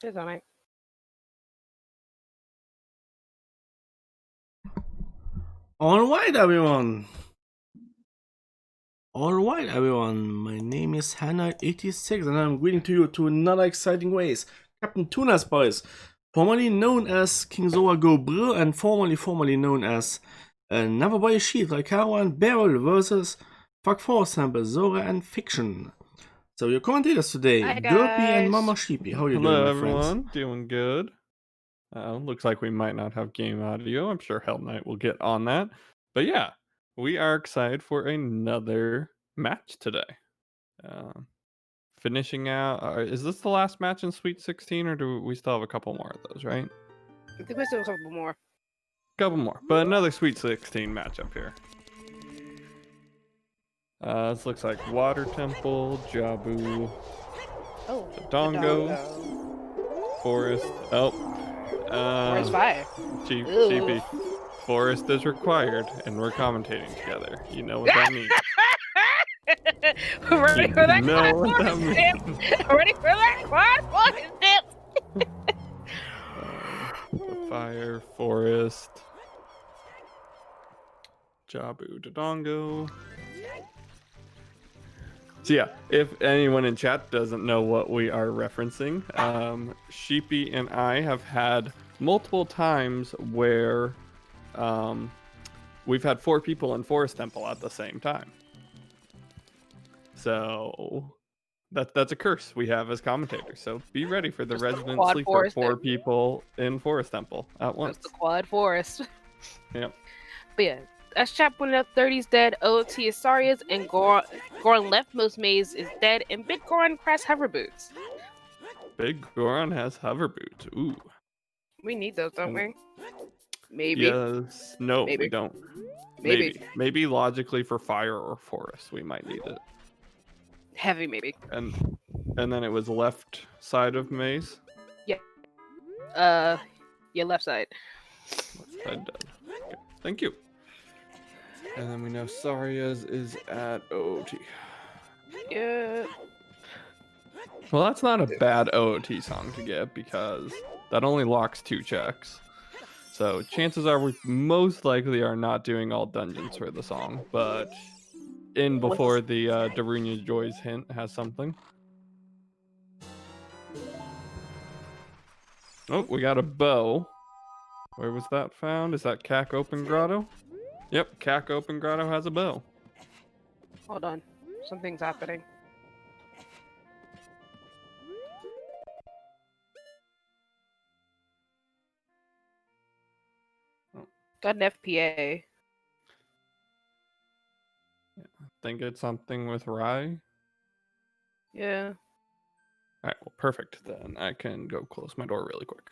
It's alright. Alright, everyone. My name is Hannah86 and I'm greeting to you to another exciting race. Cap'n Tuna Spice, formerly known as King Zora Go Brr and formerly known as Never Buy a Sheet, Raikaru WoodenBarrel versus fredaso, Sora f1ction. So your commentators today, Hi, Derpy and guys. Mama Sheepy. How are you Hello, doing, my everyone. friends? Doing good. Looks like we might not have game audio. I'm sure Hell Knight will get on that. But yeah, we are excited for another match today. Finishing out. Is this the last match in Sweet 16, or do we still have a couple more of those, right? I think we still have a couple more. Couple more. But another Sweet 16 matchup here. This looks like Water Temple, Jabu, Oh, Dongo, Forest. Oh. Forest Fire. Sheepy. Forest is required, and we're commentating together. You know what that means. Ready for that? know what that means. Ready for that? Forest dip. Fire, Forest, Jabu, Dodongo. So yeah, if anyone in chat doesn't know what we are referencing, Sheepy and I have had multiple times where we've had 4 people in Forest Temple at the same time. So that's a curse we have as commentators. So be ready for the resident quad sleeper, forest 4 thing. people in Forest Temple at once. That's the quad forest. Yep. But yeah, that's Chap 1 up 30's dead, OOT is Saria's, and Goron leftmost maze is dead, and Big Goron crafts hover boots. Big Goron has hover boots. Ooh. We need those, don't we? Maybe. Yes. No, Maybe. we don't. Maybe. Maybe logically for fire or forest we might need it. Heavy, maybe. And then it was left side of maze. Yeah, left side. Left side dead. Okay. Thank you. And then we know Saria's is at OOT. Yeah. Well, that's not a bad OOT song to get because that only locks 2 checks. So chances are we most likely are not doing all dungeons for the song, but in before the Darunia Joy's hint has something. Oh, we got a bow. Where was that found? Is that Cac Open Grotto? Yep, Cac Open Grotto has a bow. Hold on. Something's happening. Oh. Got an FPA. Think it's something with Rye. Yeah. Alright, well, perfect. Then I can go close my door really quick.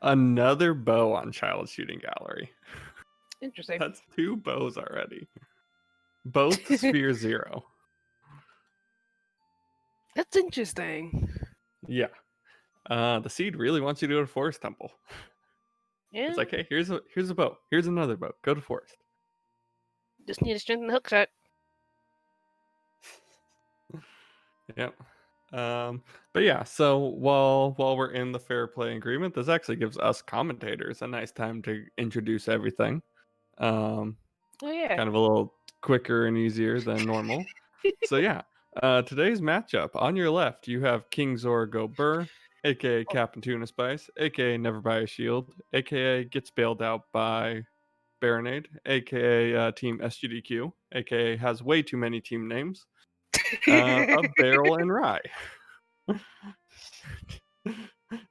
Another bow on Child Shooting Gallery. Interesting. That's 2 bows already. Both Sphere 0. That's interesting. Yeah. The seed really wants you to go to Forest Temple. Yeah. It's like, hey, here's a bow. Here's another bow. Go to Forest. Just need to strengthen the hook shot. Yep. But yeah, so while we're in the fair play agreement, this actually gives us commentators a nice time to introduce everything. Oh yeah. Kind of a little quicker and easier than normal. So yeah, today's matchup, on your left, you have King Zora Go Brr, aka Cap'n Tuna Spice, aka Never Buy a Shield, aka gets bailed out by Baronade, aka Team SGDQ, aka has way too many team names, a Barrel and Rye.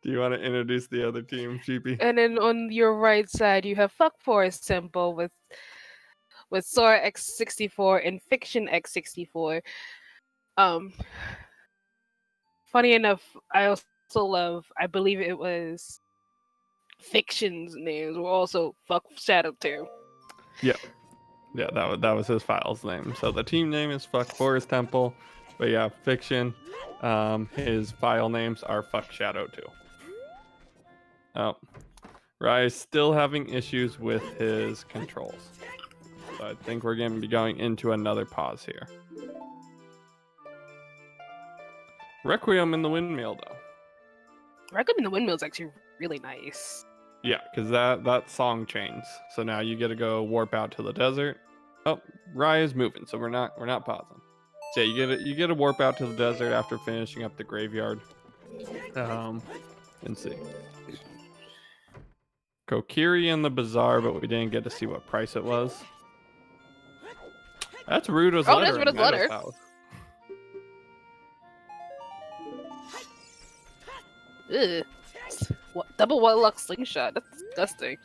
Do you want to introduce the other team, Sheepy? And then on your right side, you have Fuck Forest Temple with Sora X64 and Fiction X64. Funny enough, I also love. I believe it was Fiction's names were also Fuck Shadow too. Yeah, that was his file's name. So the team name is Fuck Forest Temple, but yeah, Fiction. His file names are Fuck Shadow too. Oh, Rai is still having issues with his controls. So I think we're going to be going into another pause here. Requiem in the Windmill, though. Requiem in the Windmill is actually really nice. Yeah, because that song changed. So now you get to go warp out to the desert. Oh, Rai is moving, so we're not pausing. So yeah, you get to warp out to the desert after finishing up the graveyard. Let's see. Kokiri in the bazaar, but we didn't get to see what price it was. That's Rudo's letter. Oh, that's Rudo's letter. House. Ugh. What, double one-luck slingshot. That's disgusting.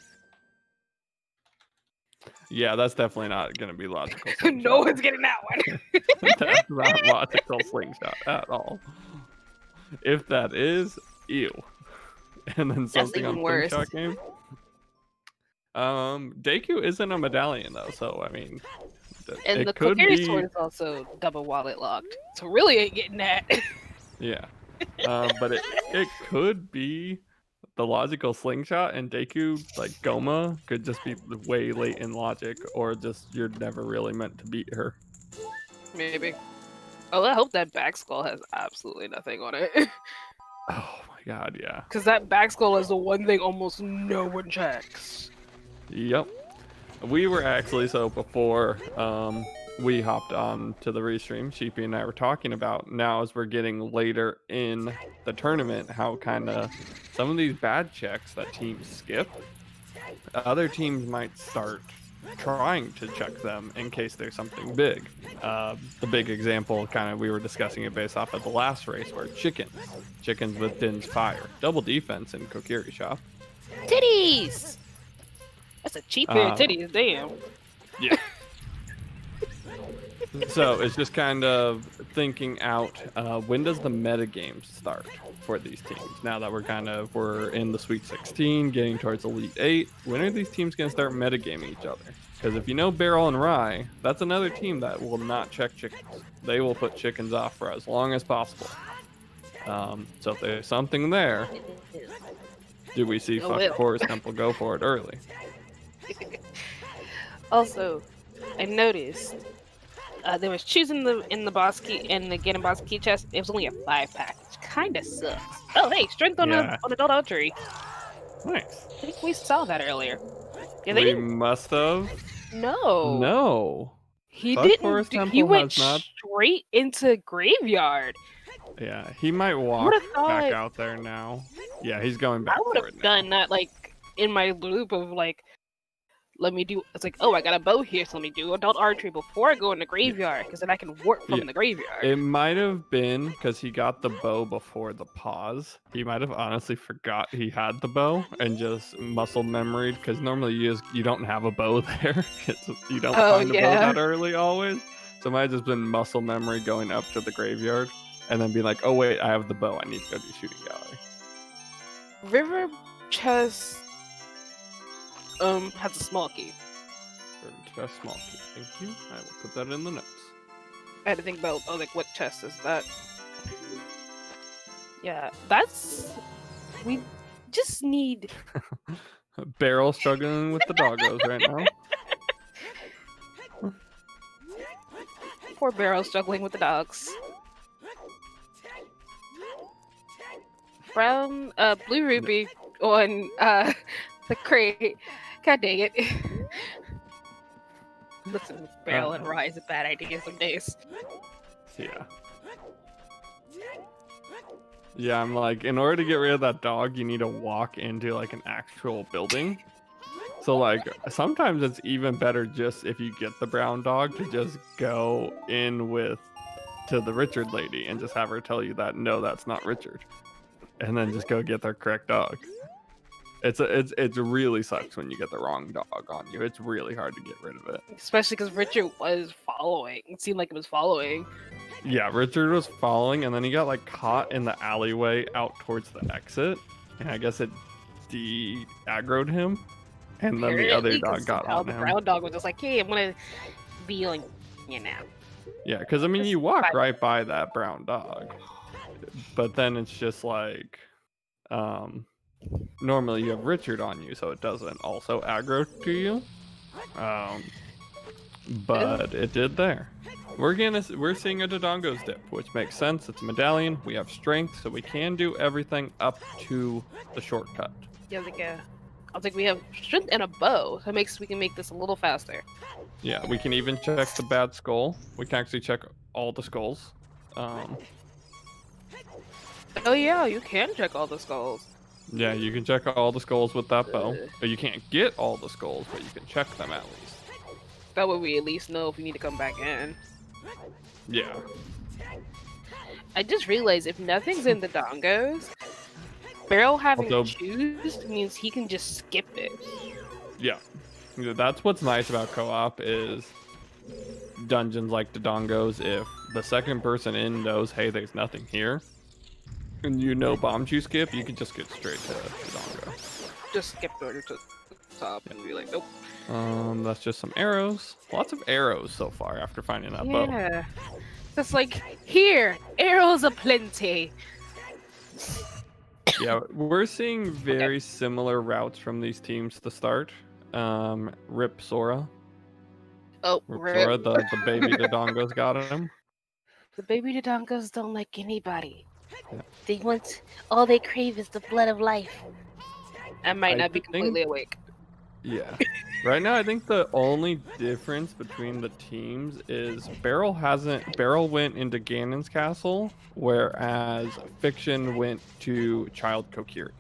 Yeah, that's definitely not going to be logical. No one's getting that one. That's not logical slingshot at all. If that is, ew. And then something on slingshot game. Deku isn't a medallion though, so I mean, and the Kokiri sword is also double wallet locked, so really ain't getting that. Yeah, but it could be the logical slingshot, and Deku, like Goma, could just be way late in logic, or just you're never really meant to beat her. Maybe. Oh, I hope that back skull has absolutely nothing on it. Oh my god, yeah. Because that back skull is the one thing almost no one checks. Yep. We were actually, so before we hopped on to the restream, Sheepy and I were talking about now as we're getting later in the tournament, how kind of some of these bad checks that teams skip, other teams might start trying to check them in case there's something big. The big example, kind of, we were discussing it based off of the last race, where chickens with Din's Fire, double defense in Kokiri shop. Titties! That's a cheap pair of titties, damn. Yeah. So it's just kind of thinking out, when does the meta game start for these teams? Now that we're in the Sweet 16, getting towards Elite 8, when are these teams going to start metagaming each other? Because if you know Barrel and Rai, that's another team that will not check chickens. They will put chickens off for as long as possible. So if there's something there, do we see fuck Horus Temple go for it early? Also, I noticed there was choosing in the boss key and the getting boss key chest. It was only a 5-pack, which kind of sucks. Oh, hey, strength on a adult tree. Nice. I think we saw that earlier. Yeah, we must have. No. He Fuck didn't. He went straight into graveyard. Yeah, he might walk back out there now. Yeah, he's going back. I would have done that, like, in my loop of like, let me do. It's like, oh, I got a bow here, so let me do adult archery before I go in the graveyard, because then I can warp from the graveyard. It might have been because he got the bow before the pause. He might have honestly forgot he had the bow and just muscle memoried, because normally you don't have a bow there. You don't find a bow that early always. So it might have just been muscle memory going up to the graveyard and then be like, oh wait, I have the bow. I need to go do shooting gallery. River chest has a small key. River chest small key. Thank you. I will put that in the notes. I had to think about like what chest is that? Yeah, we just need Barrel struggling with the doggos right now. Poor Barrel struggling with the dogs. Brown, blue ruby on the crate. God dang it. Listen, Barrel and Rai is a bad idea some days. Yeah. Yeah, I'm like, in order to get rid of that dog, you need to walk into like an actual building. So like, sometimes it's even better just if you get the brown dog to just go in to the Richard lady and just have her tell you that, no, that's not Richard. And then just go get their correct dog. It really sucks when you get the wrong dog on you. It's really hard to get rid of it. Especially because Richard was following. It seemed like it was following. Yeah, Richard was following, and then he got like caught in the alleyway out towards the exit. And I guess it de-aggroed him. And then the other dog got on him. The brown dog was just like, hey, I'm going to be on you now. Yeah, because I mean, you walk right by that brown dog. But then it's just like... normally you have Richard on you, so it doesn't also aggro to you. But it did there. We're seeing a Dodongo's dip, which makes sense. It's a medallion. We have strength, so we can do everything up to the shortcut. Yeah, I think we have strength and a bow. That makes we can make this a little faster. Yeah, we can even check the bad skull. We can actually check all the skulls. Oh yeah, you can check all the skulls. Yeah, you can check all the skulls with that bow. But you can't get all the skulls, but you can check them at least. That way we at least know if we need to come back in. Yeah. I just realized if nothing's in the dongos, Barrel having to choose means he can just skip it. Yeah. That's what's nice about co-op is dungeons like Dodongos. If the second person in knows, hey, there's nothing here, and you know bomb chew skip, you can just get straight to Dodongo. Just skip over to the top and be like, nope. That's just some arrows. Lots of arrows so far after finding that bow. Yeah. It's like, here, arrows aplenty. Yeah, we're seeing very similar routes from these teams to start. Rip Sora. Oh, Rip Sora, the baby Dodongos got him. The baby Dodongos don't like anybody. Yeah. All they crave is the blood of life. I might not be completely awake. Yeah. Right now, I think the only difference between the teams is Barrel went into Ganon's castle, whereas Fiction went to Child Kokiri.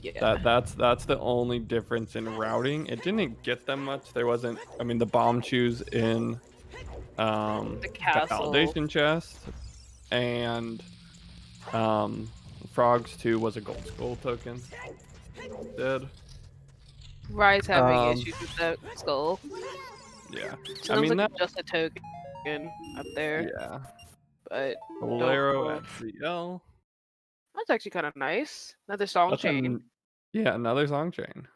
Yeah. That's the only difference in routing. It didn't get them much. There wasn't. I mean, the bomb chews in the validation chest, and Frogs 2 was a gold skull token. Dead. Rye's having issues with that skull. Yeah. Sounds I mean, like just a token up there. Yeah. But Bolero at CL. That's actually kind of nice. Another song chain. Yeah, another song chain.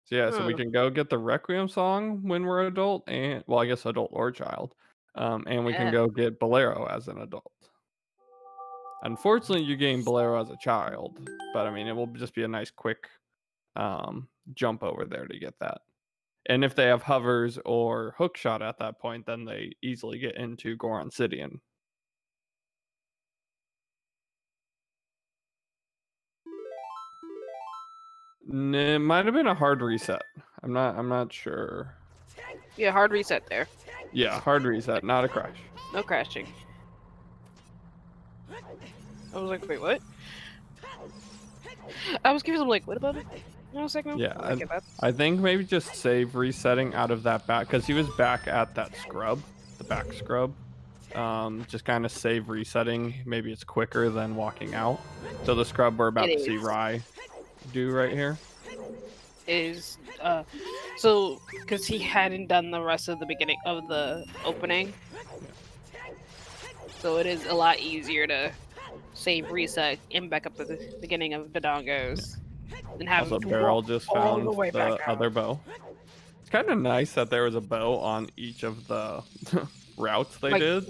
So yeah, so we can go get the Requiem song when we're adult, and well, I guess adult or child, and we can go get Bolero as an adult. Unfortunately, you gain Bolero as a child, but I mean, it will just be a nice quick jump over there to get that. And if they have hovers or hook shot at that point, then they easily get into Goron Sidian. It might have been a hard reset. I'm not sure. Yeah, hard reset there. Yeah, hard reset, not a crash. No crashing. I was like, wait, what? I was confused. I'm like, what about it? No, second. Yeah, I think maybe just save resetting out of that back, because he was back at that scrub, the back scrub. Just kind of save resetting. Maybe it's quicker than walking out. So the scrub we're about to see Rye do right here is so because he hadn't done the rest of the beginning of the opening, so it is a lot easier to save reset and back up to the beginning of the Dodongos and have also Barrel just found the other bow. It's kind of nice that there was a bow on each of the routes they did,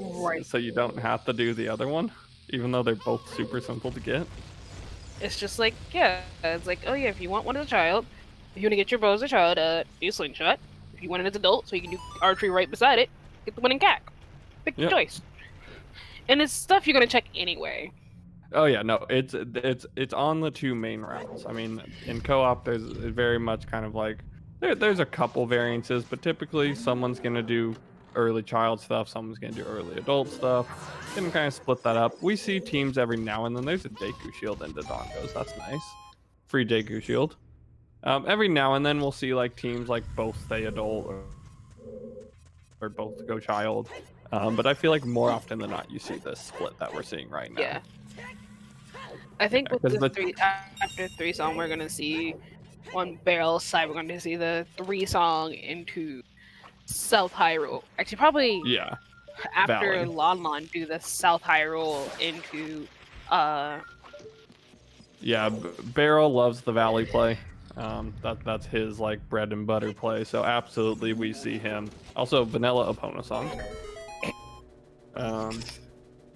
so you don't have to do the other one, even though they're both super simple to get. It's just like, yeah, it's like, oh yeah, if you want one as a child, if you want to get your bow as a child, do slingshot. If you want it as an adult, so you can do archery right beside it, get the winning cack. Pick your choice. And it's stuff you're gonna check anyway. Oh yeah, no, it's on the two main routes. I mean, in co-op, there's very much kind of like there's a couple variances, but typically someone's gonna do early child stuff, someone's gonna do early adult stuff. Can kind of split that up. We see teams every now and then. There's a Deku shield in Dodongos. That's nice. Free Deku shield. Every now and then we'll see like teams like both stay adult or both go child. But I feel like more often than not you see this split that we're seeing right now. Yeah. I think with after 3 song we're gonna see on Barrel's side we're gonna see the 3 song into South Hyrule. Actually probably after Lon Lon do the South Hyrule into yeah, Barrel loves the Valley play. That's his like bread and butter play, so absolutely we see him. Also Vanilla Epona song.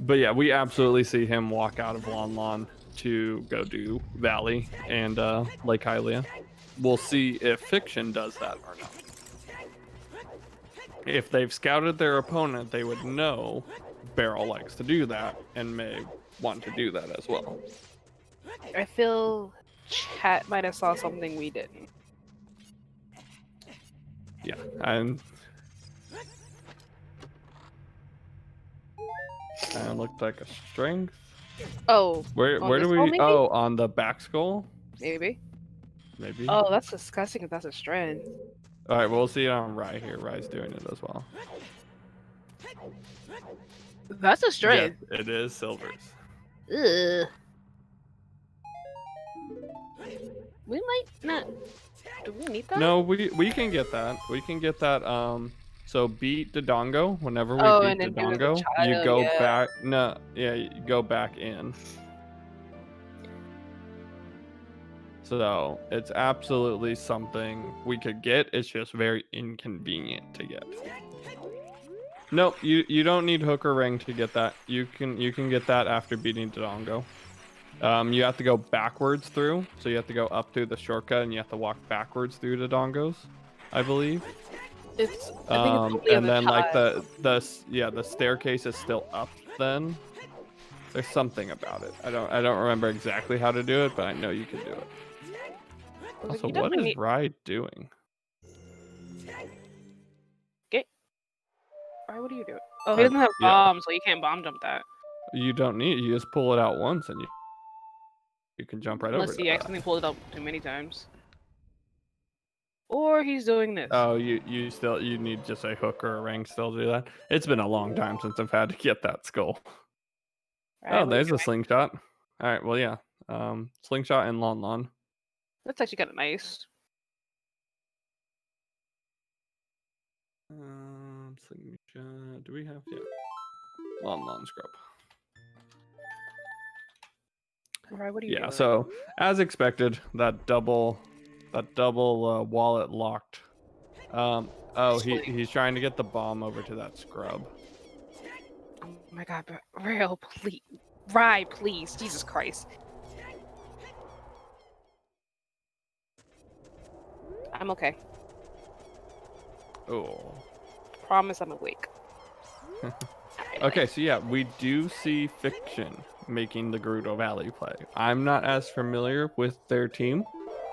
But yeah, we absolutely see him walk out of Lon Lon to go do Valley and Lake Hylia. We'll see if Fiction does that or not. If they've scouted their opponent, they would know Barrel likes to do that and may want to do that as well. I feel chat might have saw something we didn't. Yeah, and looked like a strength. Oh, where do we? Maybe? Oh, on the back skull. Maybe. Maybe. Oh, that's disgusting if that's a strength. All right, we'll see it on Rye here. Rye's doing it as well. That's a strength. Yeah, it is silvers. Ugh. We might not. Do we need that? No, we can get that. We can get that. So beat Dodongo. Whenever we beat Dodongo, you go back. No, yeah, you go back in. So it's absolutely something we could get. It's just very inconvenient to get. Nope, you don't need hook or ring to get that. You can get that after beating Dodongo. You have to go backwards through, so you have to go up through the shortcut and you have to walk backwards through the Dongos, I believe. I think it's only and then like child. the staircase is still up then. There's something about it. I don't remember exactly how to do it, but I know you can do it. Also, what is Rye doing? Rye, what are you doing? Oh, he doesn't have bombs, so you can't bomb jump that. You don't need. You just pull it out once, and you can jump right over. Unless he accidentally pulled it up too many times. Or he's doing this. Oh, you need just a hook or a ring still to do that. It's been a long time since I've had to get that skull. Right, oh, there's a slingshot. All right, well, yeah. Slingshot and Lon Lon. That's actually kind of nice. Slingshot. Do we have? Yeah. Lon Lon scrub. Right, what are you doing? So as expected, that double wallet locked. Oh, he's trying to get the bomb over to that scrub. Oh my god, Rail, please. Rye, please. Jesus Christ. I'm okay. Oh. Promise I'm awake. Okay, so yeah, we do see Fiction making the Gerudo Valley play. I'm not as familiar with their team,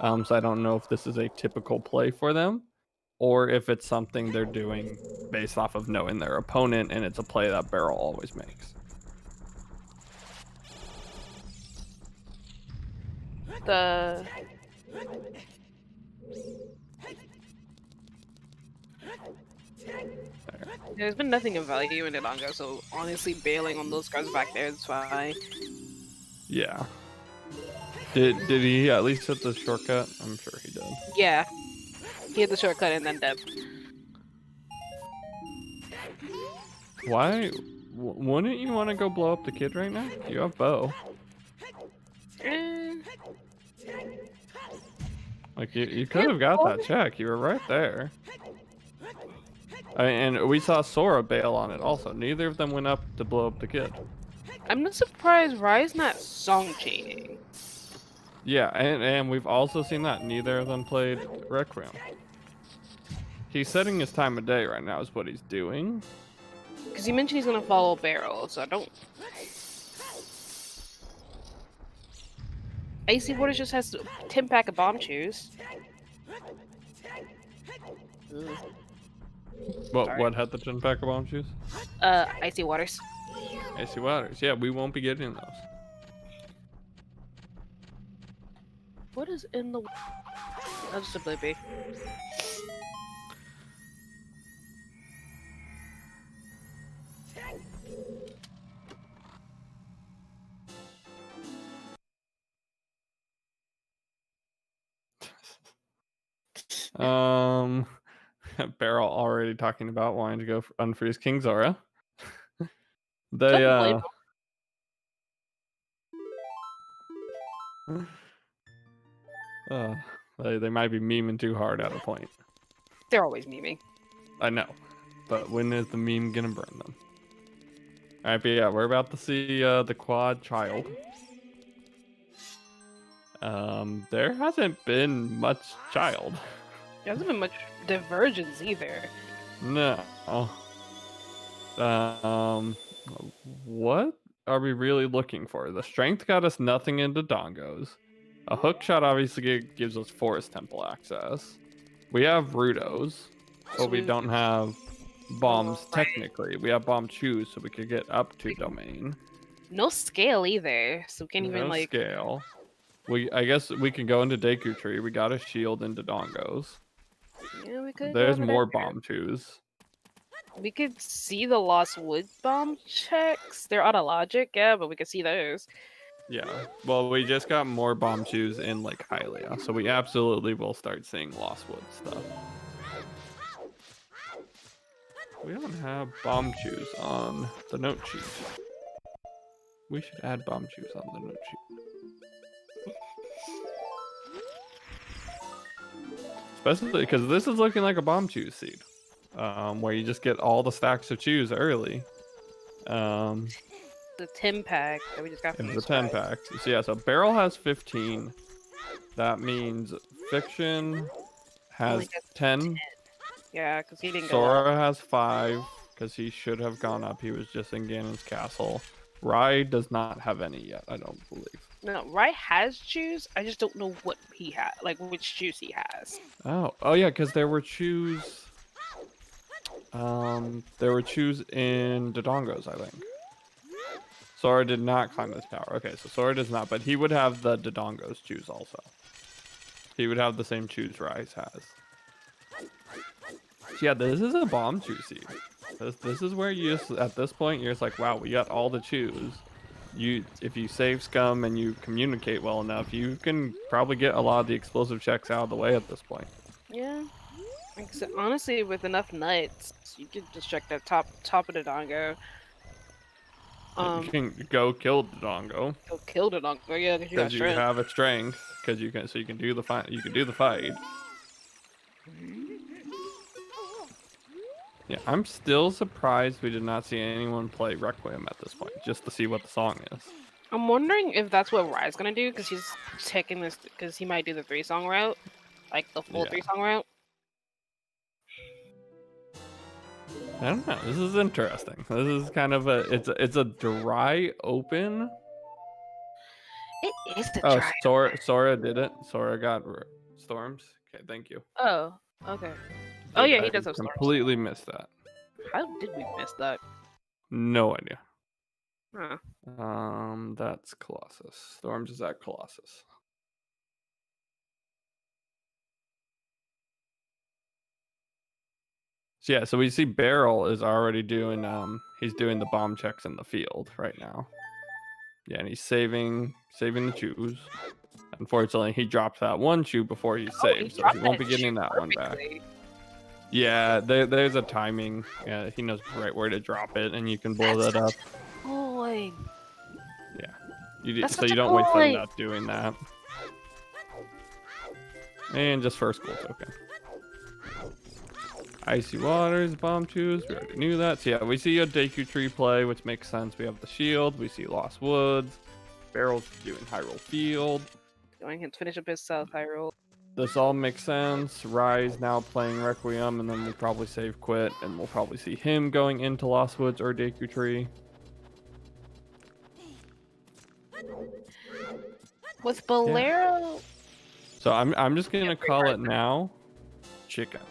so I don't know if this is a typical play for them, or if it's something they're doing based off of knowing their opponent, and it's a play that Barrel always makes. There's been nothing of value in Dodongo, so honestly bailing on those guys back there is fine. Yeah. Did he at least hit the shortcut? I'm sure he did. Yeah. He hit the shortcut and then dead. Why? Wouldn't you want to go blow up the kid right now? You have bow. Like, you could have got that check. You were right there. And we saw Sora bail on it also. Neither of them went up to blow up the kid. I'm not surprised Rye's not song chaining. Yeah, and we've also seen that. Neither of them played Requiem. He's setting his time of day right now is what he's doing. Because he mentioned he's going to follow Barrel, so I don't... Icy Waters just has 10 pack of bomb chews. What had the 10 pack of bomb shoes? Icy Waters. Icy Waters. Yeah, we won't be getting those. What is in the... That's just a blippy. Barrel already talking about wanting to go unfreeze King Zora. They they might be memeing too hard at a point. They're always memeing. I know, but when is the meme gonna burn them? All right, but yeah, we're about to see the quad child. There hasn't been much child. There hasn't been much divergence either. No. What are we really looking for? The strength got us nothing into Dongos. A hook shot obviously gives us Forest Temple access. We have Rudos, but we don't have bombs technically. We have bomb chews, so we could get up to domain. No scale either, so we can't even like scale. I guess we can go into Deku Tree. We got a shield into Dongos. Yeah, we could. There's more bomb chews. We could see the Lost Woods bomb checks. They're out of logic, yeah, but we could see those. Yeah. Well, we just got more bomb chews in like Hylia, so we absolutely will start seeing Lost Woods stuff. We don't have bomb chews on the note sheet. We should add bomb chews on the note sheet. Especially because this is looking like a bomb chew seed. Where you just get all the stacks of chews early. The 10 pack that we just got from the 10 packs. So yeah, so Barrel has 15. That means Fiction has 10. Yeah, because he didn't go Sora up. has 5, because he should have gone up. He was just in Ganon's castle. Rai does not have any yet, I don't believe. No, Rai has chews. I just don't know what he has, like which chews he has. Oh yeah, because there were chews. There were chews in Dodongos, I think. Sora did not climb this tower. Okay, so Sora does not, but he would have the Dodongos chews also. He would have the same chews Rise has. So yeah, this is a bomb chew seed. This is where you just, at this point, you're just like, wow, we got all the chews. If you save scum and you communicate well enough, you can probably get a lot of the explosive checks out of the way at this point. Yeah. Honestly, with enough nuts, you could just check that top of the Dongo. You can go kill Dodongo. Go kill Dodongo, yeah, because you have a strength, because you can do the fight. You can do the fight. Yeah, I'm still surprised we did not see anyone play Requiem at this point, just to see what the song is. I'm wondering if that's what Rai's gonna do, because he's taking this, because he might do the 3-song route, like the full 3-song route. I don't know. This is interesting. This is kind of it's a dry open. It is the dry. Oh, Sora did it. Sora got storms. Okay, thank you. Oh, okay. Oh yeah, he does have storms. Completely missed that. How did we miss that? No idea. Huh. That's Colossus. Storms is at Colossus. So yeah, so we see Barrel is already doing he's doing the bomb checks in the field right now. Yeah, and he's saving the chews. Unfortunately, he dropped that one chew before he saved, so he won't be getting that one back. Yeah, there's a timing. Yeah, he knows right where to drop it, and you can blow that up. Boy. Yeah, so you don't waste time not doing that. And just first goal token. Icy Waters, Bomb Chews, we already knew that. So yeah, we see a Deku Tree play, which makes sense. We have the shield, we see Lost Woods, Barrel's doing Hyrule Field. Going to finish up his South Hyrule. This all makes sense. Rise now playing Requiem, and then we'll probably save quit, and we'll probably see him going into Lost Woods or Deku Tree. With Bolero... So I'm just gonna call it now. Chickens.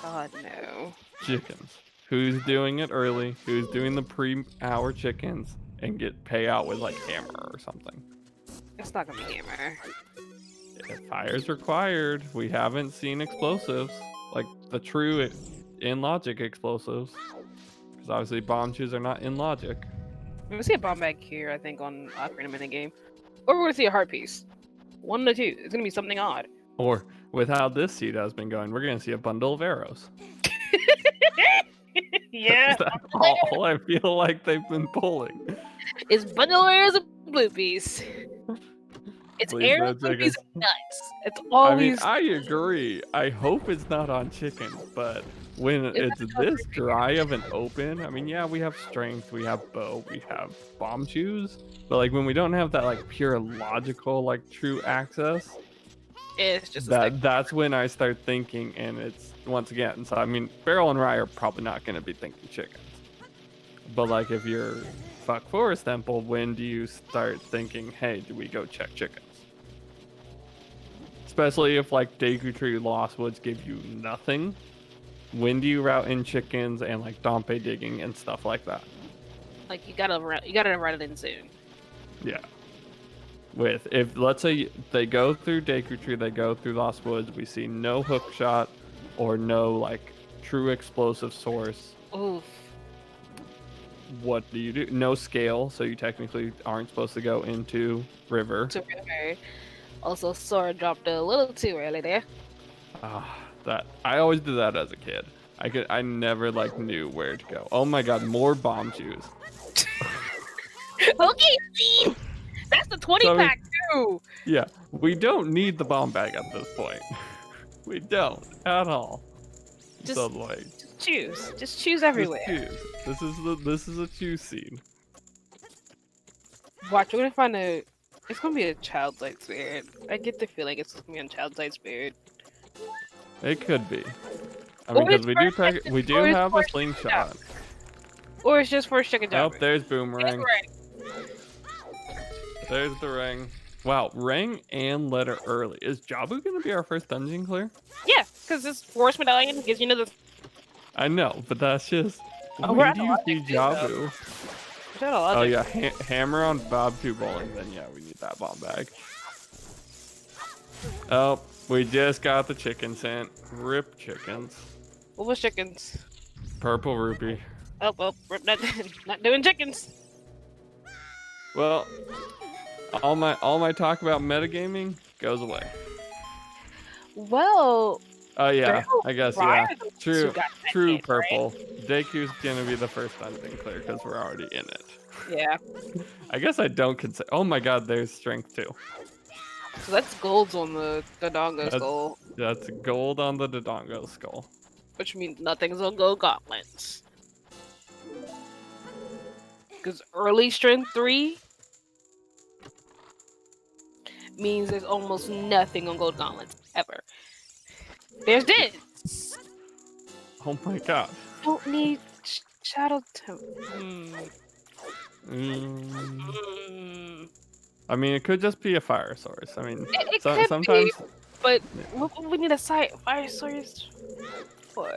God, no. Chickens. Who's doing it early? Who's doing the pre-hour chickens and get payout with like hammer or something? It's not gonna be hammer. If fire's required, we haven't seen explosives like the true in logic explosives, because obviously bomb chews are not in logic. We're gonna see a bomb bag here, I think, on Ocarina minigame, or we're gonna see a heart piece. One of the two. It's gonna be something odd. Or with how this seed has been going, we're gonna see a bundle of arrows. Yeah. That's all I feel like they've been pulling. It's bundle of arrows and blue piece. It's Please, arrows no and chickens. nuts. It's always. I mean, I agree. I hope it's not on chicken, but when it's this dry of an open, I mean, yeah, we have strength, we have bow, we have bomb shoes, but like when we don't have that like pure logical, like true access, It's just that's when I start thinking, and it's once again. So I mean, Barrel and Rye are probably not going to be thinking chickens, but like if you're fuck Forest Temple, when do you start thinking, hey, do we go check chickens? Especially if like Deku Tree Lost Woods give you nothing. When do you route in chickens and like Dompe digging and stuff like that? Like you gotta run it in soon. Yeah. If let's say they go through Deku Tree, they go through Lost Woods, we see no hook shot or no like true explosive source. Oof. What do you do? No scale, so you technically aren't supposed to go into river. Also, Sora dropped a little too early there. That I always did that as a kid. I never like knew where to go. Oh my god, more bomb shoes. Okay, Steve. That's the 20 pack too. Yeah, we don't need the bomb bag at this point. We don't at all. Just choose. Just choose everywhere. Just choose. This is a choose scene. Watch, we're gonna find a. It's gonna be a Child's Light Spirit. I get the feeling it's gonna be a Child's Light Spirit. It could be. I mean, because we do have a slingshot. Or it's just for chicken jump. Oh, there's Boomerang. There's the ring. Wow, ring and letter early. Is Jabu gonna be our first dungeon clear? Yeah, because this Force Medallion gives you another. I know, but that's just. Oh, when do you see Jabu? Oh yeah, hammer on Bob 2 bowling. Then yeah, we need that bomb bag. Oh, we just got the chicken scent. Rip chickens. What was chickens? Purple rupee. Oh, well, not doing chickens. Well, all my talk about metagaming goes away. Well. Oh yeah, I guess yeah. True purple. Right? Deku's gonna be the first dungeon clear because we're already in it. Yeah. I guess I don't consider. Oh my god, there's strength too. So that's golds on the Dodongo skull. That's gold on the Dodongo skull. Which means nothing's on gold gauntlets. Because early strength 3 means there's almost nothing on gold gauntlets ever. There's this. Oh my god. Don't need shadow I mean, it could just be a fire source. I mean, it sometimes. Be, but what we need a fire source for?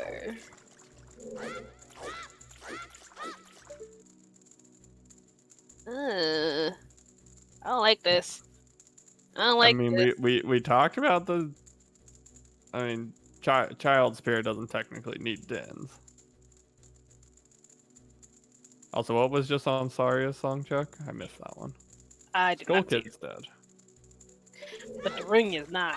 I don't like this. I mean, this. we talked about the. I mean, child spirit doesn't technically need dens. Also, what was just on Saria's song, Chuck? I missed that one. I did not see Kid's dead. But the ring is not.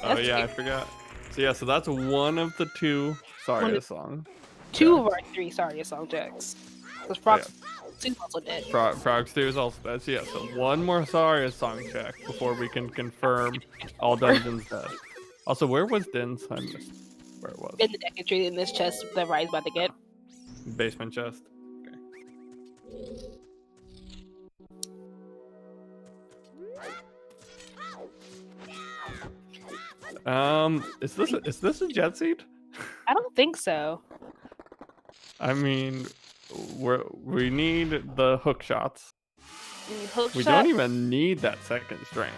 Oh yeah, I forgot. So yeah, so that's one of the 2 Saria songs. 2 of our 3 Saria song checks. Because Frog Stew also dead. Frog Stew is also dead. So yeah, so one more Saria song check before we can confirm all dungeons dead. Also, where was Din's? I missed where it was. In the deck entry in this chest that Rye's about to get. Basement chest. Okay. Is this a jet seed? I don't think so. I mean, we need the hook shots. We don't even need that second strength.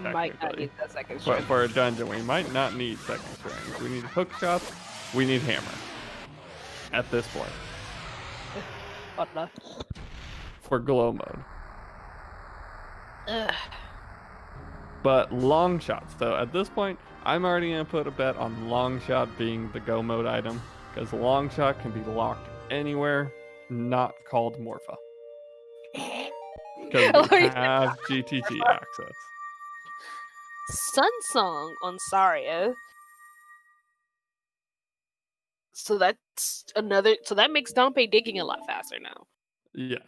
Might not need that second strength. For a dungeon, we might not need second strength. We need hook shots. We need hammer. At this point. What the? For glow mode. But long shots, though. At this point, I'm already going to put a bet on long shot being the go mode item. Because long shot can be locked anywhere, not called Morpha. Because we have GTG access. Sun Song on Saria. So that's another. So that makes Dompe digging a lot faster now. Yes.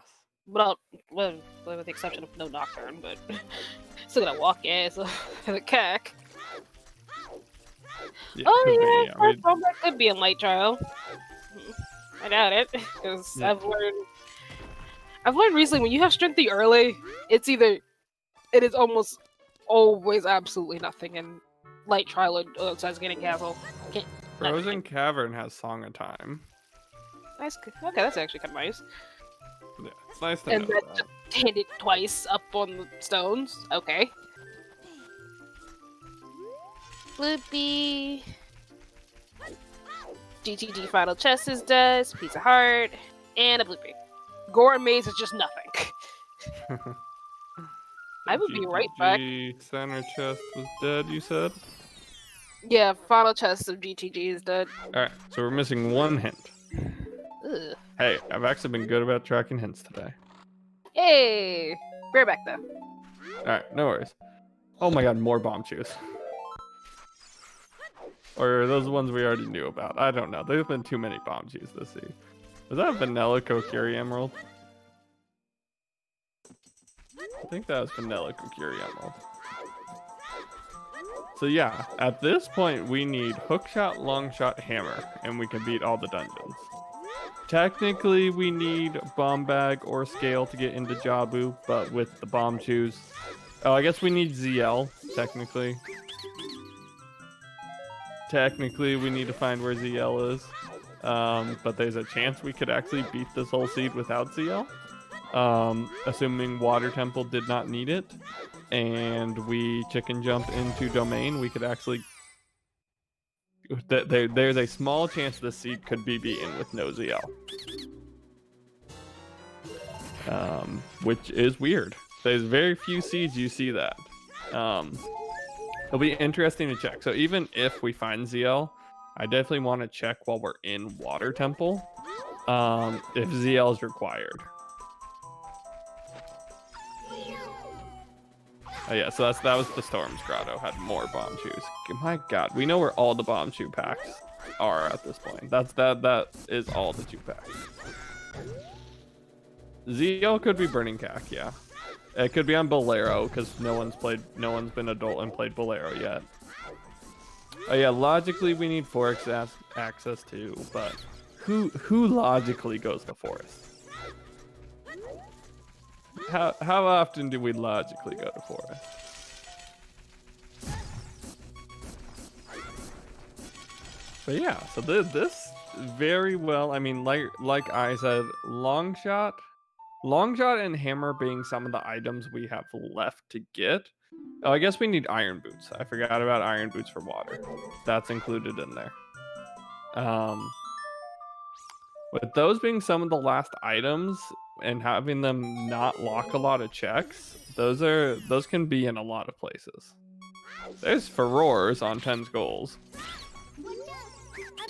Well, with the exception of no Nocturne, but still gonna walk ass for the cack. Yeah, Oh yeah, I mean, that could be in light trial. I doubt it, because Yeah. I've learned recently when you have strengthy early, it is almost always absolutely nothing in light trial or Sasuke Castle. Frozen Cavern has Song of Time. Nice. Okay, that's actually kind of nice. Yeah, it's nice to And know then that. just hit it twice up on the stones. Okay. Bloopy. GTG Final Chest is dead. Piece of heart. And a Bloopy. Goron Maze is just nothing. I will be right back. Center chest was dead, you said? Yeah, Final Chest of GTG is dead. Alright, so we're missing one hint. Ugh. Hey, I've actually been good about tracking hints today. Hey! Right back though. Alright, no worries. Oh my god, more bomb shoes. Or are those the ones we already knew about? I don't know. There's been too many bomb shoes this season. Was that a vanilla Kokiri Emerald? I think that was vanilla Kokiri Emerald. So yeah, at this point we need hookshot, longshot, hammer, and we can beat all the dungeons. Technically we need bomb bag or scale to get into Jabu, but with the bomb shoes. Oh, I guess we need ZL, technically. Technically we need to find where ZL is. But there's a chance we could actually beat this whole seed without ZL. Assuming Water Temple did not need it, and we chicken jump into Domain, we could actually... There's a small chance this seed could be beaten with no ZL. Which is weird. There's very few seeds you see that. It'll be interesting to check. So even if we find ZL, I definitely want to check while we're in Water Temple if ZL is required. Oh yeah, so that was the Storm's Grotto, had more bomb shoes. My god, we know where all the bomb shoe packs are at this point. That is all the shoe packs. ZL could be Burning Cack, yeah. It could be on Bolero, because no one's been adult and played Bolero yet. Oh yeah, logically we need forest access too, but who logically goes to forest? How often do we logically go to forest? But yeah, so this very well, I mean, like I said, Longshot and Hammer being some of the items we have left to get. Oh, I guess we need Iron Boots. I forgot about Iron Boots for water. That's included in there. With those being some of the last items and having them not lock a lot of checks, those can be in a lot of places. There's Furores on 10 goals.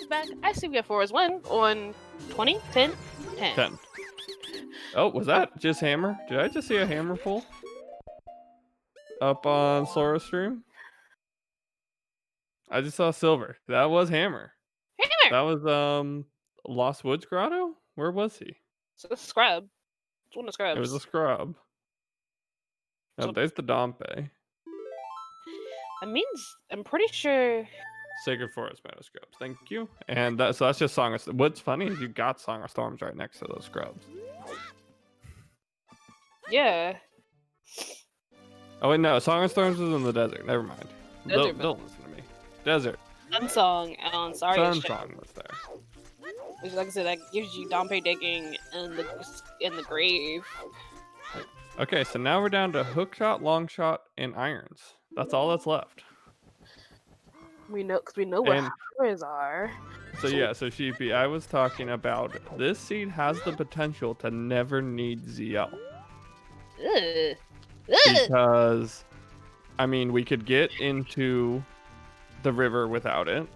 Back. I see we have 4 as 1 on 20, 10, 10. 10. Oh, was that just Hammer? Did I just see a Hammer pull? Up on Sora stream? I just saw Silver. That was Hammer. Hammer! That was Lost Woods Grotto? Where was he? It's a scrub. It's one of the scrubs. It was a scrub. No, So, there's the Dompe. that means I'm pretty sure. Sacred Forest Meadow Scrubs. Thank you. And so that's just Song of... What's funny is you got Song of Storms right next to those scrubs. Yeah. Oh wait, no. Song of Storms was in the desert. Never mind. Don't listen to me. Desert. Sunsong on Sorry. Sunsong was there. Which, like I said, that gives you Dompe digging in the grave. Okay, so now we're down to Hookshot, Longshot, and Irons. That's all that's left. We know where hammers are. So yeah, so Sheepy, I was talking about this seed has the potential to never need ZL. Ugh. Because, I mean, we could get into the river without it.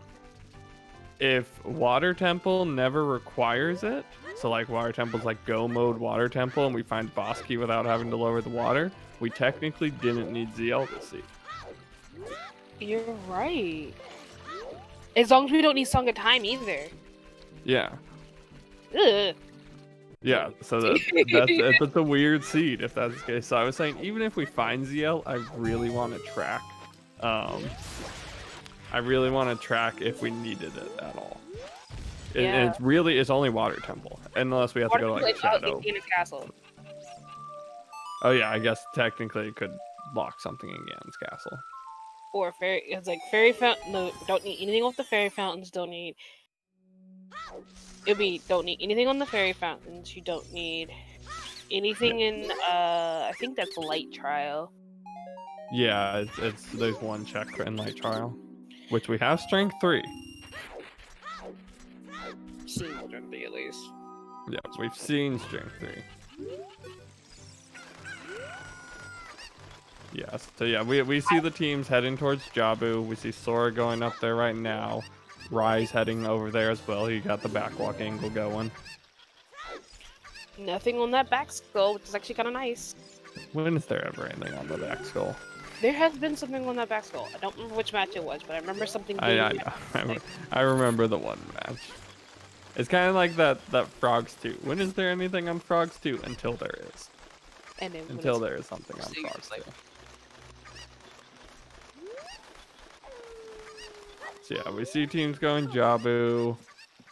If Water Temple never requires it, so like Water Temple's like go mode Water Temple and we find boss key without having to lower the water, we technically didn't need ZL this seed. You're right. As long as we don't need Song of Time either. Yeah. Ugh. Yeah, so that's a weird seed if that's the case. So I was saying, even if we find ZL, I really want to track. I really want to track if we needed it at all. Yeah. It's only Water Temple, unless we have to go to like Shadow. In a castle. Oh yeah, I guess technically it could lock something in Ganon's castle. Or fairy. It's like fairy fountain. No, don't need anything off the fairy fountains. Don't need. Don't need anything on the fairy fountains. You don't need anything in. I think that's light trial. Yeah, there's one check in light trial, which we have strength 3. Seen strength 3 at least. Yeah, we've seen strength 3. Yes. So yeah, we see the teams heading towards Jabu. We see Sora going up there right now. Rai's heading over there as well. He got the backwalk angle going. Nothing on that back skull, which is actually kind of nice. When is there ever anything on the back skull? There has been something on that back skull. I don't remember which match it was, but I remember something being... I remember the one match. It's kind of like that Frogs 2. When is there anything on Frogs 2? Until there is. And then until there is something on Frogs 2. So yeah, we see teams going Jabu.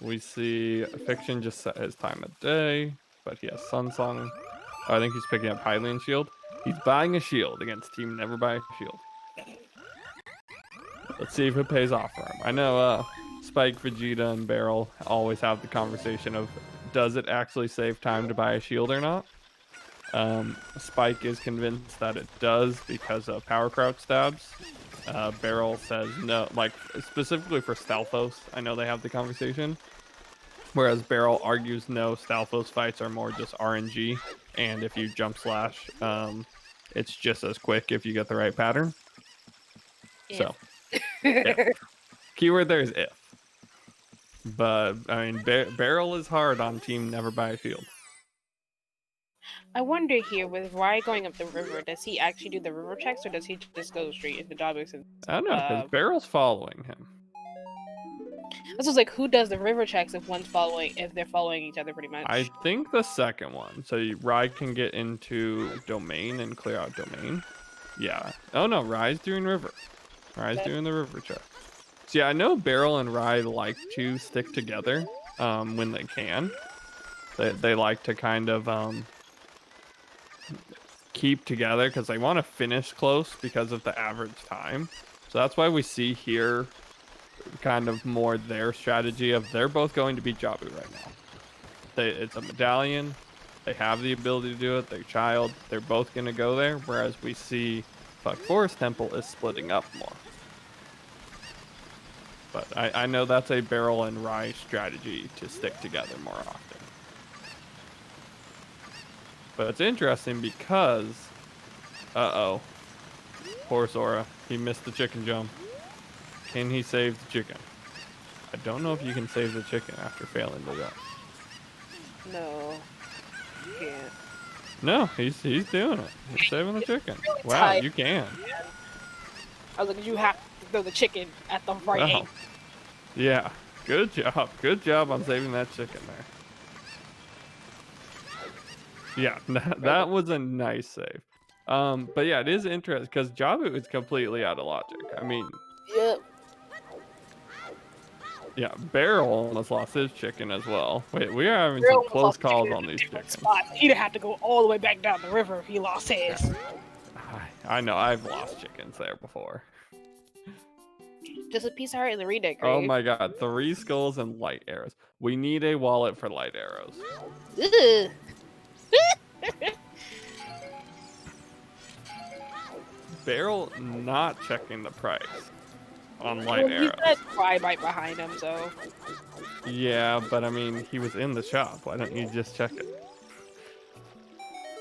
We see Fiction just set his time of day, but he has Sun Song. Oh, I think he's picking up Hylian Shield. He's buying a shield against Team Never Buy a Shield. Let's see if it pays off for him. I know Spike, Vegeta, and Barrel always have the conversation of, does it actually save time to buy a shield or not? Spike is convinced that it does because of power crouch stabs. Barrel says no, like specifically for Stalfos. I know they have the conversation. Whereas Barrel argues no, Stalfos fights are more just RNG, and if you jump slash, it's just as quick if you get the right pattern. If. So, yeah. Keyword there is if. But I mean, Barrel is hard on Team Never Buy a Shield. I wonder here, with Rai going up the river, does he actually do the river checks, or does he just go straight into Jabu? I don't know, because Barrel's following him. This was like, who does the river checks if they're following each other pretty much? I think the second one. So Rai can get into domain and clear out domain. Yeah. Oh no, Rai's doing river. Rai's doing the river check. So yeah, I know Barrel and Rai like to stick together when they can. They like to kind of keep together because they want to finish close because of the average time. So that's why we see here kind of more their strategy of they're both going to beat Jabu right now. It's a medallion. They have the ability to do it. They're child. They're both going to go there. Whereas we see Forest Temple is splitting up more. But I know that's a Barrel and Rai strategy to stick together more often. But it's interesting because, poor Sora, he missed the chicken jump. Can he save the chicken? I don't know if you can save the chicken after failing to jump. No, you can't. No, he's doing it. He's saving the chicken. Really wow, tight. you can. I was like, you have to throw the chicken at the right angle. Yeah, good job. Good job on saving that chicken there. Yeah, that was a nice save. But yeah, it is interesting because Jabu is completely out of logic. I mean, Yep. Yeah, Barrel almost lost his chicken as well. Wait, we are having some close calls on these chickens. He'd have to go all the way back down the river if he lost his. I know, I've lost chickens there before. Just a piece of heart in the redec. Oh my god, 3 skulls and light arrows. We need a wallet for light arrows. Barrel not checking the price on light arrows. He's got Pride right behind him, so. Yeah, but I mean, he was in the shop. Why don't you just check it?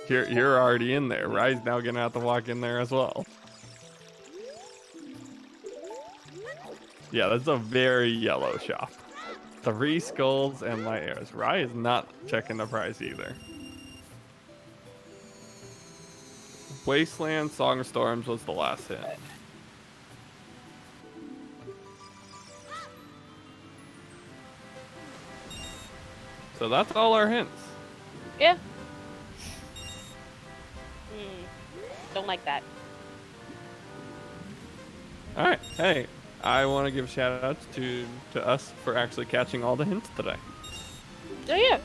You're already in there. Rai's now gonna have to walk in there as well. Yeah, that's a very yellow shop. 3 skulls and light arrows. Rai is not checking the price either. Wasteland Song of Storms was the last hit. So that's all our hints. Yeah. Don't like that. Alright, hey, I want to give shout outs to us for actually catching all the hints today. Oh yeah.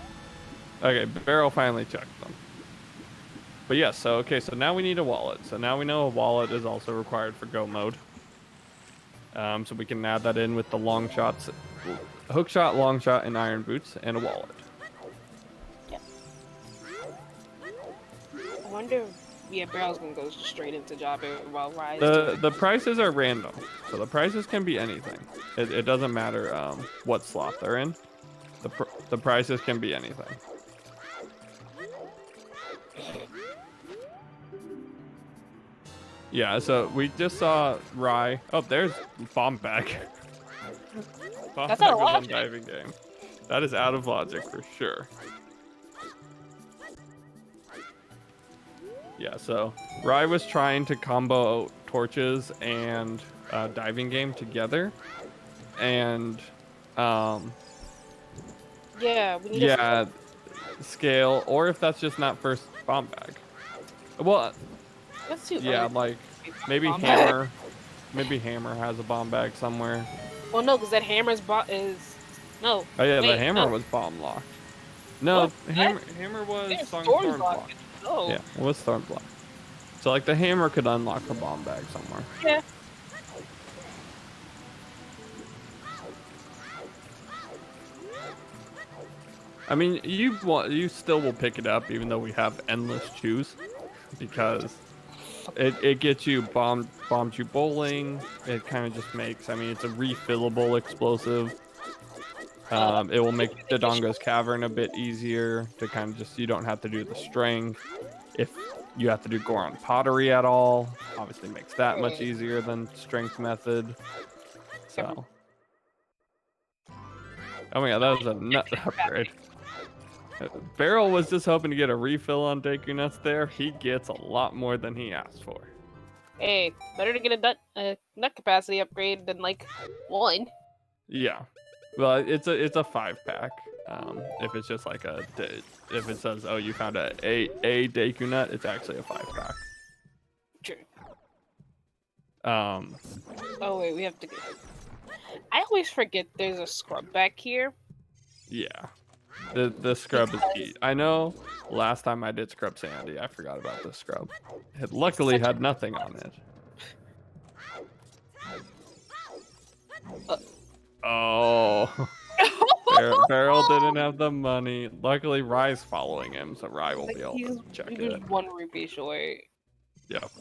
Okay, Barrel finally checked them. But yes, so now we need a wallet. So now we know a wallet is also required for Go mode. So we can add that in with the long shots, hook shot, long shot, and iron boots, and a wallet. Yeah. I wonder if Barrel's gonna go straight into Jabu while Rise. The prices are random, so the prices can be anything. It doesn't matter what slot they're in. The prices can be anything. Yeah, so we just saw Rye. Oh, there's Bomb Bag. Bomb That's Bag out of was on logic. diving game. That is out of logic for sure. Yeah, so Rye was trying to combo torches and diving game together, and yeah, we need scale, or if that's just not first Bomb Bag. Well, Let's do yeah, like maybe Hammer. Maybe Hammer has a bomb bag somewhere. Well, no, because that Hammer's no. Oh yeah, wait, the Hammer no. was bomb locked. No, What? Hammer was It's Storm Storm blocked. blocked. Oh. Yeah, it was Storm blocked. So like the Hammer could unlock a bomb bag somewhere. Yeah. I mean, you still will pick it up even though we have endless choose, because it gets you bombs you bowling. It kind of just makes, I mean, it's a refillable explosive. It will make Dodongo's Cavern a bit easier to kind of just, you don't have to do the strength. If you have to do Goron Pottery at all, obviously makes that much easier than strength method. So. Oh my god, that was a nut upgrade. Barrel was just hoping to get a refill on Deku Nuts there. He gets a lot more than he asked for. Hey, better to get a nut capacity upgrade than like one. Yeah. Well, it's a 5-pack. If it's just like if it says, oh, you found a Deku Nut, it's actually a 5-pack. True. Oh wait, we have to. I always forget there's a scrub back here. Yeah. The scrub is key. I know last time I did Scrub Sandy, I forgot about the scrub. It luckily had nothing on it. Oh. Barrel didn't have the money. Luckily, Rye's following him, so Rye will be able to check it. He's 1 rupee short. Yep.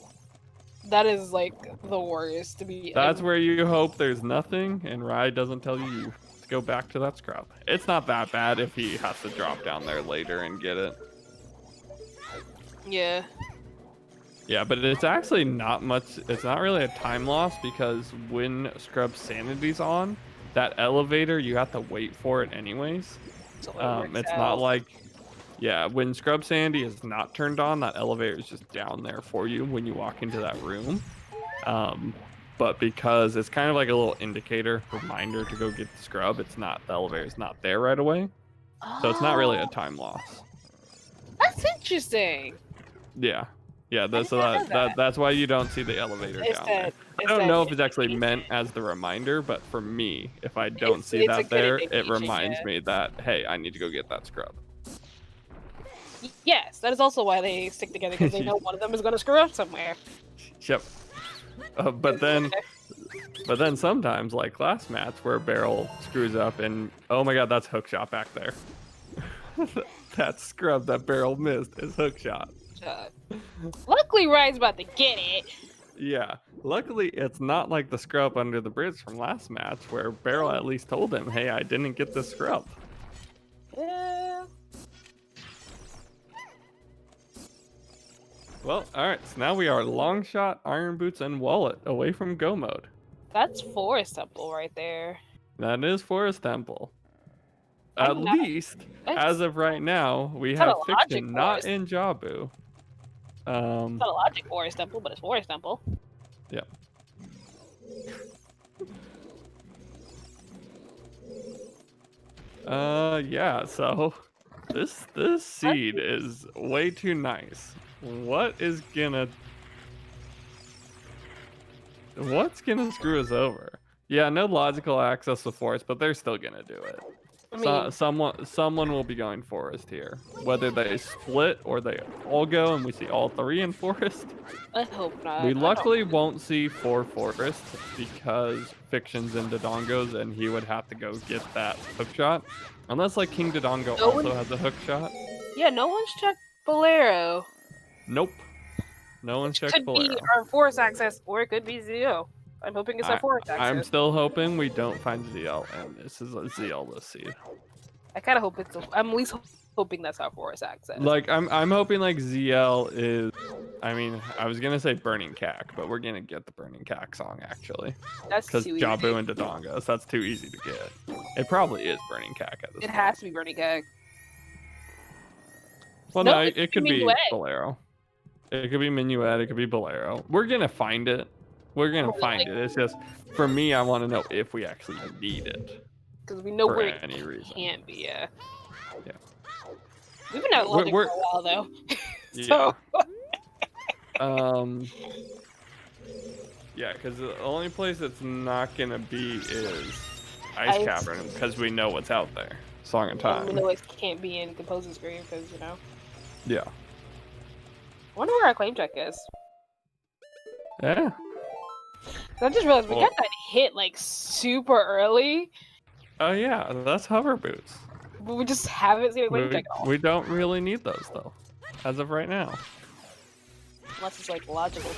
That is like the worst to be. That's where you hope there's nothing, and Rye doesn't tell you to go back to that scrub. It's not that bad if he has to drop down there later and get it. Yeah. Yeah, but it's actually not much. It's not really a time loss, because when Scrub Sanity's on, that elevator, you have to wait for it anyways. It's not like, yeah, when Scrub Sandy is not turned on, that elevator is just down there for you when you walk into that room. But because it's kind of like a little indicator, reminder to go get the scrub, it's not, the elevator's not there right away. So it's not really a time loss. That's interesting. Yeah. Yeah, that's why you don't see the elevator down there. I don't know if it's actually meant as the reminder, but for me, if I don't see that there, it reminds me that, hey, I need to go get that scrub. Yes, that is also why they stick together, because they know one of them is going to screw up somewhere. Yep. But then sometimes, like last match, where Barrel screws up and, oh my god, that's hookshot back there. That scrub that Barrel missed is hookshot. Luckily, Ryan's about to get it. Yeah, luckily it's not like the scrub under the bridge from last match, where Barrel at least told him, hey, I didn't get the scrub. Yeah. Well, alright, so now we are long shot, iron boots, and wallet away from go mode. That's Forest Temple right there. That is Forest Temple. At least, as of right now, we have Fiction not in Jabu. It's not a logic Forest Temple, but it's Forest Temple. Yep. Yeah, so this seed is way too nice. What's gonna screw us over? Yeah, no logical access to forest, but they're still gonna do it. I mean, Someone will be going forest here. Whether they split or they all go and we see all three in forest. I hope not. We luckily won't see 4 forest because Fiction's in Dodongos and he would have to go get that hook shot. Unless like King Dodongo also has a hook shot. Yeah, no one's checked Bolero. Nope. No one's checked Bolero. Could be our forest access, or it could be ZO. I'm hoping it's our forest access. I'm still hoping we don't find ZL, and this is a ZL-less seed. I kind of hope it's. I'm at least hoping that's our forest access. Like I'm hoping like ZL is. I mean, I was gonna say Burning Cack, but we're gonna get the Burning Cack song actually. That's because too Jabu easy. and Dodongos. That's too easy to get. It probably is Burning Cack at this point. It has to be Burning Cack. Well, No, no, it it could could be be Minuet. Bolero. It could be Minuet. It could be Bolero. We're gonna find it. We're gonna find it. It's just for me, I want to know if we actually need it. Because we know for where any it reason. can't be. Yeah. Yeah. We've been out loading for a while though. So. Yeah, because the only place it's not gonna be is Ice Cavern because we know what's out there. Song of Time. We know it can't be in Composer's Grave because you know. Yeah. I wonder where our claim check is. Yeah. I just realized we got that hit like super early. Oh yeah, that's hover boots. But we just haven't seen a claim check at all. We don't really need those though, as of right now. Unless it's like logical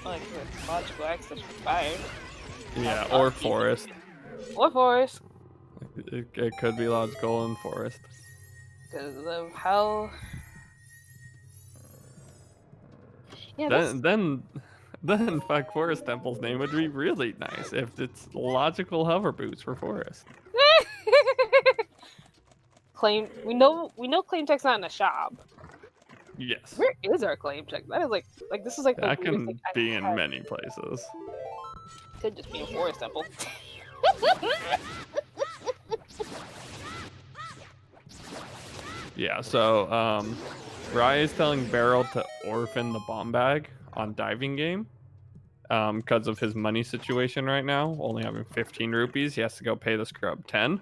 logical access required. Yeah, or forest. Or forest. It could be logical in forest. Because of how. Yeah, then fuck Forest Temple's name would be really nice if it's logical hover boots for forest. Claim we know claim check's not in the shop. Yes. Where is our claim check? That is like this is like that the can be in many places. Could just be in Forest Temple. Yeah, so Rai is telling Barrel to orphan the bomb bag on diving game because of his money situation right now, only having 15 rupees. He has to go pay the scrub 10.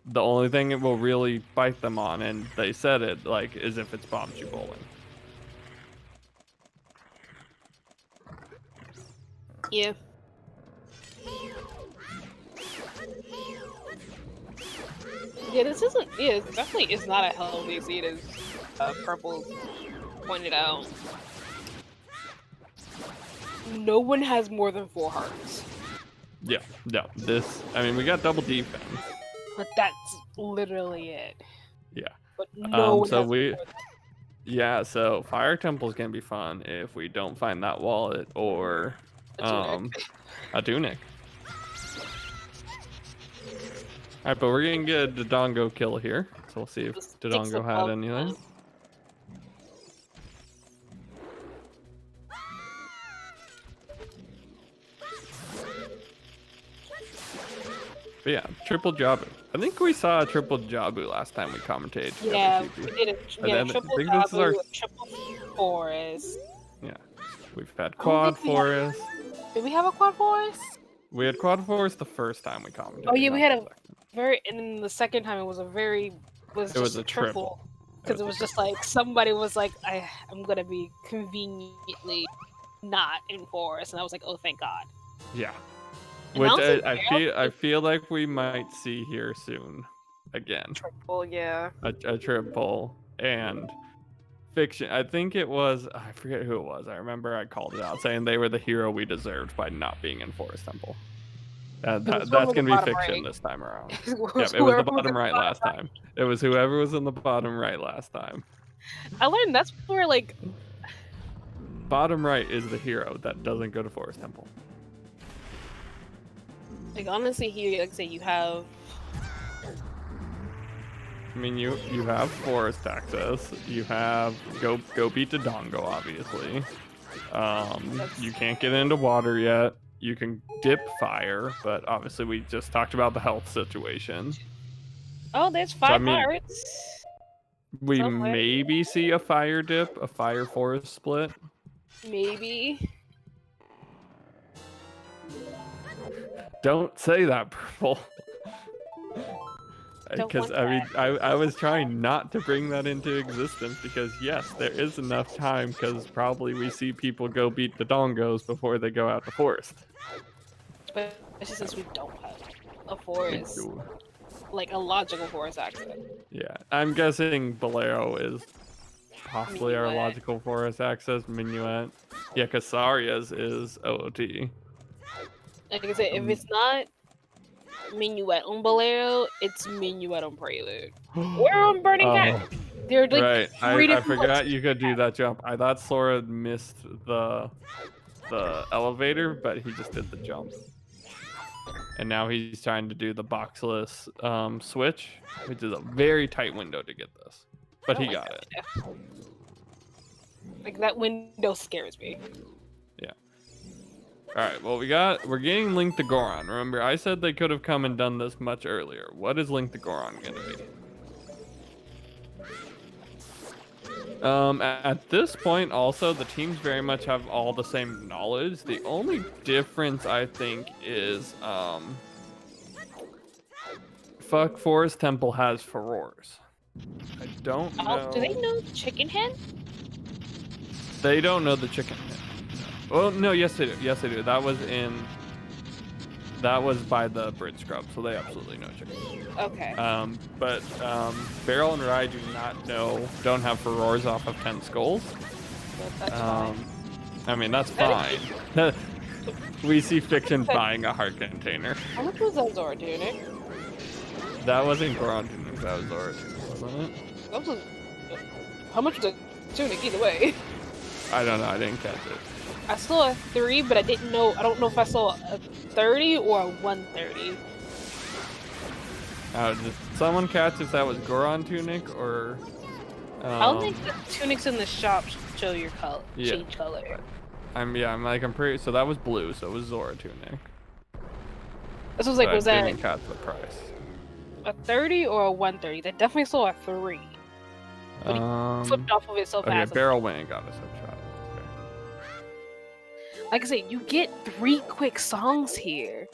The only thing it will really bite them on, and they said it, like, is if it's Bombchu bowling. Yeah. Yeah, this isn't. Yeah, it definitely is not a healthy seed, as Purple pointed out. No one has more than 4 hearts. Yeah, no. This, I mean, we got double defense. But that's literally it. Yeah. But no one so has we, more than... yeah, so Fire Temple's gonna be fun if we don't find that wallet or a tunic. Alright, but we're gonna get a Dodongo kill here. So we'll see if Dodongo had anything. But yeah, triple Jabu. I think we saw a triple Jabu last time we commentated. Yeah, we did a triple Jabu, triple Forest. Yeah, we've had quad Forest. Did we have a quad Forest? We had quad Forest the first time we commentated. Oh yeah, we had a very, and then the second time it was just a triple. Because it was just like, somebody was like, I'm gonna be conveniently not in Forest, and I was like, oh, thank God. Yeah. Which I feel like we might see here soon, again. Triple, yeah. A triple and Fiction. I think it was. I forget who it was. I remember I called it out saying they were the hero we deserved by not being in Forest Temple. That's gonna be Fiction this time around. Yep, it was the bottom right last time. It was whoever was in the bottom right last time. I learned that's where like. Bottom right is the hero that doesn't go to Forest Temple. Like honestly, here, like say you have. I mean, you have forest access. You have go beat Dodongo, obviously. You can't get into water yet. You can dip fire, but obviously we just talked about the health situation. Oh, there's 5 pirates. We maybe see a fire dip, a fire forest split. Maybe. Don't say that, Purple. Because I mean, I was trying not to bring that into existence because yes, there is enough time because probably we see people go beat the dongos before they go out the forest. But since we don't have a forest, like a logical forest access. Yeah, I'm guessing Bolero is possibly our logical forest access. Minuet. Yeah, because Saria's is OOT. Like I said, if it's not Minuet on Bolero, it's Minuet on Prelude. Or on Burning Cat. They're like right. I forgot you could do that jump. I thought Sora missed the elevator, but he just did the jump. And now he's trying to do the boxless switch, which is a very tight window to get this. But he got it. Yeah. Like that window scares me. Yeah. Alright, well we're getting Link to Goron. Remember, I said they could have come and done this much earlier. What is Link to Goron gonna be? At this point, also, the teams very much have all the same knowledge. The only difference, I think, is, Fuck Forest Temple has furores. I don't know. Do they know the chicken hen? They don't know the chicken hen. Well, no, yes they do. Yes they do. That was by the bridge scrub, so they absolutely know chicken. Okay. But Barrel and Rai don't have furores off of 10 skulls. That's fine. I mean, that's fine. We see Fiction buying a heart container. How much was that Zora tunic? That wasn't Goron tunic, that was Zora tunic, wasn't it? That was how much was the tunic either way? I don't know, I didn't catch it. I saw a 3, but I don't know if I saw a 30 or a 130. Did someone catch if that was Goron tunic or... I don't think the tunics in the shop show your color, change color. I'm pretty, so that was blue, so it was Zora tunic. This was like, was that... I didn't catch the price. A 30 or a 130? They definitely saw a 3. But he flipped off of it so fast. Okay, Barrel went and got us a shot. Like I said, you get 3 quick songs here.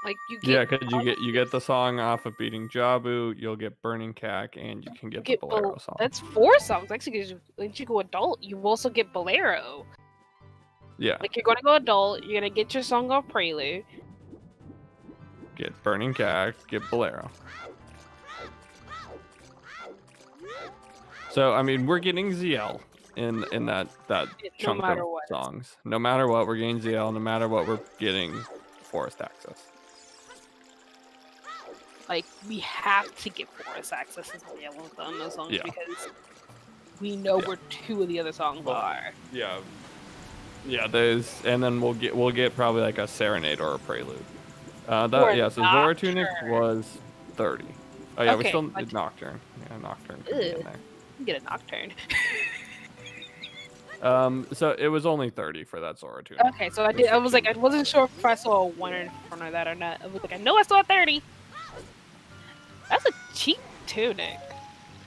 Like you get because you get the song off of beating Jabu, you'll get Burning Cack, and you can get the Bolero song. That's 4 songs. Actually, because once you go adult, you also get Bolero. Yeah. Like you're gonna go adult, you're gonna get your song off Prelude. Get Burning Cack, get Bolero. So I mean, we're getting ZL in that chunk of songs. No matter what, we're getting ZL. No matter what, we're getting forest access. Like we have to get forest access as well on those songs because we know where 2 of the other songs are. Yeah. Yeah, there's, and then we'll get probably like a serenade or a prelude. So Zora tunic was 30. Oh yeah, we still did Nocturne. Yeah, Nocturne. Get a Nocturne. So it was only 30 for that Zora tunic. Okay, so I wasn't sure if I saw a 1 in front of that or not. I was like, I know I saw a 30. That's a cheap tunic.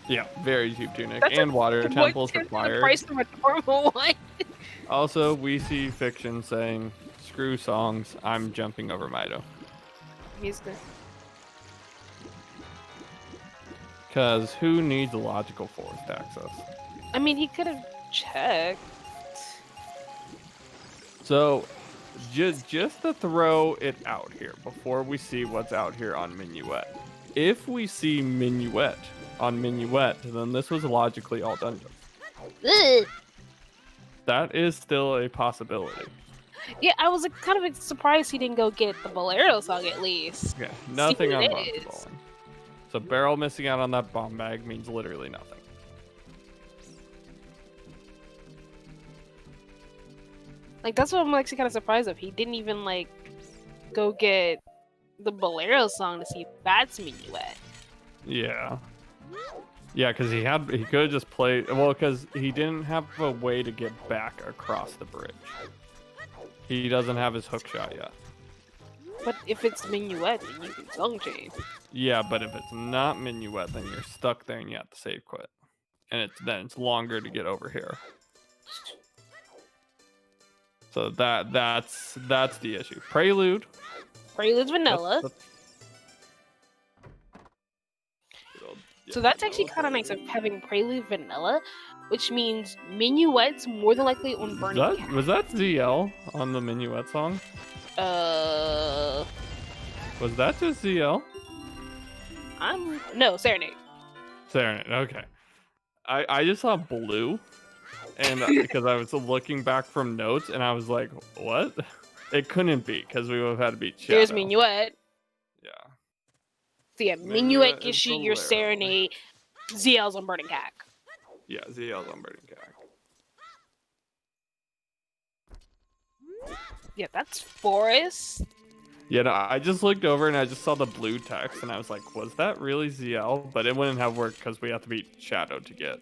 Yeah, very cheap tunic. And water temples required. Price of a normal one. Also, we see Fiction saying, "Screw songs, I'm jumping over Mido." He's good. Because who needs a logical forest access? I mean, he could have checked. So, just to throw it out here before we see what's out here on Minuet. If we see Minuet on Minuet, then this was logically all dungeons. That is still a possibility. Yeah, I was kind of surprised he didn't go get the Bolero song at least. Okay, nothing on Bomb. So Barrel missing out on that bomb bag means literally nothing. Like, that's what I'm actually kind of surprised of. He didn't even, like, go get the Bolero song to see if that's Minuet. Yeah. Yeah, because he could have just played... Well, because he didn't have a way to get back across the bridge. He doesn't have his hook shot yet. But if it's Minuet, then you can song change. Yeah, but if it's not Minuet, then you're stuck there and you have to save quit. And then it's longer to get over here. So that's the issue. Prelude. Prelude's vanilla. So that's actually kind of nice of having Prelude vanilla, which means minuets more than likely on Burning Cat. Was that ZL on the minuet song? Was that just ZL? No, Serenade. Serenade, okay. I just saw blue, and because I was looking back from notes, and I was like, what? It couldn't be, because we would have had to beat Shadow. There's Minuet. Yeah. So yeah, Minuet gives you your Serenade. ZL's on Burning Cat. Yeah, ZL's on Burning Cat. Yeah, that's Forest. Yeah, no, I just looked over and I just saw the blue text, and I was like, was that really ZL? But it wouldn't have worked because we have to beat Shadow to get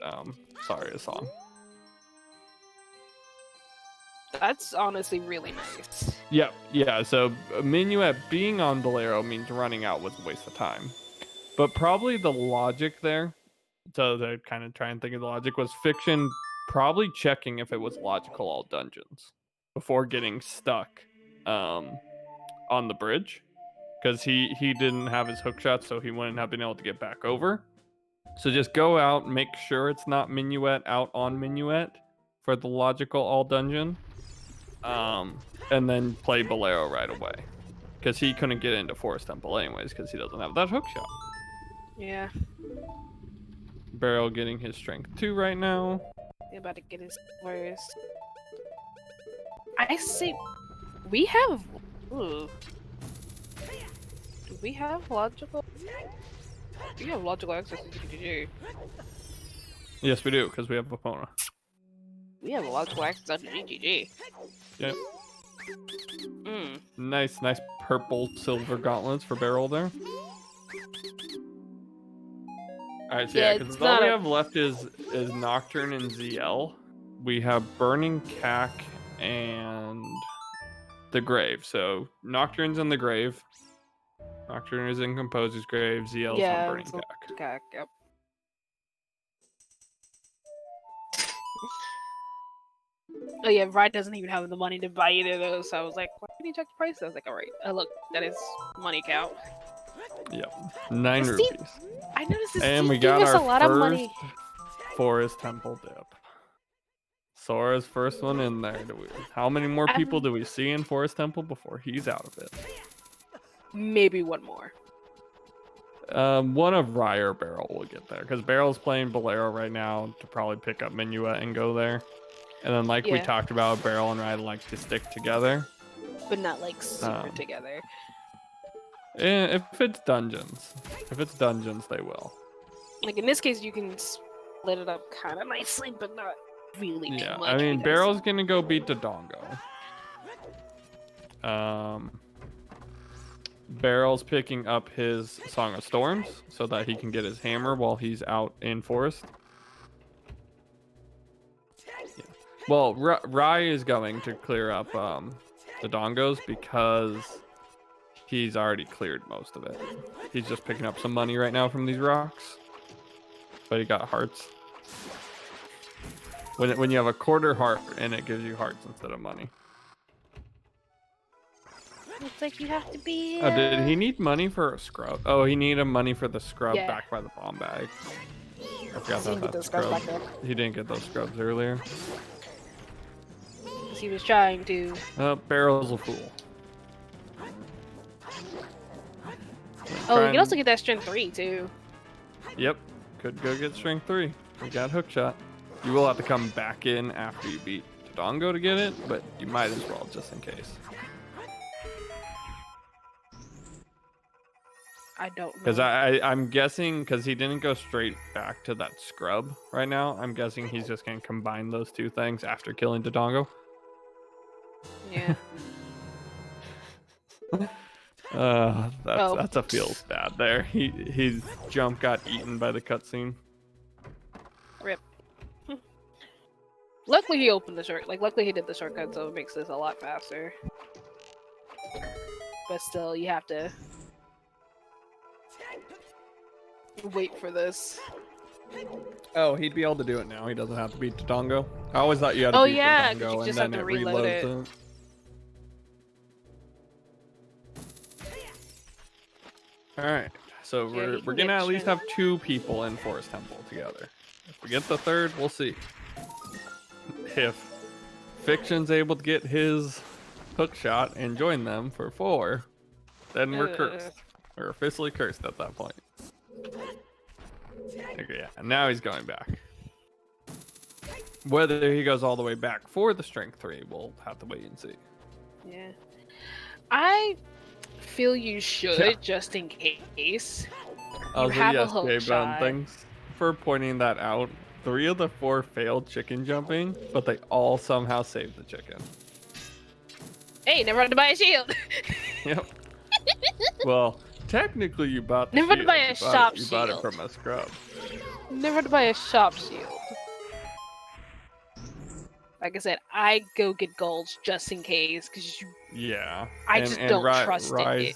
Saria's song. That's honestly really nice. Yep, yeah, so Minuet being on Bolero means running out was a waste of time. But probably the logic there, to kind of try and think of the logic, was Fiction probably checking if it was logical all dungeons before getting stuck on the bridge. Because he didn't have his hook shot, so he wouldn't have been able to get back over. So just go out, make sure it's not Minuet out on Minuet for the logical all dungeon. And then play Bolero right away. Because he couldn't get into Forest Temple anyways, because he doesn't have that hook shot. Yeah. Barrel getting his strength 2 right now. He's about to get his first. I see. We have. Ooh. Do we have logical? We have logical access to GGG. Yes, we do, because we have Epona. We have logical access to GGG. Yep. Nice purple silver gauntlets for Barrel there. Alright, so yeah, because all we have left is Nocturne and ZL. We have Burning Cack and the Grave. So Nocturne's in the Grave. Nocturne is in Composer's Grave. ZL's on Burning Cack. Yep. Oh yeah, Ride doesn't even have the money to buy either of those, so I was like, why did he check the price? I was like, alright, look, that is money count. Yep, 9 rupees. I noticed this and we got our a lot of money. Forest Temple dip. Sora's first one in there. How many more people do we see in Forest Temple before he's out of it? Maybe one more. One of Rye or Barrel will get there, because Barrel's playing Bolero right now to probably pick up Minuet and go there. And then, like we talked about, Barrel and Rye like to stick together. But not, like, super together. If it's dungeons. If it's dungeons, they will. Like, in this case, you can split it up kind of nicely, but not really too much. I mean, Barrel's going to go beat Dodongo. Barrel's picking up his Song of Storms so that he can get his hammer while he's out in Forest. Well, Rye is going to clear up the Dongos because he's already cleared most of it. He's just picking up some money right now from these rocks. But he got hearts. When you have a quarter heart and it gives you hearts instead of money. Looks like you have to be... Oh, did he need money for a scrub? Oh, he needed money for the scrub back by the bomb bag. I forgot about that scrub. He didn't get those scrubs earlier. He was trying to. Barrel's a fool. Oh, you can also get that strength 3 too. Yep, could go get strength 3. We got hook shot. You will have to come back in after you beat Dodongo to get it, but you might as well just in case. I don't know. Because I'm guessing, because he didn't go straight back to that scrub right now, I'm guessing he's just going to combine those two things after killing Dodongo. Yeah. That's a feels bad there. His jump got eaten by the cutscene. Rip. Luckily he opened the luckily he did the shortcut, so it makes this a lot faster. But still, you have to wait for this. Oh, he'd be able to do it now. He doesn't have to beat Dodongo. I always thought you had to beat Dodongo you just and have then to it reload reloads it. All right. So Yeah, we're gonna at least have 2 people in Forest Temple together. If we get the 3rd, we'll see. If Fiction's able to get his hook shot and join them for 4, then we're cursed. We're officially cursed at that point. Okay, yeah, and now he's going back. Whether he goes all the way back for the strength 3, we'll have to wait and see. Yeah. I feel you should, just in case. You have a hook shot. Thanks for pointing that out. 3 of the 4 failed chicken jumping, but they all somehow saved the chicken. Hey, never had to buy a shield. Yep. Well, technically you bought the never had to shield. buy a shop You shield. bought it from a scrub. Never had to buy a shop shield. Like I said, I go get golds just in case, because Yeah. I just don't trust it.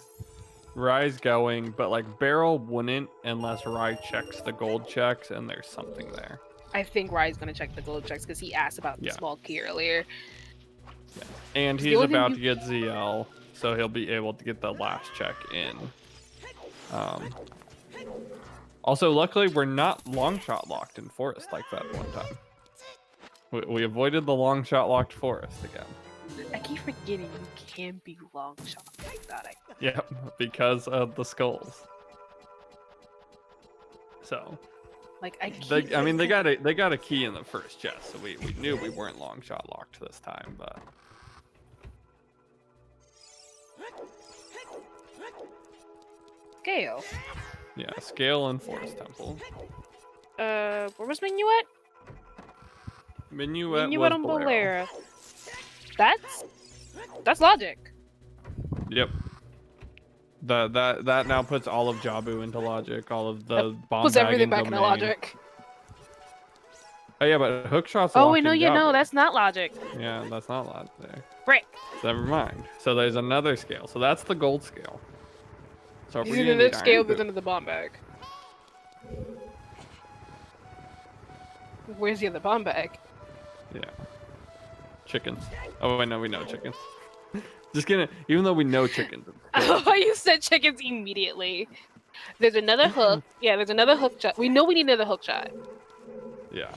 Rye's going, but like Barrel wouldn't unless Rye checks the gold checks and there's something there. I think Rye's gonna check the gold checks because he asked about the small key earlier. Yeah. And he's about to get ZL, so he'll be able to get the last check in. Also, luckily, we're not long shot locked in Forest like that one time. We avoided the long shot locked Forest again. I keep forgetting you can be long shot like that. Yep, because of the skulls. So, like they got a key in the first chest, so we knew we weren't long shot locked this time, but. Scale. Yeah, Scale and Forest Temple. Where was Minuet? Minuet on Bolera. That's logic. Yep. That now puts all of Jabu into logic. All of the bomb puts everything back domain. into logic. Oh yeah, but hook shots. Oh wait, no, that's not logic. Yeah, that's not logic there. Frick. Never mind. So there's another scale. So that's the gold scale. So we're gonna need scale within the bomb bag. Where's the other bomb bag? Yeah. Chickens. Oh wait, no, we know chickens. Just kidding. Even though we know chickens. Oh, you said chickens immediately. There's another hook. Yeah, there's another hook shot. We know we need another hook shot. Yeah.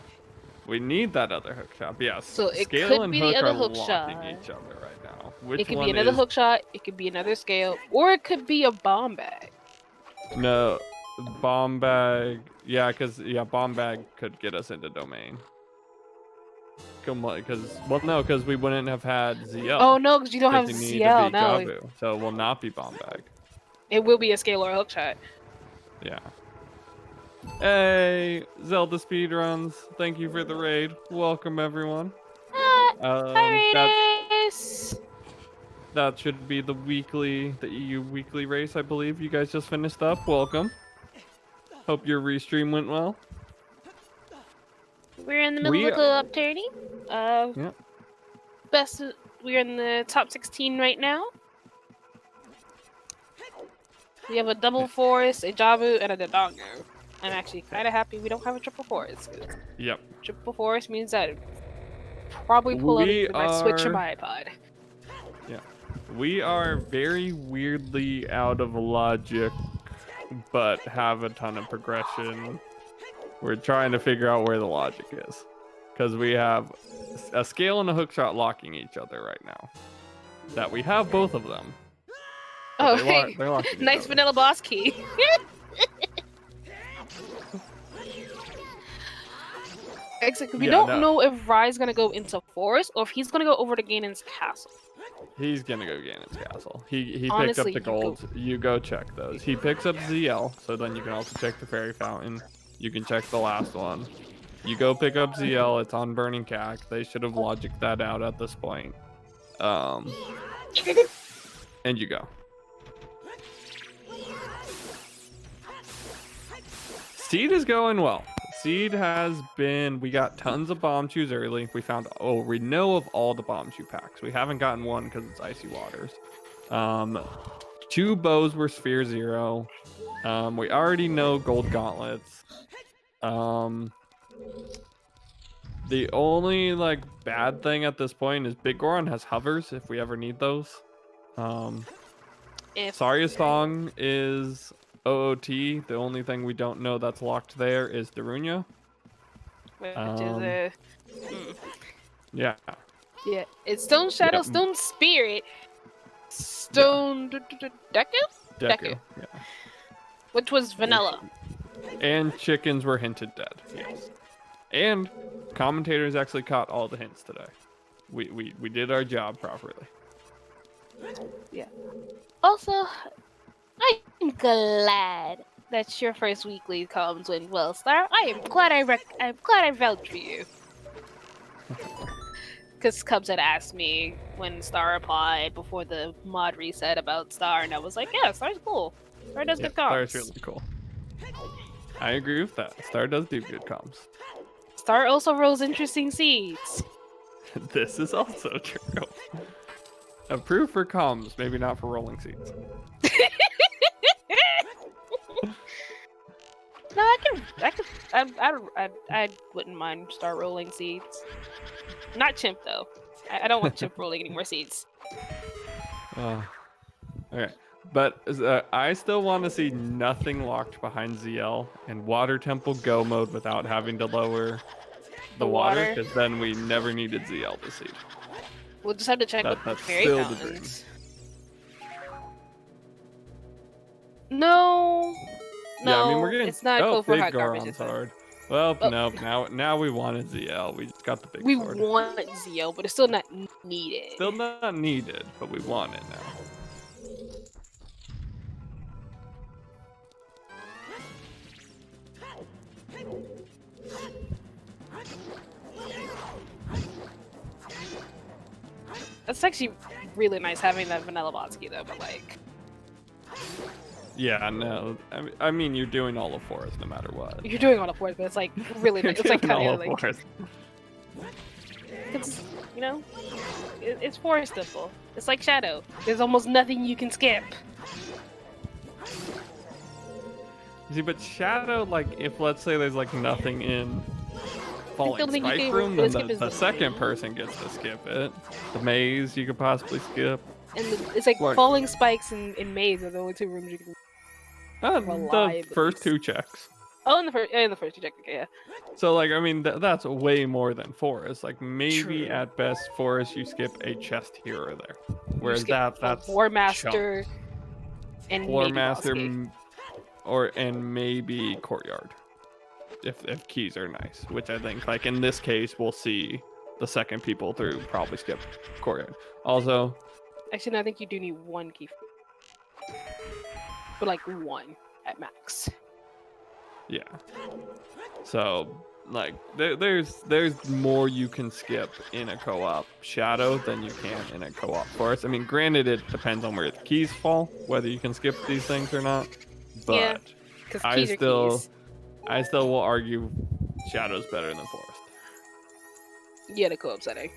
We need that other hook shot. Yeah. So it Scale could and be hook the other are hook locking shot. each other right now. It could be another hook shot. It could be another scale, or it could be a bomb bag. No, bomb bag. Yeah, bomb bag could get us into domain. Because we wouldn't have had ZL. Oh no, because you don't have ZL. No, Jabu, so it will not be bomb bag. It will be a scale or a hook shot. Yeah. Hey, Zelda speedruns. Thank you for the raid. Welcome everyone. That should be the EU weekly race, I believe. You guys just finished up. Welcome. Hope your restream went well. We're in the middle of a co-op tourney. Yeah. We're in the top 16 right now. We have a double forest, a Jabu, and a Dodongo. I'm actually kind of happy we don't have a triple forest. Yep. Triple forest means that probably pull out my Switch or my iPod. Yeah. We are very weirdly out of logic, but have a ton of progression. We're trying to figure out where the logic is. Because we have a scale and a hookshot locking each other right now. That we have both of them. Oh, hey. Nice vanilla boss key. Except we don't know if Rye's gonna go into Forest or if he's gonna go over to Ganon's castle. He's gonna go Ganon's castle. He picked up the gold. You go check those. He picks up ZL, so then you can also check the fairy fountain. You can check the last one. You go pick up ZL. It's on Burning Cack. They should have logicked that out at this point. And you go. Seed is going well. Seed has been, we got tons of bomb chews early. We know of all the bomb chew packs. We haven't gotten one because it's Icy Waters. 2 bows were Sphere 0. We already know gold gauntlets. The only bad thing at this point is Big Goron has hovers if we ever need those. Saria's Song is OOT. The only thing we don't know that's locked there is Darunia. Which is Yeah. yeah. It's Stone Shadow, Yeah. Stone Spirit, Stone Deku? Deku. Yeah. Which was vanilla. And chickens were hinted dead. Yes. And commentators actually caught all the hints today. We did our job properly. Yeah. Also, I'm glad that your first weekly comes went well, Star. I'm glad I vouched for you. Because Cubs had asked me when Star applied before the mod reset about Star, and I was like, yeah, Star's cool. Star does good comms. Star's really cool. I agree with that. Star does do good comms. Star also rolls interesting seeds. This is also true. Approved for comms, maybe not for rolling seeds. No, I wouldn't mind Star rolling seeds. Not Chimp though. I don't want Chimp rolling any more seeds. Okay, but I still want to see nothing locked behind ZL and Water Temple go mode without having to lower the water, because then we never needed ZL to seed. We'll just have to check with that's fairy still fountains. No, yeah, I mean we're getting it's not go for big hot garbage. Goron's hard. Well, no, now we wanted ZL. We just got the big sword. We want ZL, but it's still not needed. Still not needed, but we want it now. It's actually really nice having that vanilla Botsky though, but like. Yeah, no. I mean, you're doing all of forest no matter what. You're doing all the forest, but it's like really nice. It's like kind of like. Forest. It's, you know, it's forest simple. It's like Shadow. There's almost nothing you can skip. See, but Shadow, like, if let's say there's like nothing in Falling Spike Room, then the second person gets to skip it. The maze you could possibly skip. And it's like Falling Spikes and Maze are the only two rooms you can. The first two checks. Oh, in the first two checks, okay, yeah. So like, I mean, that's way more than forest. Like maybe True. at best forest you skip a chest here or there. Whereas that's War Master and War maybe Master Bossgate. and maybe Courtyard. If keys are nice, which I think like in this case we'll see the second people through probably skip Courtyard. Also, actually, no, I think you do need one key. But like one at max. Yeah. So like there's more you can skip in a co-op Shadow than you can in a co-op forest. I mean, granted, it depends on where the keys fall, whether you can skip these things or not. But yeah, I still will argue Shadow's better than forest. Yeah, the co-op setting.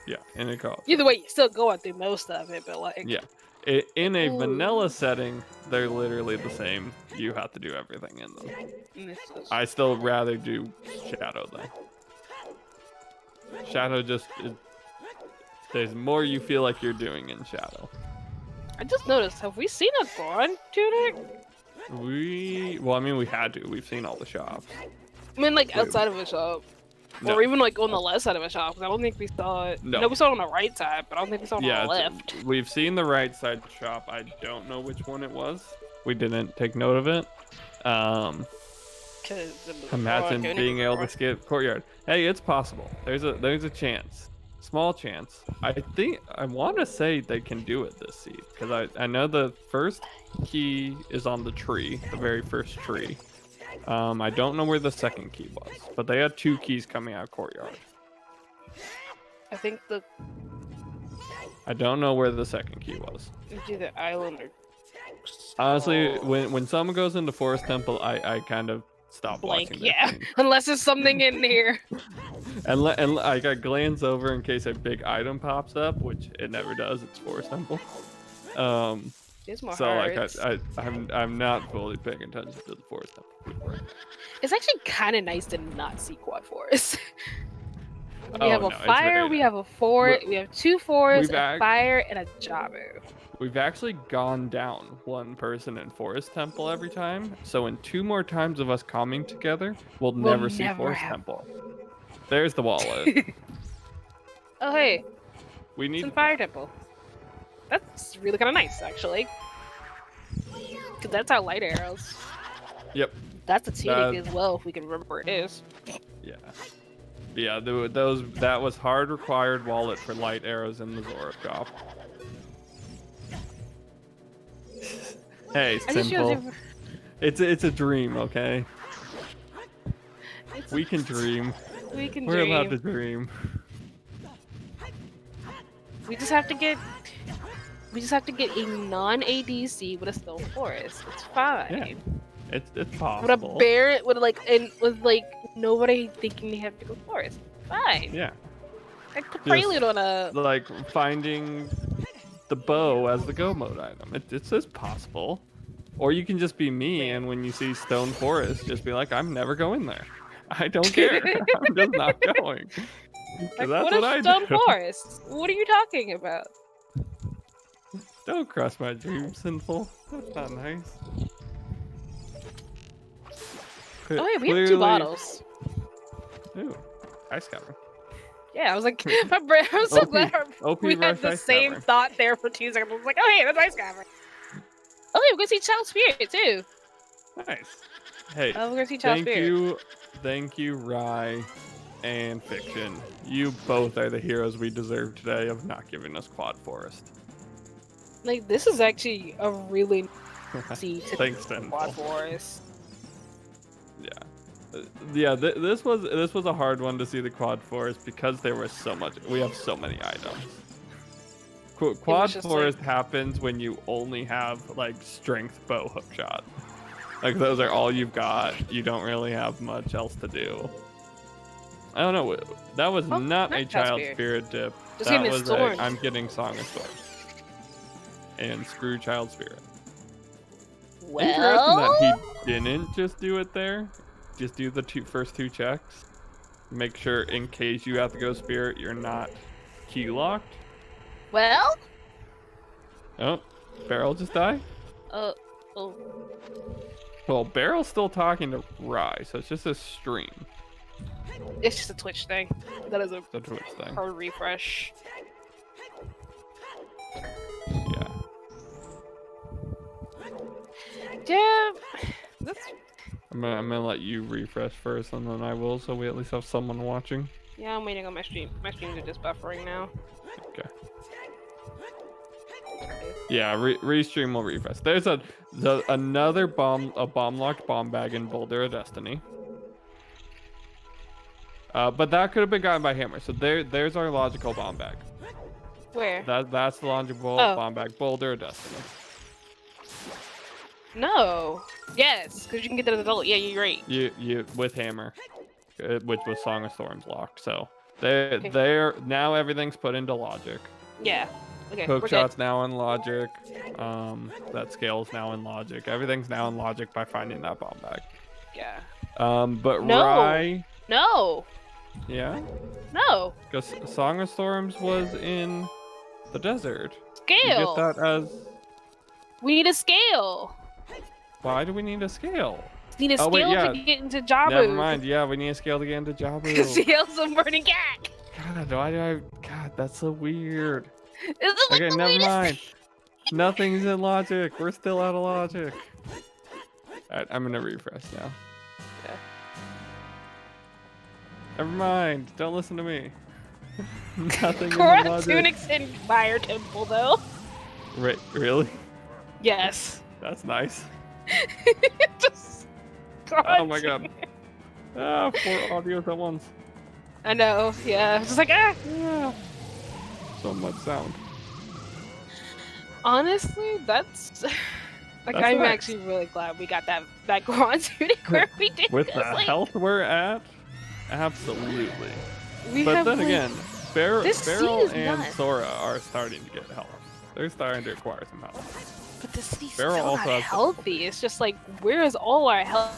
Yeah, in a co-op. Either way, you're still going through most of it, but like. Yeah. In a vanilla setting, they're literally the same. You have to do everything in them. I still rather do Shadow though. Shadow there's more you feel like you're doing in Shadow. I just noticed, have we seen a Goron tunic? Well, I mean, we had to. We've seen all the shops. I mean, like outside of a shop. No. Or even like on the left side of a shop, because I don't think we saw it. No, we saw it on the right side, but I don't think we saw it on the left. We've seen the right side shop. I don't know which one it was. We didn't take note of it. Imagine being able to skip Courtyard. Hey, it's possible. There's a chance. Small chance. I want to say they can do it this seed, because I know the first key is on the tree, the very first tree. I don't know where the second key was, but they had two keys coming out of Courtyard. I think I don't know where the second key was. It's either island or. Honestly, when someone goes into Forest Temple, I kind of stop watching. Yeah, unless there's something in here. and like I glance over in case a big item pops up, which it never does. It's Forest Temple. So like I'm not fully paying attention to the Forest Temple. It's actually kind of nice to not see quad forest. We have a fire, we have a forest, we have two forests, a fire, and a Jabu. we've actually gone down one person in Forest Temple every time. So in 2 more times of us coming together, we'll never see Forest Temple. There's the wallet. Oh hey, We need some Fire Temple. That's really kind of nice, actually. Cause that's our light arrows. Yep. That's a tunic as well, if we can remember where it is. Yeah. Yeah, that was hard required wallet for light arrows in the Zora shop. Hey, simple. It's a dream, okay? We can dream. We're allowed to dream. We just have to get a non-ADC with a stone forest. It's fine. Yeah, it's possible. With a bear with nobody thinking they have to go forest. Fine. Yeah. Like the prelude on a like finding the bow as the go mode item. It's just possible. Or you can just be me, and when you see stone forest, just be like, I'm never going there. I don't care. I'm just not going. Like, that's what I is stone do. forest? What are you talking about? Don't cross my dreams, sinful. That's not nice. Oh wait, we have 2 bottles. Ooh, ice cavern. Yeah, I was like, my brain. I'm so glad we had the same cavern. thought there for 2 seconds. I was like, oh hey, that's ice cavern. Oh yeah, we're gonna see Child Spirit too. Nice. Hey, we're gonna see Child Spirit. Thank you, Rai and Fiction. You both are the heroes we deserve today of not giving us Quad Forest. Like, this is actually a really Thanks, Quad Forest. Yeah. This was a hard one to see the Quad Forest because there was so much. We have so many items. Quad Forest happens when you only have like strength bow hookshot. Like those are all you've got. You don't really have much else to do. I don't know. That was not a Child Spirit dip. That was I'm getting Song of Storms. And screw Child Spirit. Well, interesting that he didn't just do it there. Just do the first 2 checks. Make sure in case you have to go Spirit, you're not key locked. Well. Oh, Barrel just died. Oh. Well, Barrel's still talking to Rai, so it's just a stream. It's just a Twitch thing. That is a Twitch thing. Hard refresh. Yeah. Yeah. I'm gonna let you refresh first, and then I will, so we at least have someone watching. Yeah, I'm waiting on my stream. My streams are just buffering now. Okay. Yeah, restream will refresh. There's another bomb-locked bomb bag in Boulder of Destiny. But that could have been gotten by Hammer. So there's our logical bomb bag. Where? That's the logical bomb bag. Boulder of Destiny. No. Yes, because you can get that as an adult. Yeah, you're right. You with Hammer, which was Song of Storms locked. So there now everything's put into logic. Yeah. Okay. Hookshot's now in logic. That scale's now in logic. Everything's now in logic by finding that bomb bag. Yeah. But no. Rai. No. Yeah. No. Because Song of Storms was in the desert. Scale. You get that as. We need a scale. Why do we need a scale? We need a scale to get into Jabu. Never mind. Yeah, we need a scale to get into Jabu. Scale's a burning cat. God, why do I? God, that's so weird. Okay, never mind. Nothing's in logic. We're still out of logic. Alright, I'm gonna refresh now. Okay. Never mind. Don't listen to me. Nothing in logic. Tunic's in Fire Temple, though. Right? Really? Yes. That's nice. Just. Oh my god. 4 audios at once. I know. Yeah. Just like ah. Yeah. So much sound. Honestly, that's I'm nice. actually really glad we got that Goron tunic where we did. With the health we're at, absolutely. But then again, Barrel and Sora are starting to get health. They're starting to acquire some health. But the city's Barrel still also not healthy. It's just like, where is all our health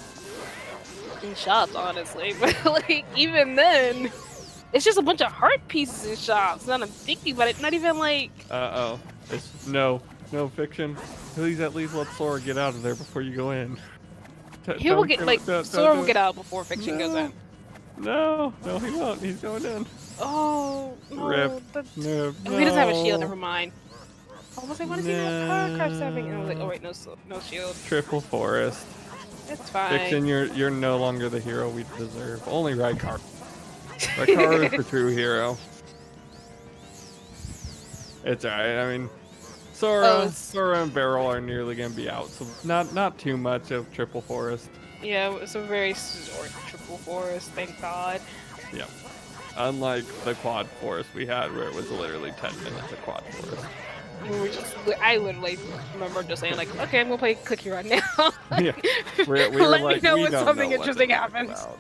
in shops, honestly? But like, even then, it's just a bunch of heart pieces in shops. Now I'm thinking about it, not even like. No. No fiction. Please at least let Sora get out of there before you go in. He will get Sora will get out before Fiction goes in. No, he won't. He's going in. Oh no! Rip. Oh, he doesn't have a shield. Never mind. I was like, want to see that car crash happening? And I was like, oh wait, no shield. Triple forest. It's fine. Fiction, you're no longer the hero we deserve. Only Raikaru. Raikaru is the true hero. It's alright. I mean, Sora and Barrel are nearly gonna be out, so not too much of triple forest. Yeah, it's a very short triple forest. Thank God. Yeah. Unlike the quad forest we had, where it was literally 10 minutes of quad forest. I literally remember just saying like, okay, I'm gonna play Cookie Run now. Yeah, we were Let like, me know we when don't something know what interesting this is happens. about.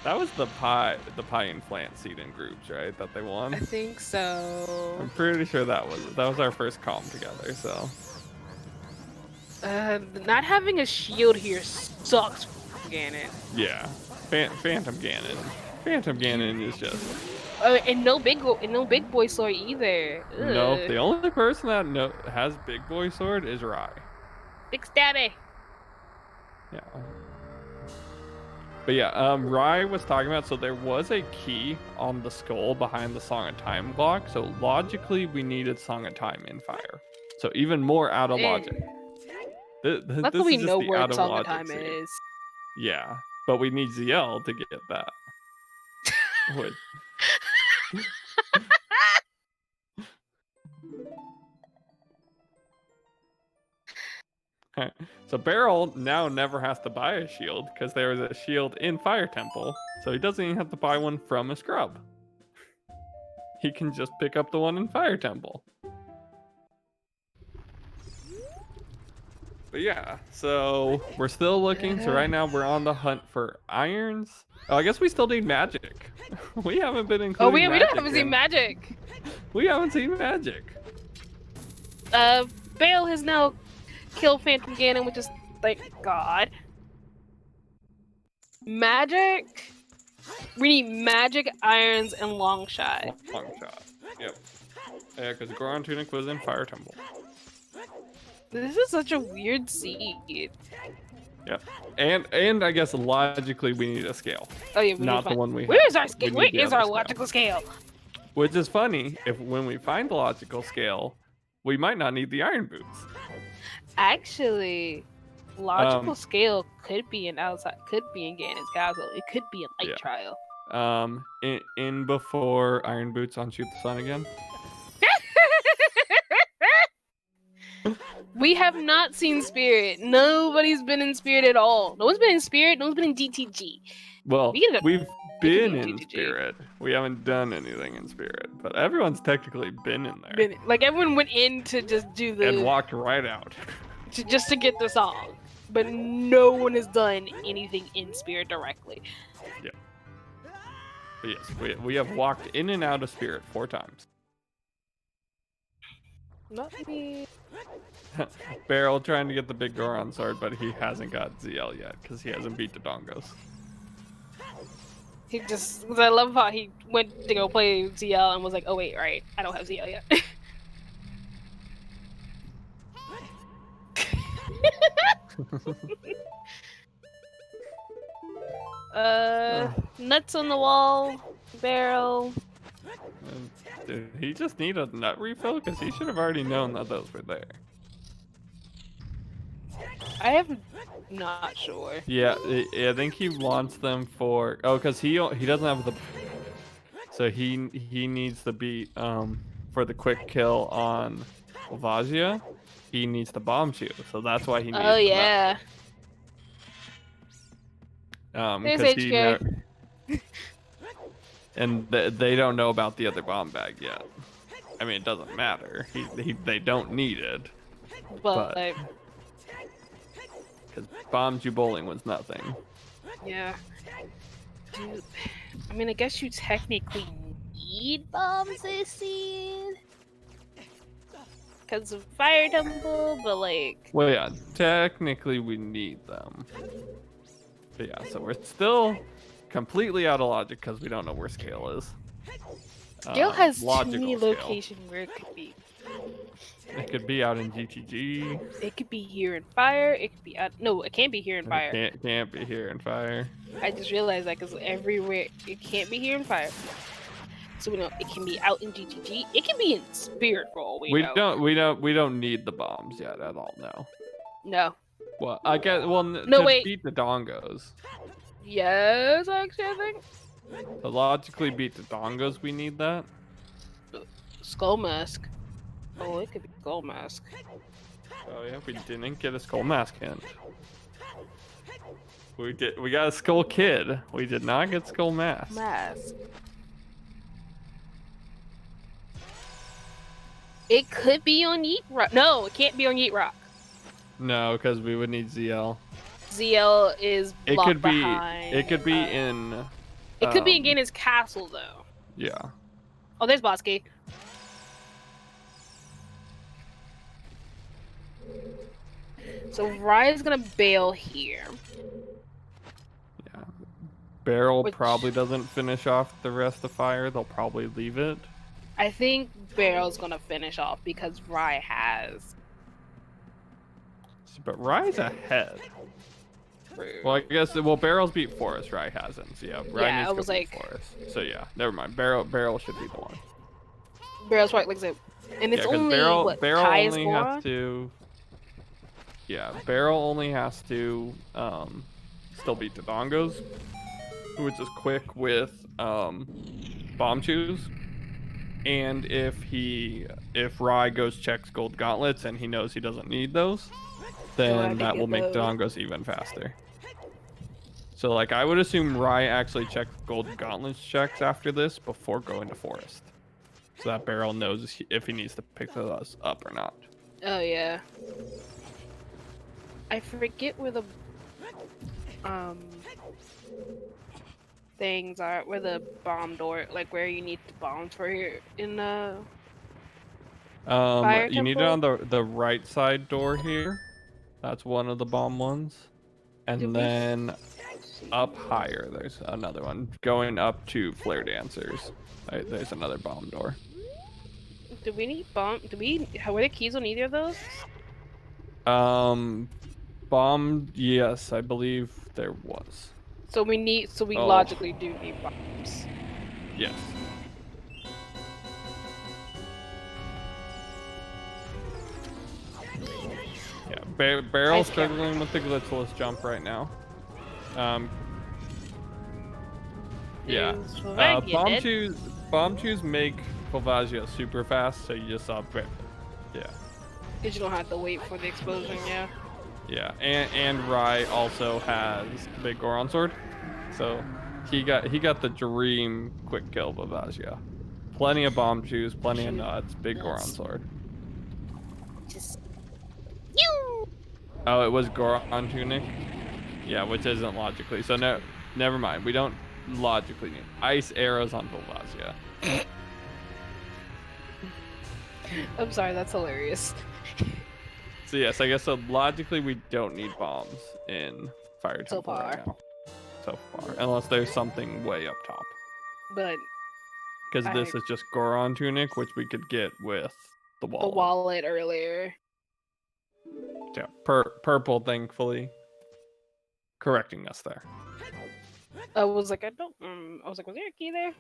That was the pie and plant seed in groups, right? That they won. I think so. I'm pretty sure that was our first calm together. So. Not having a shield here sucks, Ganon. Yeah, Phantom Ganon. Phantom Ganon is just. And no big boy sword either. Ugh. Nope. The only person that has big boy sword is Rai. Big Daddy. Yeah. But yeah, Rai was talking about, so there was a key on the skull behind the Song of Time block, so logically we needed Song of Time in fire. So even more out of logic. Luckily we know where Song of Time is. Yeah, but we need ZL to get that. Alright, so Barrel now never has to buy a shield because there is a shield in Fire Temple, so he doesn't even have to buy one from a scrub. He can just pick up the one in Fire Temple. But yeah, so we're still looking. So right now we're on the hunt for irons. Oh, I guess we still need magic. We haven't been including we haven't seen magic. We haven't seen magic. Bale has now killed Phantom Ganon, which is like God. Magic. We need magic, irons, and long shot. Long shot. Yep. Yeah, because Goron Tunic was in Fire Temple. This is such a weird seed. Yep. And I guess logically we need a scale. Oh yeah, not the one we have. Where's our scale? Where is our logical scale? Which is funny, when we find the logical scale, we might not need the iron boots. Actually, logical scale could be in Ganon's castle. It could be in Light Trial. In before iron boots on Shoot the Sun again. We have not seen Spirit. Nobody's been in Spirit at all. No one's been in Spirit. No one's been in DTG. Well, we've been in Spirit. We haven't done anything in Spirit, but everyone's technically been in there. Like everyone went in to just do the and walked right out, just to get the song. But no one has done anything in Spirit directly. Yeah. But yes, we have walked in and out of Spirit 4 times. Not me. Barrel trying to get the big Goron sword, but he hasn't got ZL yet because he hasn't beat the Dongos. He just, I love how he went to go play ZL and was like, oh wait, right, I don't have ZL yet. Nuts on the wall, Barrel. Did he just need a nut refill? Because he should have already known that those were there. I am not sure. Yeah, I think he wants them for... Oh, because he doesn't have the... So he needs to beat, for the quick kill on Vazia, he needs the bomb shoe. So that's why he needs Oh, yeah. There's HK. And they don't know about the other bomb bag yet. I mean, it doesn't matter. They don't need it. But because bomb you bowling was nothing. Yeah. Dude, I mean, I guess you technically need bombs this scene. Because of Fire Temple, but like... Well, yeah, technically we need them. But yeah, so we're still completely out of logic because we don't know where scale is. Scale has too many locations where it could be. It could be out in GTG. It could be here in fire. It could be out. No, it can't be here in fire. It can't be here in fire. I just realized that because everywhere it can't be here in fire. So we know it can be out in GTG. It can be in spirit for all we know. We don't need the bombs yet at all. No. No. Well, I guess. Well, no, to wait. beat the dongos. Yes, actually, I think. To logically beat the dongos, we need that. Skull mask. Oh, it could be skull mask. Oh yeah, we didn't get a skull mask hint. We got a skull kid. We did not get skull mask. It could be on Yeet Rock. No, it can't be on Yeet Rock. No, because we would need ZL. ZL is blocked behind. It could be in. It could be in Ganon's castle though. Yeah. Oh, there's Bosky. So Raya's gonna bail here. Yeah. Barrel probably doesn't finish off the rest of fire. They'll probably leave it. I think Barrel's gonna finish off because Rye has. But Rye's ahead. True. Well, I guess Barrel's beat Forest. Rye hasn't. So yeah, Rye needs to beat Forest. So yeah, never mind. Barrel should be the one. Barrel's right, like and it's only Barrel Kai's only has to. Yeah, Barrel only has to still beat the dongos, which is quick with bomb chews. And if Rye goes checks gold gauntlets and he knows he doesn't need those, then that will make dongos even faster. So like I would assume Rye actually checks gold gauntlets checks after this before going to Forest. So that Barrel knows if he needs to pick those up or not. Oh yeah. I forget where the things are, where the bomb door, like where you need the bombs for here in the fire you need it on the right side door here. That's one of the bomb ones. And then up higher there's another one going up to Flare Dancers. Right, there's another bomb door. Do we need bomb? Were there keys on either of those? Bomb, yes, I believe there was. So we logically do need bombs. Yes. Yeah, Barrel's struggling with the glitchless jump right now. Yeah. Bomb chews make Volvazia super fast, so you just yeah. Because you don't have to wait for the explosion, yeah. Yeah, and Rye also has big Goron sword, so he got the dream quick kill of Volvazia. Plenty of bomb chews, plenty of nuts, big Goron sword. Just Oh, it was Goron tunic. Yeah, which isn't logically. So no, never mind. We don't logically need ice arrows on Volvazia. I'm sorry, that's hilarious. So yes, I guess so logically we don't need bombs in Fire Temple right now. So far, unless there's something way up top. But because this is just Goron tunic, which we could get with the wallet. The wallet earlier. Yeah, purple, thankfully, correcting us there. I was like, was there a key there?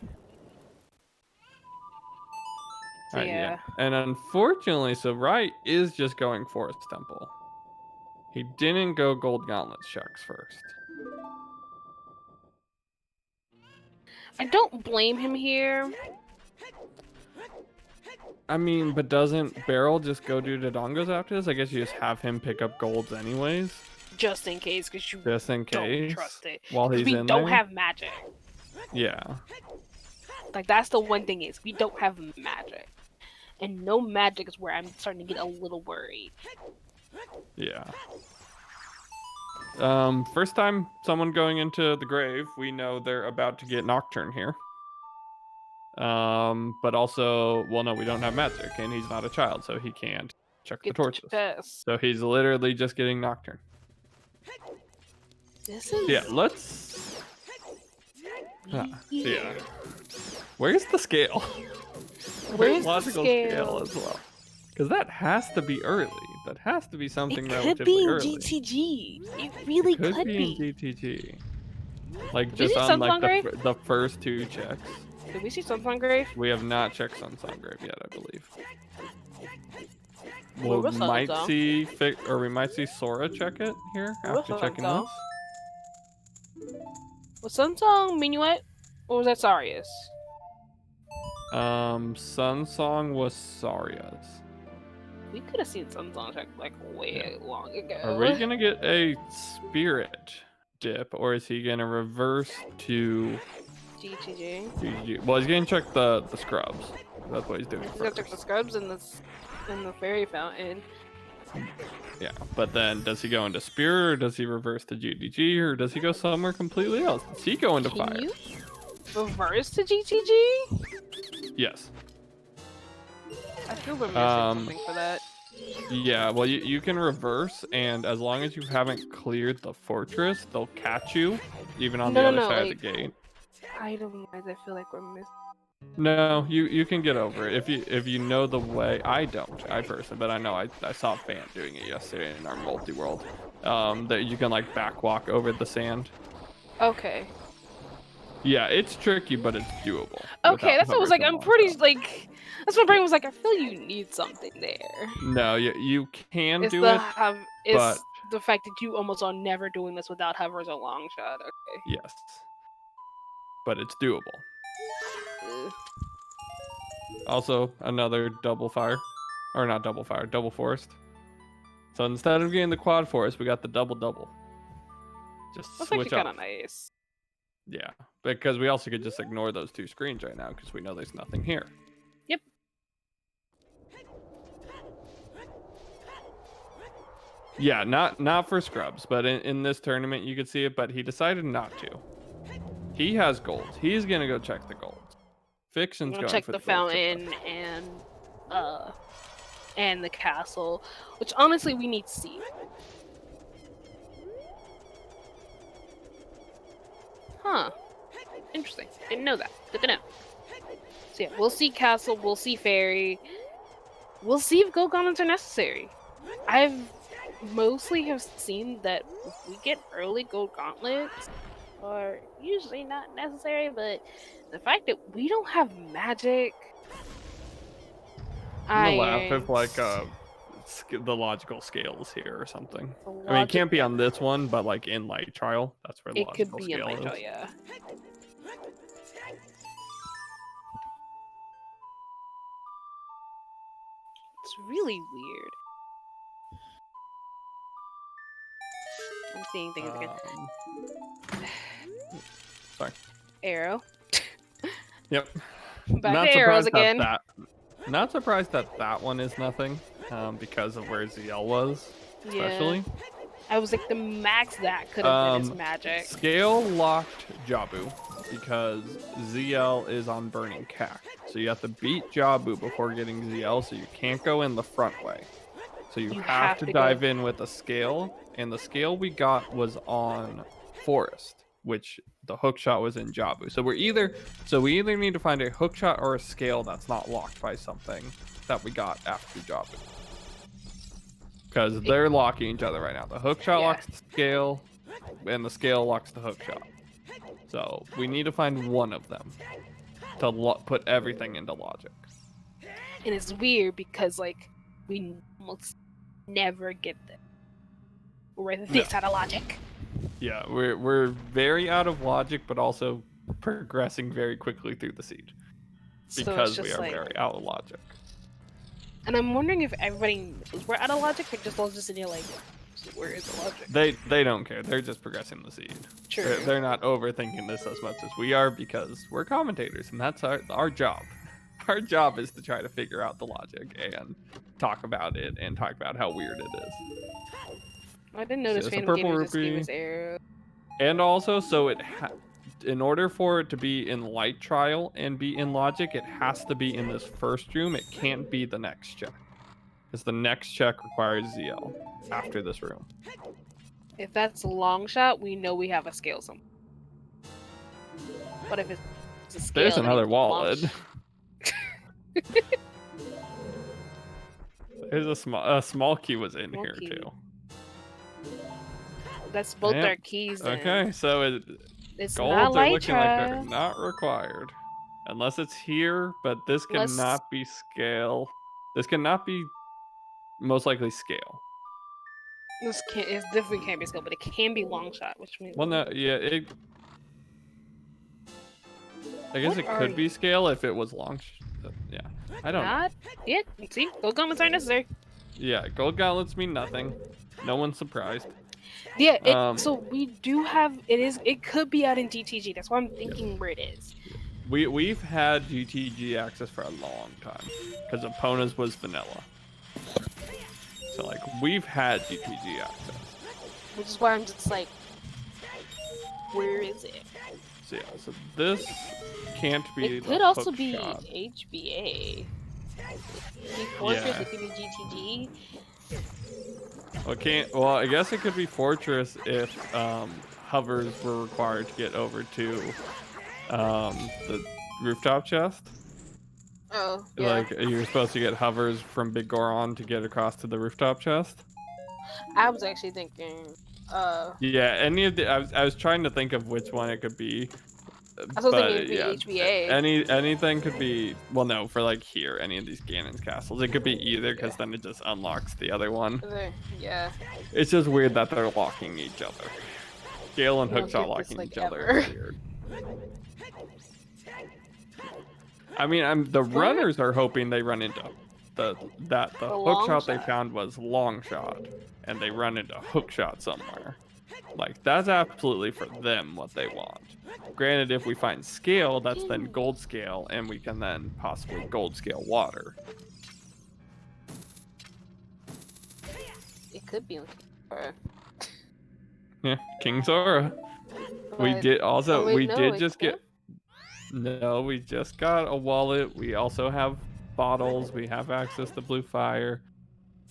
So, yeah. And unfortunately, so Rye is just going Forest Temple. He didn't go Gold Gauntlet checks first. I don't blame him here. I mean, but doesn't Barrel just go do the dongos after this? I guess you just have him pick up golds anyways. Just in case, because you don't trust it. While he's in there. We don't have magic. Yeah. Like, that's the one thing is, we don't have magic. And no magic is where I'm starting to get a little worried. Yeah. First time someone going into the grave, we know they're about to get Nocturne here. But also, well, no, we don't have magic, and he's not a child, so he can't check the torches. So he's literally just getting Nocturne. This is... Yeah, let's... yeah. Where's the scale? Where's logical the scale as well? Because that has to be early. That has to be something It could relatively be in early. GTG. It really It could be in be. GTG. Like Did we just see on like Sunflower Grave? the first 2 checks. Did we see Sunflower Grave? We have not checked Sunflower Grave yet, I believe. Where We was might Sunflower? see we might see Sora check it here Where after was checking Sunflower? this. Was Sunsong Minuet? Or was that Sarius? Sunsong was Saria's. We could have seen Sunsong check like way long ago. Are we gonna get a spirit dip, or is he gonna reverse to GTG? GG? Well, he's gonna check the scrubs. That's what he's doing He's gonna check the first. scrubs and the fairy fountain. Yeah, but then does he go into spirit, or does he reverse to GTG, or does he go somewhere completely else? Does he go into fire? Can you reverse to GTG? Yes. I feel we're missing something for that. Yeah, well, you can reverse, and as long as you haven't cleared the fortress, they'll catch you, even on the other side of the gate. Item-wise, I feel like we're missing. No, you can get over it if you know the way. I don't, I personally, but I know I saw a fan doing it yesterday in our multi-world. That you can like backwalk over the sand. Okay. Yeah, it's tricky, but it's doable. Okay, that's what I was like. I'm pretty like. That's what my brain was like. I feel you need something there. No, you can It's do the it. it's the fact that you almost are never doing this without hover as a long shot. Okay. Yes. But it's doable. Ugh. Also, another double fire. Or not double fire, double forest. So instead of getting the quad forest, we got the double. Just That's switch actually kind up. of nice. Yeah, because we also could just ignore those 2 screens right now because we know there's nothing here. Yep. Yeah, not for scrubs, but in this tournament you could see it, but he decided not to. He has golds. He's gonna go check the golds. Fiction's I'm going gonna check for the gold fountain and the castle, which honestly we need to see. Huh. Interesting. Didn't know that. Good to know. So yeah, we'll see castle, we'll see fairy. We'll see if gold gauntlets are necessary. I've mostly have seen that if we get early gold gauntlets are usually not necessary, but the fact that we don't have magic. I'm gonna laugh if like the logical scales here or something. I mean, it can't be on this one, but like in light trial, that's where the it logical could be in scale light is. trial, yeah. It's really weird. I'm seeing things again. Sorry. Arrow. Yep. Back Not to arrows surprised again. Not surprised that one is nothing, because of where ZL was, especially. Yeah. I was like, the max that could have been is magic. Scale locked Jabu because ZL is on Burning Cack. So you have to beat Jabu before getting ZL, so you can't go in the front way. So you have to dive in with a scale, and the scale we got was on Forest, which the hook shot was in Jabu. So we either need to find a hook shot or a scale that's not locked by something that we got after Jabu. Because they're locking each other right now. The hook shot locks the scale, and the scale locks the hook shot. So we need to find one of them to put everything into logic. And it's weird because like we almost never get there. We're this out of logic. Yeah, we're very out of logic, but also progressing very quickly through the siege because we are very out of logic. And I'm wondering if everybody knows we're out of logic, or just all just in here like, where is the logic? They don't care. They're just progressing the siege. True. They're not overthinking this as much as we are because we're commentators, and that's our job. Our job is to try to figure out the logic and talk about it and talk about how weird it is. I didn't notice Phantom Gamers just gave us arrow. And also, so in order for it to be in light trial and be in logic, it has to be in this first room. It can't be the next check, because the next check requires ZL after this room. If that's a long shot, we know we have a scale somewhere. But if it's a scale, there's another wallet. There's a small key was in Small here key. too. That's both Yep. our keys. Then. Okay, so It's golds not are looking like they're Lytra. not required. Unless it's here, but this cannot be scale. This cannot be most likely scale. This can't. It definitely can't be skill, but it can be long shot, which means. Well, no, yeah, I guess What it are could be scale if it was long. Yeah, I don't know. Not. Yeah. See, gold gauntlets aren't necessary. Yeah, gold gauntlets mean nothing. No one's surprised. Yeah. So we do have. It could be out in GTG. That's why I'm thinking where it is. We've had GTG access for a long time because Epona's was vanilla. So like we've had GTG access. Which is why I'm just like, where is it? So yeah, so this can't be. It could also hook be shot. HBA. It could be Fortress. Yeah. It could be GTG. Okay, well, I guess it could be Fortress if hovers were required to get over to the rooftop chest. Oh, yeah. Like you're supposed to get hovers from Big Goron to get across to the rooftop chest. I was actually thinking. Yeah, any of the I was trying to think of which one it could be. I was thinking it'd be HBA. Anything could be. Well, no, for like here, any of these Ganon's castles, it could be either because then it just unlocks the other one. Yeah. It's just weird that they're locking each other. Gale and Hookshot locking like each other ever. is weird. I mean, the runners are hoping they run into the hookshot they found was long shot, and they run into hookshot somewhere. Like that's absolutely for them what they want. Granted, if we find scale, that's then gold scale, and we can then possibly gold scale water. It could be. Yeah, King Zora. We did also. We did just get. No, we just got a wallet. We also have bottles. We have access to blue fire.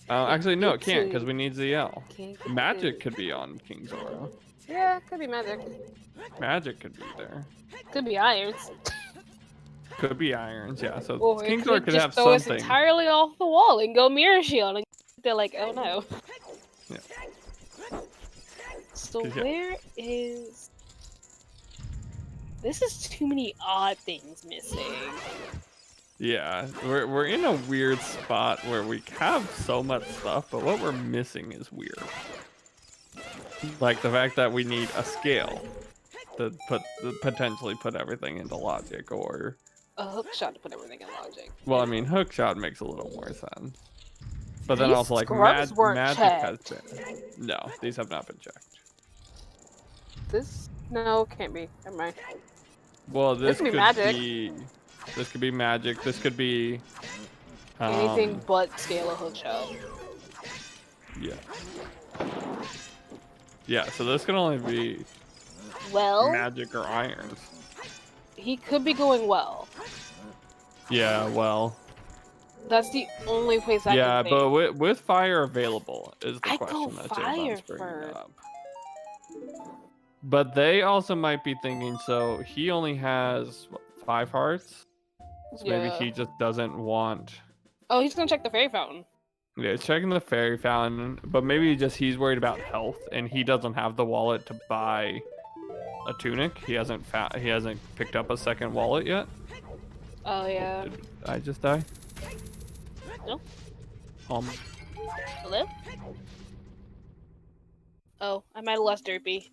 Actually, no, it can't because we need ZL. Magic could be on King Zora. Yeah, could be magic. Magic could be there. Could be irons. Could be irons, yeah. So Or King it Zora could could just have throw us something. entirely off the wall and go mirror shield, and they're like, oh no. Yeah. So where is? This is too many odd things missing. Yeah, we're in a weird spot where we have so much stuff, but what we're missing is weird. Like the fact that we need a scale to potentially put everything into logic, or A hook shot to put everything in logic. well, I mean, hook shot makes a little more sense. But then These also like scrubs weren't magic checked. has been. No, these have not been checked. This no can't be. Never mind. Well, this could be could magic. be. This could be magic. This could be. Anything but scale a hook shot. Yeah. Yeah. So this can only be. Well, Magic or irons. he could be going well. Yeah. Well. That's the only place I Yeah, can think. but with fire available is the I'd go question that fire Jason's bringing first. up. But they also might be thinking, so he only has what, 5 hearts. So maybe he just doesn't want. Oh, he's gonna check the fairy fountain. Yeah, he's checking the fairy fountain, but maybe just he's worried about health, and he doesn't have the wallet to buy a tunic. He hasn't picked up a second wallet yet. Oh yeah. Did I just die? No. Hello? Oh, I might have lost Derpy.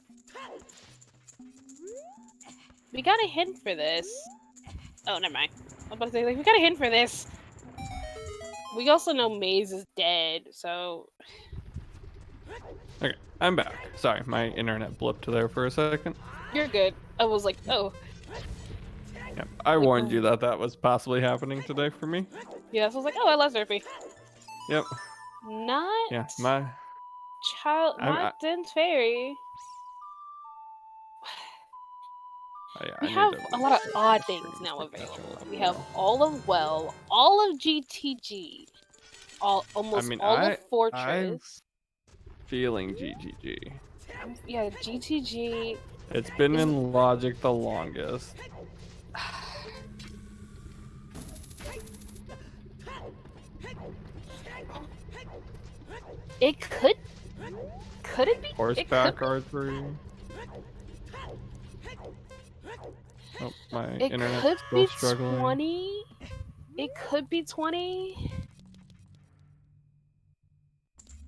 We got a hint for this. Oh, never mind. I'm about to say, like, we got a hint for this. We also know Maze is dead, so... Okay, I'm back. Sorry, my internet blipped there for a second. You're good. I was like, oh. Yeah, I warned you that that was possibly happening today for me. Yeah, so I was like, oh, I lost Derpy. Yep. Not... Yeah, Not Dense Fairy. Oh, yeah, We have a lot of odd things now available. We have all of Well, all of GTG, almost all of Fortress. Feeling GGG. Yeah, GTG. It's been in logic the longest. It could. Could it be? Horseback archery. Oh, my It internet's could still be struggling. 20. It could be 20.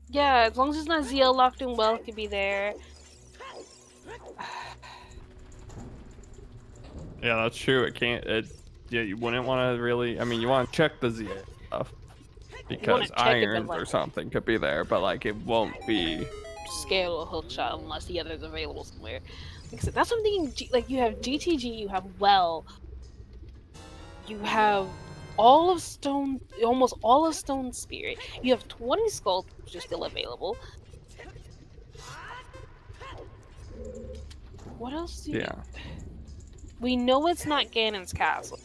Yeah, as long as it's not ZL locked in well, it could be there. Yeah, that's true. It can't. Yeah, you wouldn't want to really. I mean, you want to check the ZL stuff because irons or something could be there, but like it won't be scale or hook shot unless the other is available somewhere. Like I said, that's something. Like you have GTG, you have well, you have all of Stone, almost all of Stone Spirit. You have 20 skulls, which are still available. What else do you... Yeah. We know it's not Ganon's castle.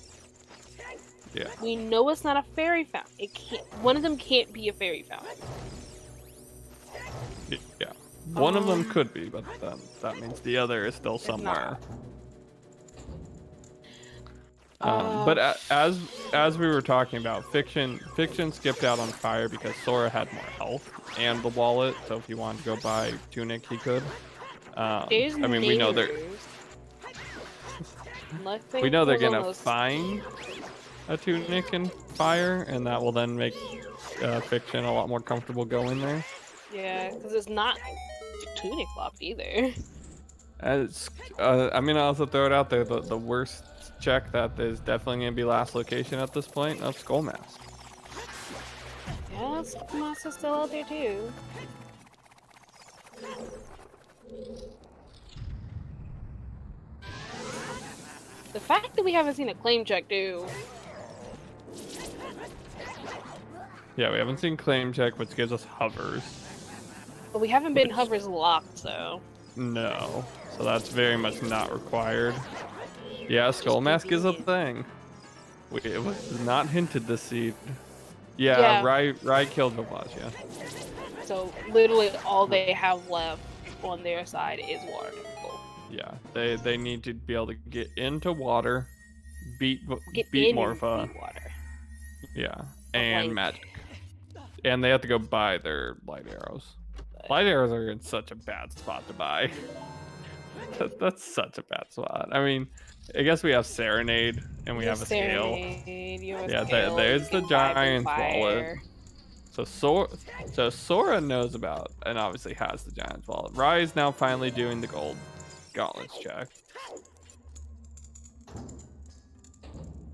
Yeah. We know it's not a fairy fountain. It can't. One of them can't be a fairy fountain. Yeah. One of them could be, but that means the other is still somewhere. But as we were talking about, fiction skipped out on fire because Sora had more health and the wallet. So if he wanted to go buy tunic, he could. I mean, we know they're gonna find a tunic and fire, and that will then make fiction a lot more comfortable going there. Yeah, because it's not tunic locked either. I mean, I'll also throw it out there. The worst check that is definitely going to be last location at this point of Skull Mask. Yeah, Skull Mask is still out there too. The fact that we haven't seen a claim check too. Yeah, we haven't seen claim check, which gives us hovers. But we haven't been hovers locked, so. No, so that's very much not required. Yeah, Skull Mask is a thing. It was not hinted this seed. Yeah. Rai killed Village, yeah. So literally all they have left on their side is water. Yeah, they need to be able to get into water, beat Morpha. Beat water. Yeah, and magic. And they have to go buy their light arrows. Light arrows are in such a bad spot to buy. That's such a bad spot. I mean, I guess we have Serenade and we have a scale. Yeah, there's the Giant's wallet. So Sora knows about and obviously has the Giant's wallet. Rai is now finally doing the gold gauntlets check.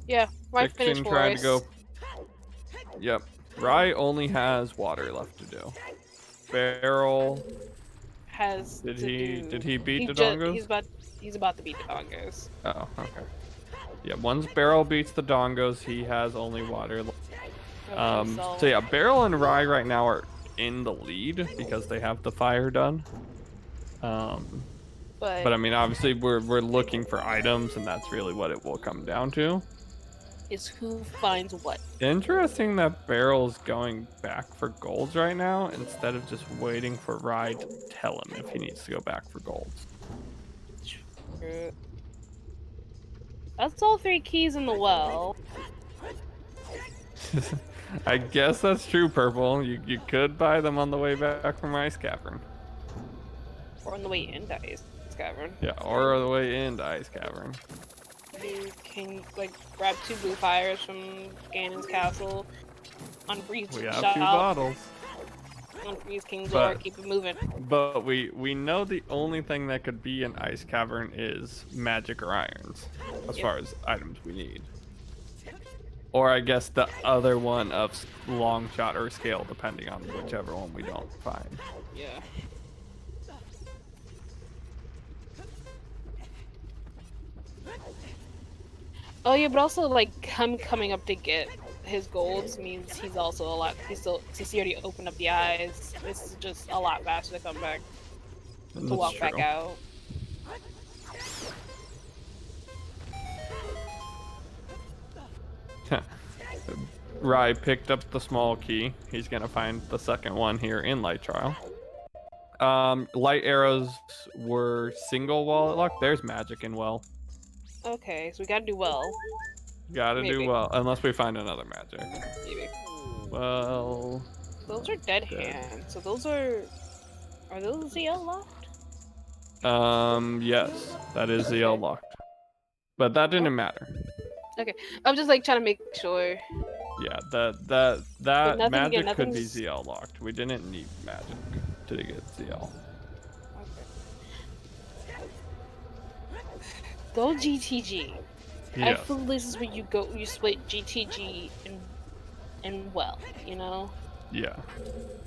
Yeah, Rai finished tried to go. Yep, Rai only has water left to do. Barrel has. Did he beat the Dongos? He's about to beat the Dongos. Oh, okay. Yeah, once Barrel beats the Dongos, he has only water. So yeah, Barrel and Rai right now are in the lead because they have the fire done. But I mean, obviously we're looking for items, and that's really what it will come down to. Is who finds what. Interesting that Barrel's going back for golds right now instead of just waiting for Rai to tell him if he needs to go back for golds. True. That's all 3 keys in the well. I guess that's true, Purple. You could buy them on the way back from Ice Cavern. Or on the way into Ice Cavern. Yeah, or on the way into Ice Cavern. You can grab 2 blue fires from Ganon's castle, unfreeze. We have 2 bottles. Unfreeze King Zora, keep it moving. But we know the only thing that could be in Ice Cavern is magic or irons, as far as items we need. Or I guess the other one of long shot or scale, depending on whichever one we don't find. Yeah. Oh yeah, but also him coming up to get his golds means he's also he's already opened up the eyes. It's just a lot faster to come back. To walk back out. Rai picked up the small key. He's gonna find the second one here in Light Trial. Light arrows were single wallet lock. There's magic in well. Okay, so we gotta do well. Gotta do well, unless we find another magic. Maybe. Well, Those are dead hands. So those are those ZL locked? Yes, that is ZL locked. But that didn't matter. Okay, I'm just like trying to make sure. Yeah, that magic could be nothing's... ZL locked. We didn't need magic to get ZL. Okay. Go GTG. Yes. I feel this is where you split GTG and well, you know? Yeah.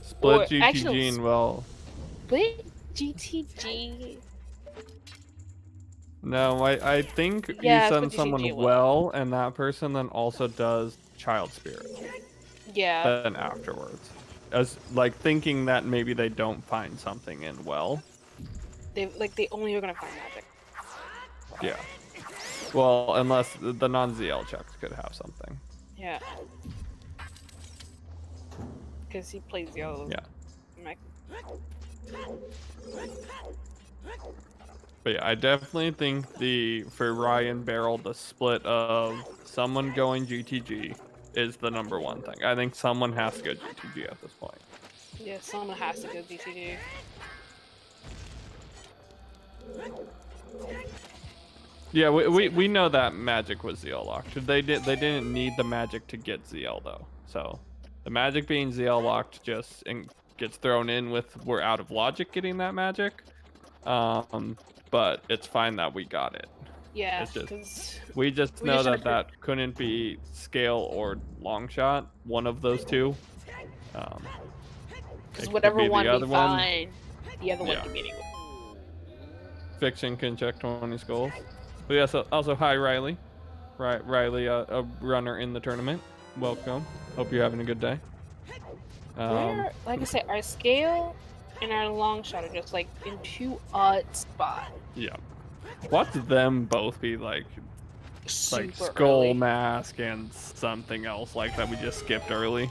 Split Or GTG actually, and well. Split GTG. No, I think you send someone well, and that person then also does child spirit. Yeah. Then afterwards, as like thinking that maybe they don't find something in well. They only are gonna find magic. Yeah. Well, unless the non-ZL checks could have something. Yeah. Because he plays yellow. Yeah. But yeah, I definitely think for Ryan Barrel, the split of someone going GTG is the #1 thing. I think someone has to go GTG at this point. Yeah, someone has to go GTG. Yeah, we know that magic was ZL locked. They didn't need the magic to get ZL though. So the magic being ZL locked just gets thrown in with we're out of logic getting that magic. But it's fine that we got it. Yeah, we just know that couldn't be scale or long shot, one of those two. Because whatever one we find, the other one can be anywhere. Fiction can check 20 skulls. But yeah, so also hi Riley. Riley, a runner in the tournament. Welcome. Hope you're having a good day. Like I said, our scale and our long shot are just like in two odd spots. Yeah. Watch them both be like skull early. mask and something else like that we just skipped early.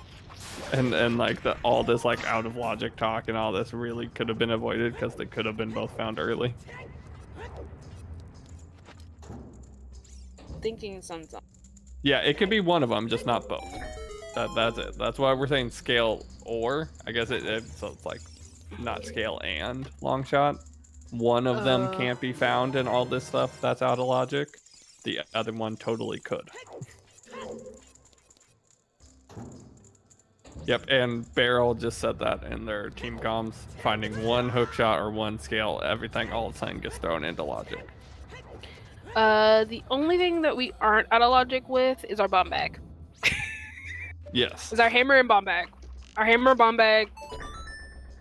And like all this like out of logic talk and all this really could have been avoided because they could have been both found early. Thinking something. Yeah, it could be one of them, just not both. That's it. That's why we're saying scale or. I guess so it's like not scale and long shot. One of them can't be found in all this stuff that's out of logic. The other one totally could. Yep, and Barrel just said that in their team comms. Finding one hook shot or one scale, everything all of a sudden gets thrown into logic. The only thing that we aren't out of logic with is our bomb bag. Yes. Is our hammer and bomb bag. Our hammer, bomb bag,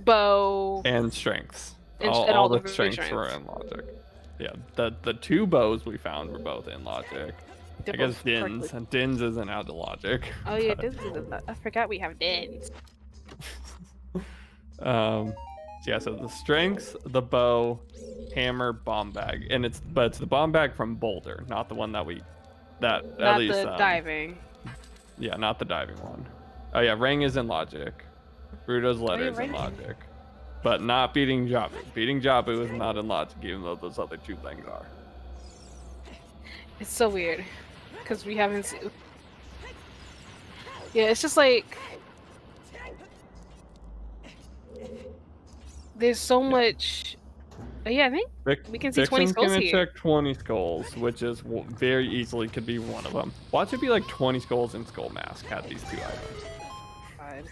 bow, and strengths. And all the strengths were in logic. Yeah, the two bows we found were both in logic. I guess Dins, and Dins isn't out of logic. Oh yeah, Dins isn't. I forgot we have Dins. Yeah, so the strengths, the bow, hammer, bomb bag, and it's the bomb bag from Boulder, not the one that not at least the diving. Yeah, not the diving one. Oh yeah, Rang is in logic. Rudo's letter is in logic. But not beating Jabu. Beating Jabu is not in logic, even though those other two things are. It's so weird, because we haven't seen... Yeah, it's just like... There's so much... Yeah, I think we can see 20 skulls here. Check 20 skulls, which is very easily could be one of them. Watch it be like 20 skulls and Skull Mask had these two items. God.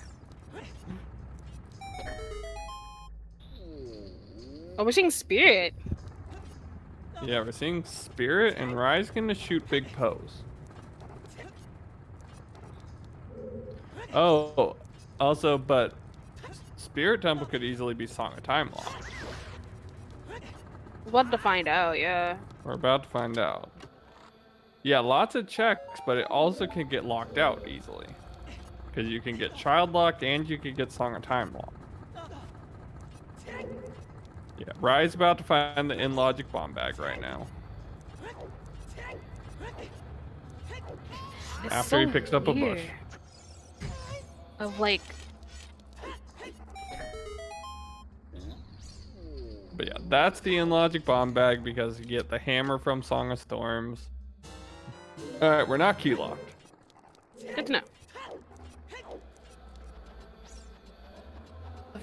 Oh, we're seeing Spirit. Yeah, we're seeing Spirit, and Rai's gonna shoot Big Pose. Oh, also, but Spirit Temple could easily be Song of Time locked. We're about to find out, yeah. We're about to find out. Yeah, lots of checks, but it also can get locked out easily. Because you can get Child locked and you can get Song of Time locked. Yeah, Rai's about to find the in-logic bomb bag right now. After he picks up a bush. Of like... But yeah, that's the in-logic bomb bag because you get the hammer from Song of Storms. Alright, we're not key locked. Good to know.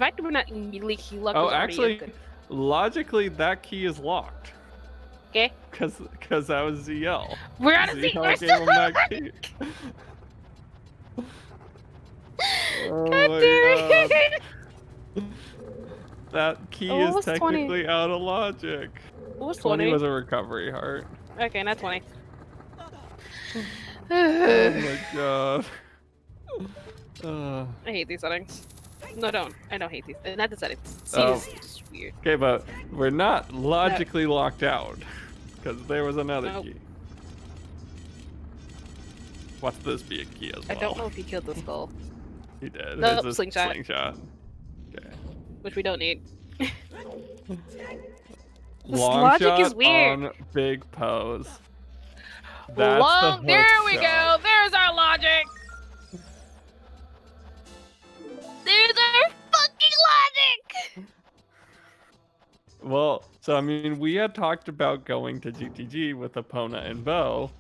fact that we're not immediately key locked. Oh, is already actually, good. logically, that key is locked. Okay. Because that was ZL. We're on a seat. ZL We're gave still him that key. Oh God my damn it. God. That key Oh, what is was 20? technically out of logic. What was 20 20? was a recovery heart. Okay, not 20. Oh my God. I hate these settings. No, don't. I don't hate these. Not the settings. See, Oh. this is weird. Okay, but we're not logically locked out. Because there was another key. Watch this be a key as well. I don't know if he killed the skull. He did. No, It's a slingshot. Okay. Which we don't need. Long logic shot is weird. on big pose. That's the there hook we shot. go. There's our logic. There's our fucking logic. Well, so I mean, we had talked about going to GTG with Epona and Bow.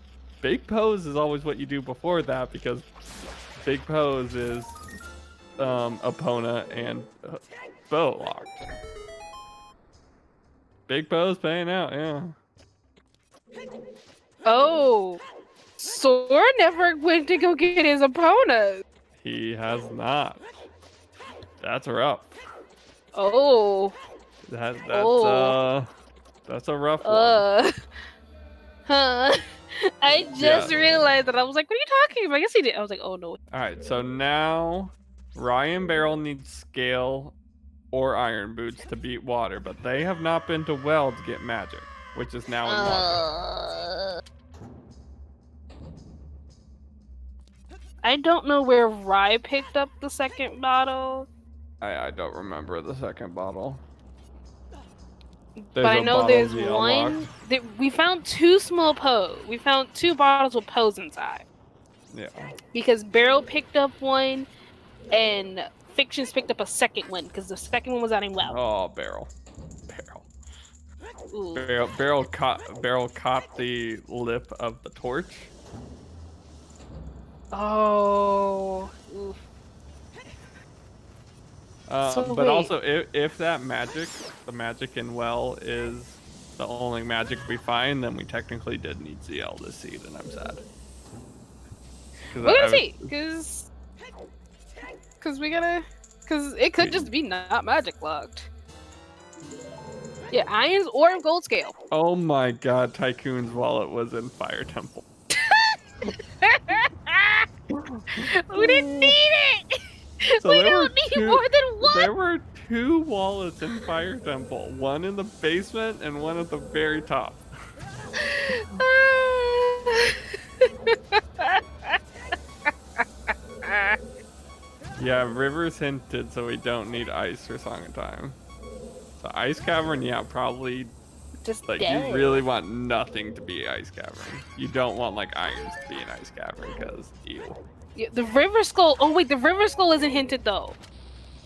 Big pose is always what you do before that because big pose is Epona and Bow locked. Big pose paying out, yeah. Oh, Sora never went to go get his opponent. He has not. That's rough. Oh. That's a rough one. Huh. I just realized that. I was like, what are you talking about? I guess he did. I was like, oh no. Alright, so now Ryan Barrel needs scale or iron boots to beat water, but they have not been to well to get magic, which is now in water. I don't know where Rye picked up the second bottle. I don't remember the second bottle. But I know there's one. We found two small pose. We found two bottles with pose inside. Yeah. Because Barrel picked up one, and Fictions picked up a second one because the second one was out in well. Oh, Barrel. Ooh. Barrel caught the lip of the torch. Oh. Oof. But also, if that magic, the magic in well, is the only magic we find, then we technically did need ZL this seed, and I'm sad. We're gonna see, because it could just be not magic locked. Yeah, irons or gold scale. Oh my God, Tycoon's wallet was in Fire Temple. We didn't need it. So we don't need more than one. There were two wallets in Fire Temple, one in the basement and one at the very top. Yeah, Rivers hinted, so we don't need ice for Song of Time. So Ice Cavern, yeah, probably. Just like dead. You really want nothing to be Ice Cavern. You don't want like irons to be an Ice Cavern because ew. Yeah, the River Skull. Oh wait, the River Skull isn't hinted though.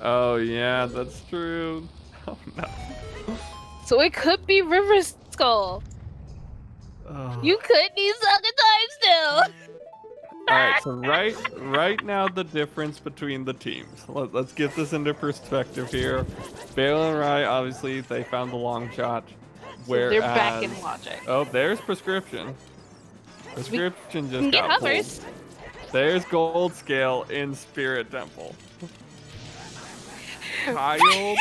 Oh yeah, that's true. Oh no. So it could be River Skull. Oh. You could need Song of Time still. Alright, so right now the difference between the teams. Let's get this into perspective here. Bale and Rye, obviously, they found the long shot. Whereas, they're back in logic. Oh, there's Prescription. Prescription just get got hovers. pulled. There's Gold Scale in Spirit Temple. Child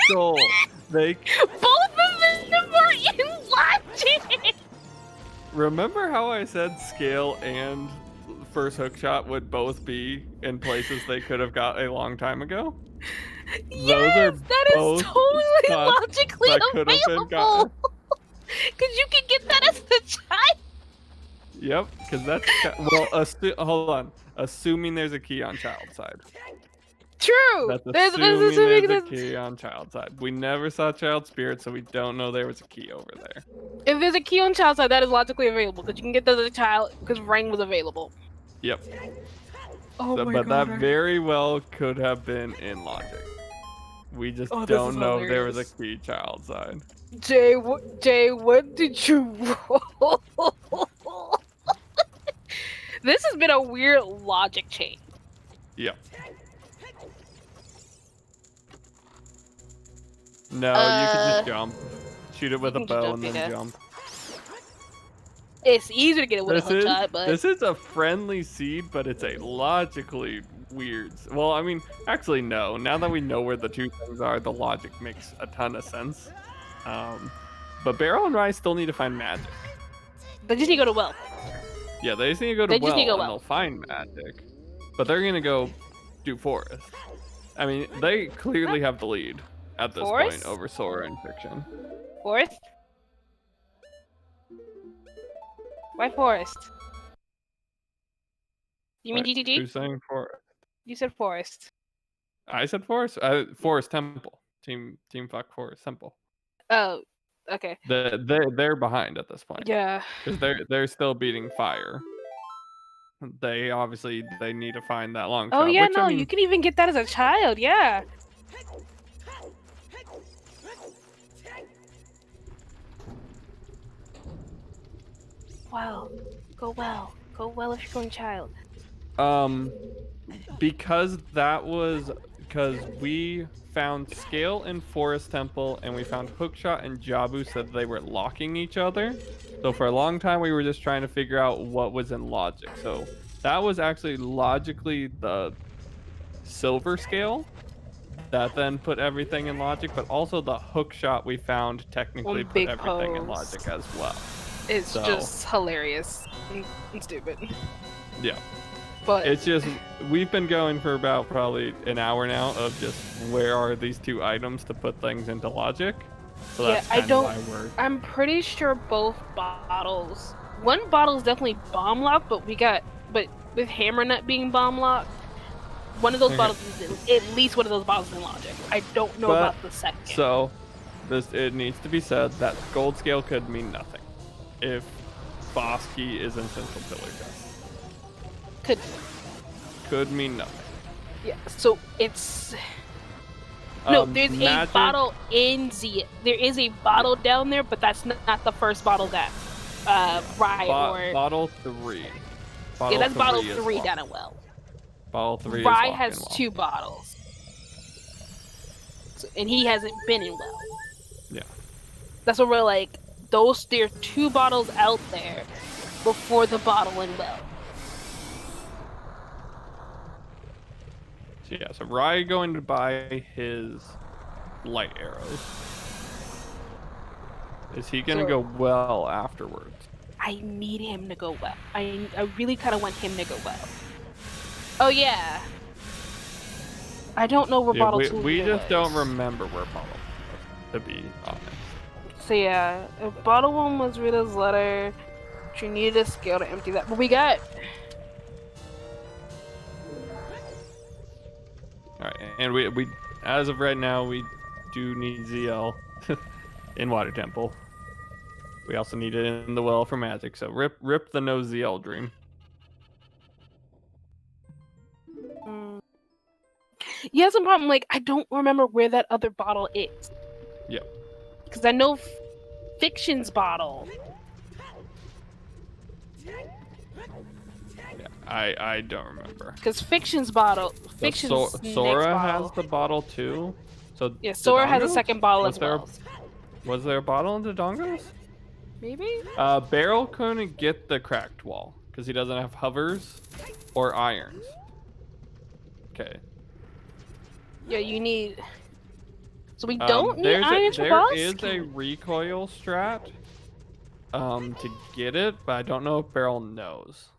Soul. Both of them are in logic. Remember how I said Scale and First Hook Shot would both be in places they could have got a long time ago? Yes, that is totally logically available. Because you can get that as a child. Yep, because that's well. Hold on. Assuming there's a key on child side. True. That's assuming there's a key on child side. We never saw Child Spirit, so we don't know there was a key over there. If there's a key on child side, that is logically available because you can get that as a child because Rain was available. Yep. Oh my but God. that very well could have been in logic. We just don't know if there was a key child side. Jay, what did you roll? This has been a weird logic change. Yep. No, you can just jump. Shoot it with a can just bow jump, and then yeah. jump. It's easier to get it with a hook shot, but This is a friendly seed, but it's a logically weird. Well, I mean, actually, no. Now that we know where the two things are, the logic makes a ton of sense. But Barrel and Rye still need to find magic. they just need to go to well. Yeah, they just need to go to They just need to go and well. they'll find magic. But they're gonna go do forest. I mean, they clearly have the lead at this Forest? point over Sora and Fiction. Forest? Why forest? You mean What? GTG? Who's saying forest? You said forest. I said forest. Forest Temple. Team fuck Forest Temple. Oh, okay. They're behind at this point. Yeah. Because they're still beating fire. They obviously need to find that long Oh shot. yeah, Which, no, I mean, you can even get that as a child, yeah. Wow. Go well. Go well if you're going child. because we found Scale and Forest Temple, and we found Hookshot and Jabu said they were locking each other. So for a long time, we were just trying to figure out what was in logic. So that was actually logically the Silver Scale that then put everything in logic, but also the Hookshot we found technically put everything in logic as well. It's just hilarious and stupid. Yeah. But it's just, we've been going for about probably an hour now of just where are these two items to put things into logic. So that's why I'm pretty sure both bottles. One bottle is definitely bomb locked, but with Hammer Nut being bomb locked, one of those bottles is at least one of those bottles is in logic. I don't know about the second. So it needs to be said that Gold Scale could mean nothing if Boss Key is in Central Pillar Chest. Could mean nothing. Yeah, so it's no. There's a bottle in Z. There is a bottle down there, but that's not the first bottle that Rye or bottle 3. Yeah, that's bottle 3 down at well. Bottle 3. Rye has 2 bottles, and he hasn't been in well. Yeah, that's what we're like. There are 2 bottles out there before the bottle in well. Yeah, so Rye going to buy his light arrows. Is he gonna go well afterwards? I need him to go well. I really kind of want him to go well. Oh yeah. I don't know where bottle 2 we just don't remember where bottle 1 was, to be honest. So yeah, if bottle 1 was Rita's letter, she needed a scale to empty that. But we got. Alright, and we as of right now we do need ZL in Water Temple. We also need it in the well for magic, so rip the no ZL dream. Yeah, some problem. Like I don't remember where that other bottle is. Yep. Because I know Fiction's bottle. Yeah, I don't remember. Because Fiction's bottle. Sora has the bottle too. So yeah, Sora has a second bottle as well. Was there a bottle in Dodongo's? Maybe. Barrel couldn't get the cracked wall because he doesn't have hovers or irons. Okay. Yeah, you need. So we don't need irons for boss? There is a recoil strat to get it, but I don't know if Barrel knows.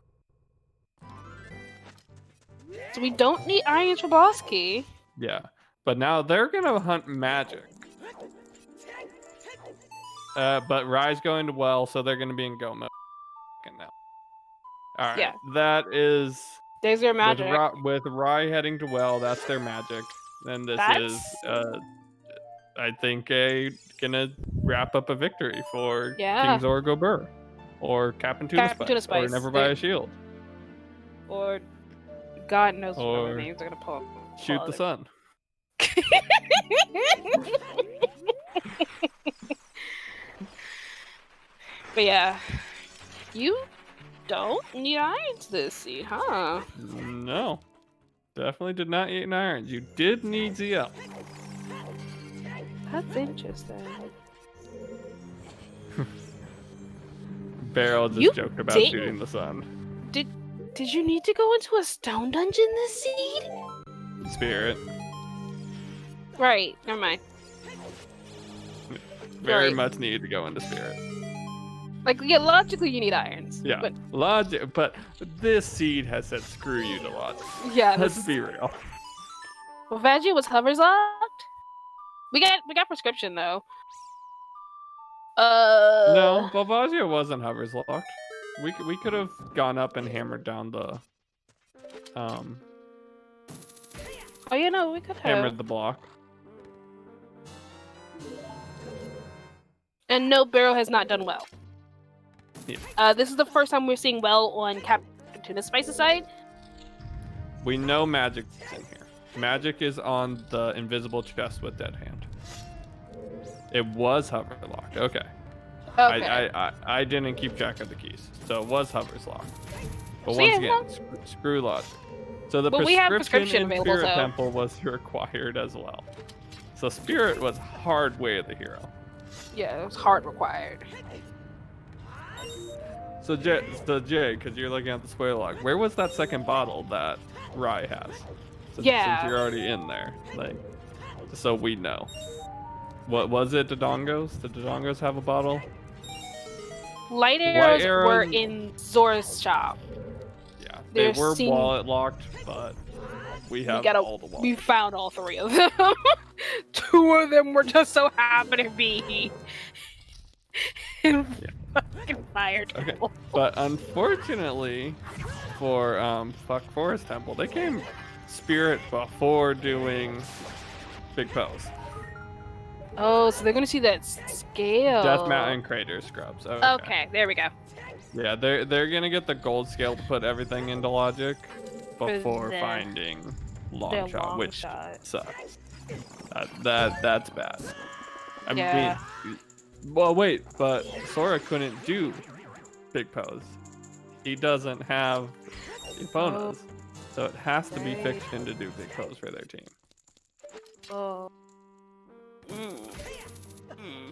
So we don't need irons for boss key. Yeah, but now they're gonna hunt magic. But Rye's going to well, so they're gonna be in go mode now. All right, yeah. That is. There's their magic. With Rye heading to well, that's their magic. And this is, I think, gonna wrap up a victory for King Zora Go Brr, or Cap'n Tuna Spice, or Never Buy a Shield, or God knows what other names are gonna pull. Shoot the Sun. But yeah, you don't need irons this seed, huh? No, definitely did not eat irons. You did need ZL. That's interesting. Barrel just joked about shooting the sun. Did you need to go into a stone dungeon this seed? Spirit. Right, never mind. Very Right. much needed to go into spirit. Like, yeah, logically you need irons. Yeah, But logic. But this seed has said, "Screw you" to logic. yeah, Let's be real. Well, Veggie was hovers locked. We got prescription though. No, Bavaggio wasn't hovers locked. We could have gone up and hammered down the Oh yeah, no, we could have. hammered the block. And no, Barrel has not done well. Yeah. This is the first time we're seeing well on Cap'n Tuna Spice's side. We know magic's in here. Magic is on the invisible chest with Dead Hand. It was hover locked. Okay. Okay. I didn't keep track of the keys, so it was hovers locked. But So once yeah, again, screw logic. So the But we have prescription prescription in available, Spirit though. Temple was required as well. So Spirit was hard way of the hero. Yeah, it was hard required. So Jay, because you're looking at the spoiler log, where was that second bottle that Rai has? Since you're already in there, like, so we know. What was it? Dodongos? Did Dodongos have a bottle? Light arrows were in Zora's shop. Yeah, they They're were seen- wallet locked, but we have all the wallets. We found all three of them. Two of them were just so happen to be in fucking fire temple. Okay, but unfortunately for Fuck Forest Temple, they came Spirit before doing Big Pose. Oh, so they're gonna see that scale. Death Mountain Crater Scrubs. Okay, there we go. Yeah, they're gonna get the gold scale to put everything into logic before the- finding long their shot, long which shot. sucks. That's bad. I Yeah. mean, well, wait, but Sora couldn't do Big Pose. He doesn't have Eponas, so it has to be right. Fiction to do Big Pose for their team. Oh.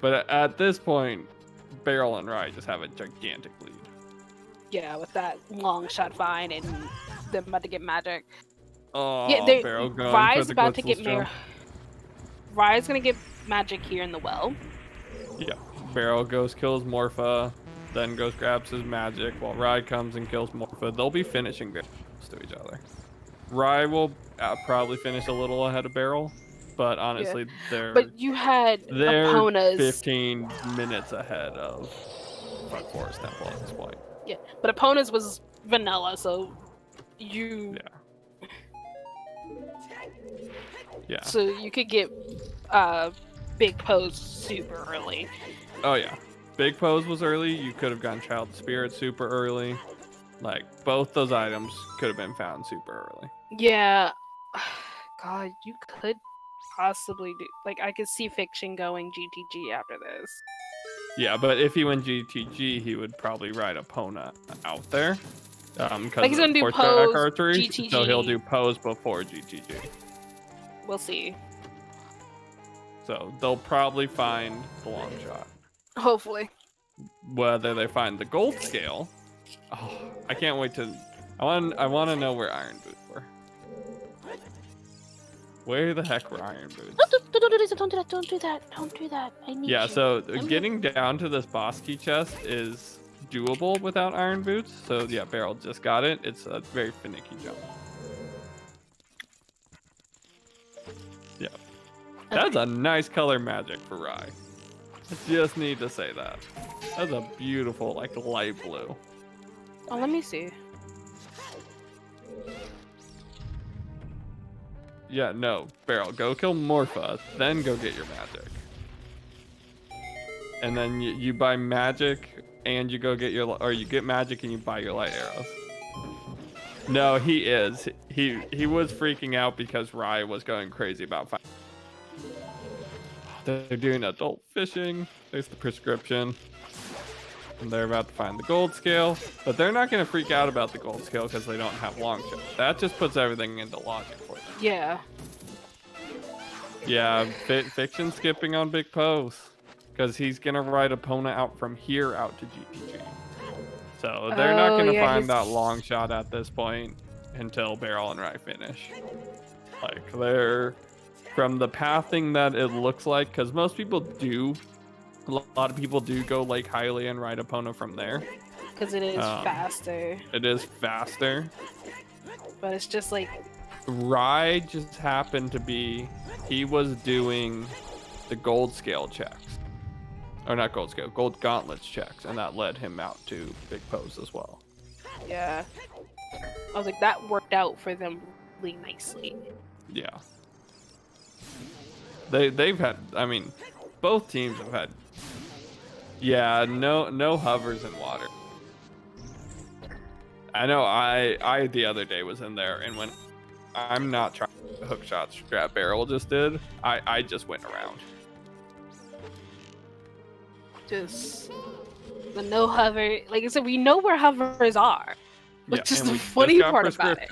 But at this point, Barrel and Rai just have a gigantic lead. Yeah, with that long shot vine and them about to get magic. Oh, Yeah, Barrel going Rai's for the about to get Glitzel's jump. Rai's gonna get magic here in the well. Yeah, Barrel goes, kills Morpha, then goes, grabs his magic, while Rai comes and kills Morpha. They'll be finishing very close to each other. Rai will probably finish a little ahead of Barrel, but honestly, But you had they're Epona's 15 minutes ahead of Fuck Forest Temple at this point. Yeah, but Epona's was vanilla, so you Yeah. so you could get Big Pose super early. Oh yeah. Big Pose was early. You could have gotten Child Spirit super early. Like, both those items could have been found super early. Yeah. God, you could possibly do I could see Fiction going GTG after this. Yeah, but if he went GTG, he would probably ride Epona out there. Because He's gonna do horseback Pose, archery, GTG. so he'll do Pose before GTG. We'll see. So they'll probably find the long shot. Hopefully. Whether they find the gold scale, oh, I can't wait to. I want to know where Iron Boots were. Where the heck were Iron Boots? Don't do this! Don't do that! Don't do that! Don't do that! I need Yeah, you. so getting down to this boss key chest is doable without Iron Boots. So yeah, Barrel just got it. It's a very finicky jump. Yeah. That's a nice color magic for Rai. I just need to say that. That's a beautiful, like, light blue. Oh, let me see. Yeah, no, Barrel, go kill Morpha, then go get your magic. And then you buy magic, and you go get your, or you get magic and you buy your light arrows. No, he is. He was freaking out because Rai was going crazy about finding. They're doing adult fishing. There's the prescription. And they're about to find the gold scale. But they're not going to freak out about the gold scale because they don't have long shot. That just puts everything into logic for them. Yeah. Yeah, Fiction skipping on Big Pose because he's gonna ride opponent out from here out to GTG. So they're not gonna find that long shot at this point until Barrel and Rye finish. Like they're from the pathing that it looks like, because most people do. A lot of people do go Lake Hylia and ride opponent from there. Because it is faster. It is faster. But it's just like... Rye just happened to be... He was doing the gold scale checks. Or not gold scale, gold gauntlets checks. And that led him out to Big Pose as well. Yeah. I was like, that worked out for them really nicely. Yeah. They've had... I mean, both teams have had... Yeah, no hovers in water. I know I the other day was in there, and when I'm not trying to hook shots that Barrel just did, I just went around. Just the no hover, like I said, we know where hovers are. Which is the funny part about it.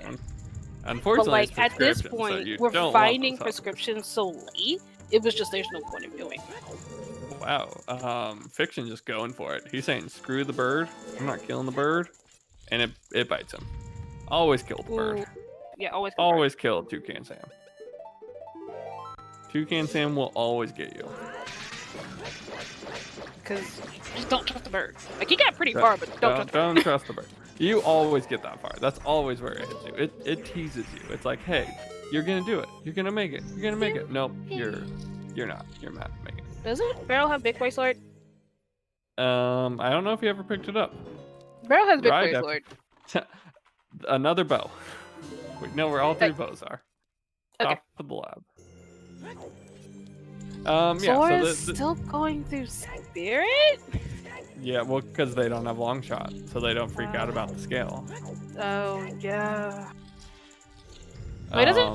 Unfortunately, but like at this point, so we're finding prescriptions so late, it was just there's no point in doing it. Wow, Fiction just going for it. He's saying, screw the bird. I'm not killing the bird. And it bites him. Always kill the bird. Yeah, always kill Always kill Toucan Sam. Toucan Sam will always get you. Because just don't trust the bird. Like, he got pretty far, but don't trust the bird. You always get that far. That's always where it hits you. It teases you. It's like, hey, you're gonna do it. You're gonna make it. You're gonna make it. Nope, you're not. You're not making it. Doesn't Barrel have Big Boy Sword? I don't know if you ever picked it up. Barrel has Big Boy Sword. Another bow. We know where all three bows are. Okay. Top of the lab. Sora's still going through Spirit? Yeah, well, because they don't have long shot, so they don't freak out about the scale. Oh yeah. Wait, does it?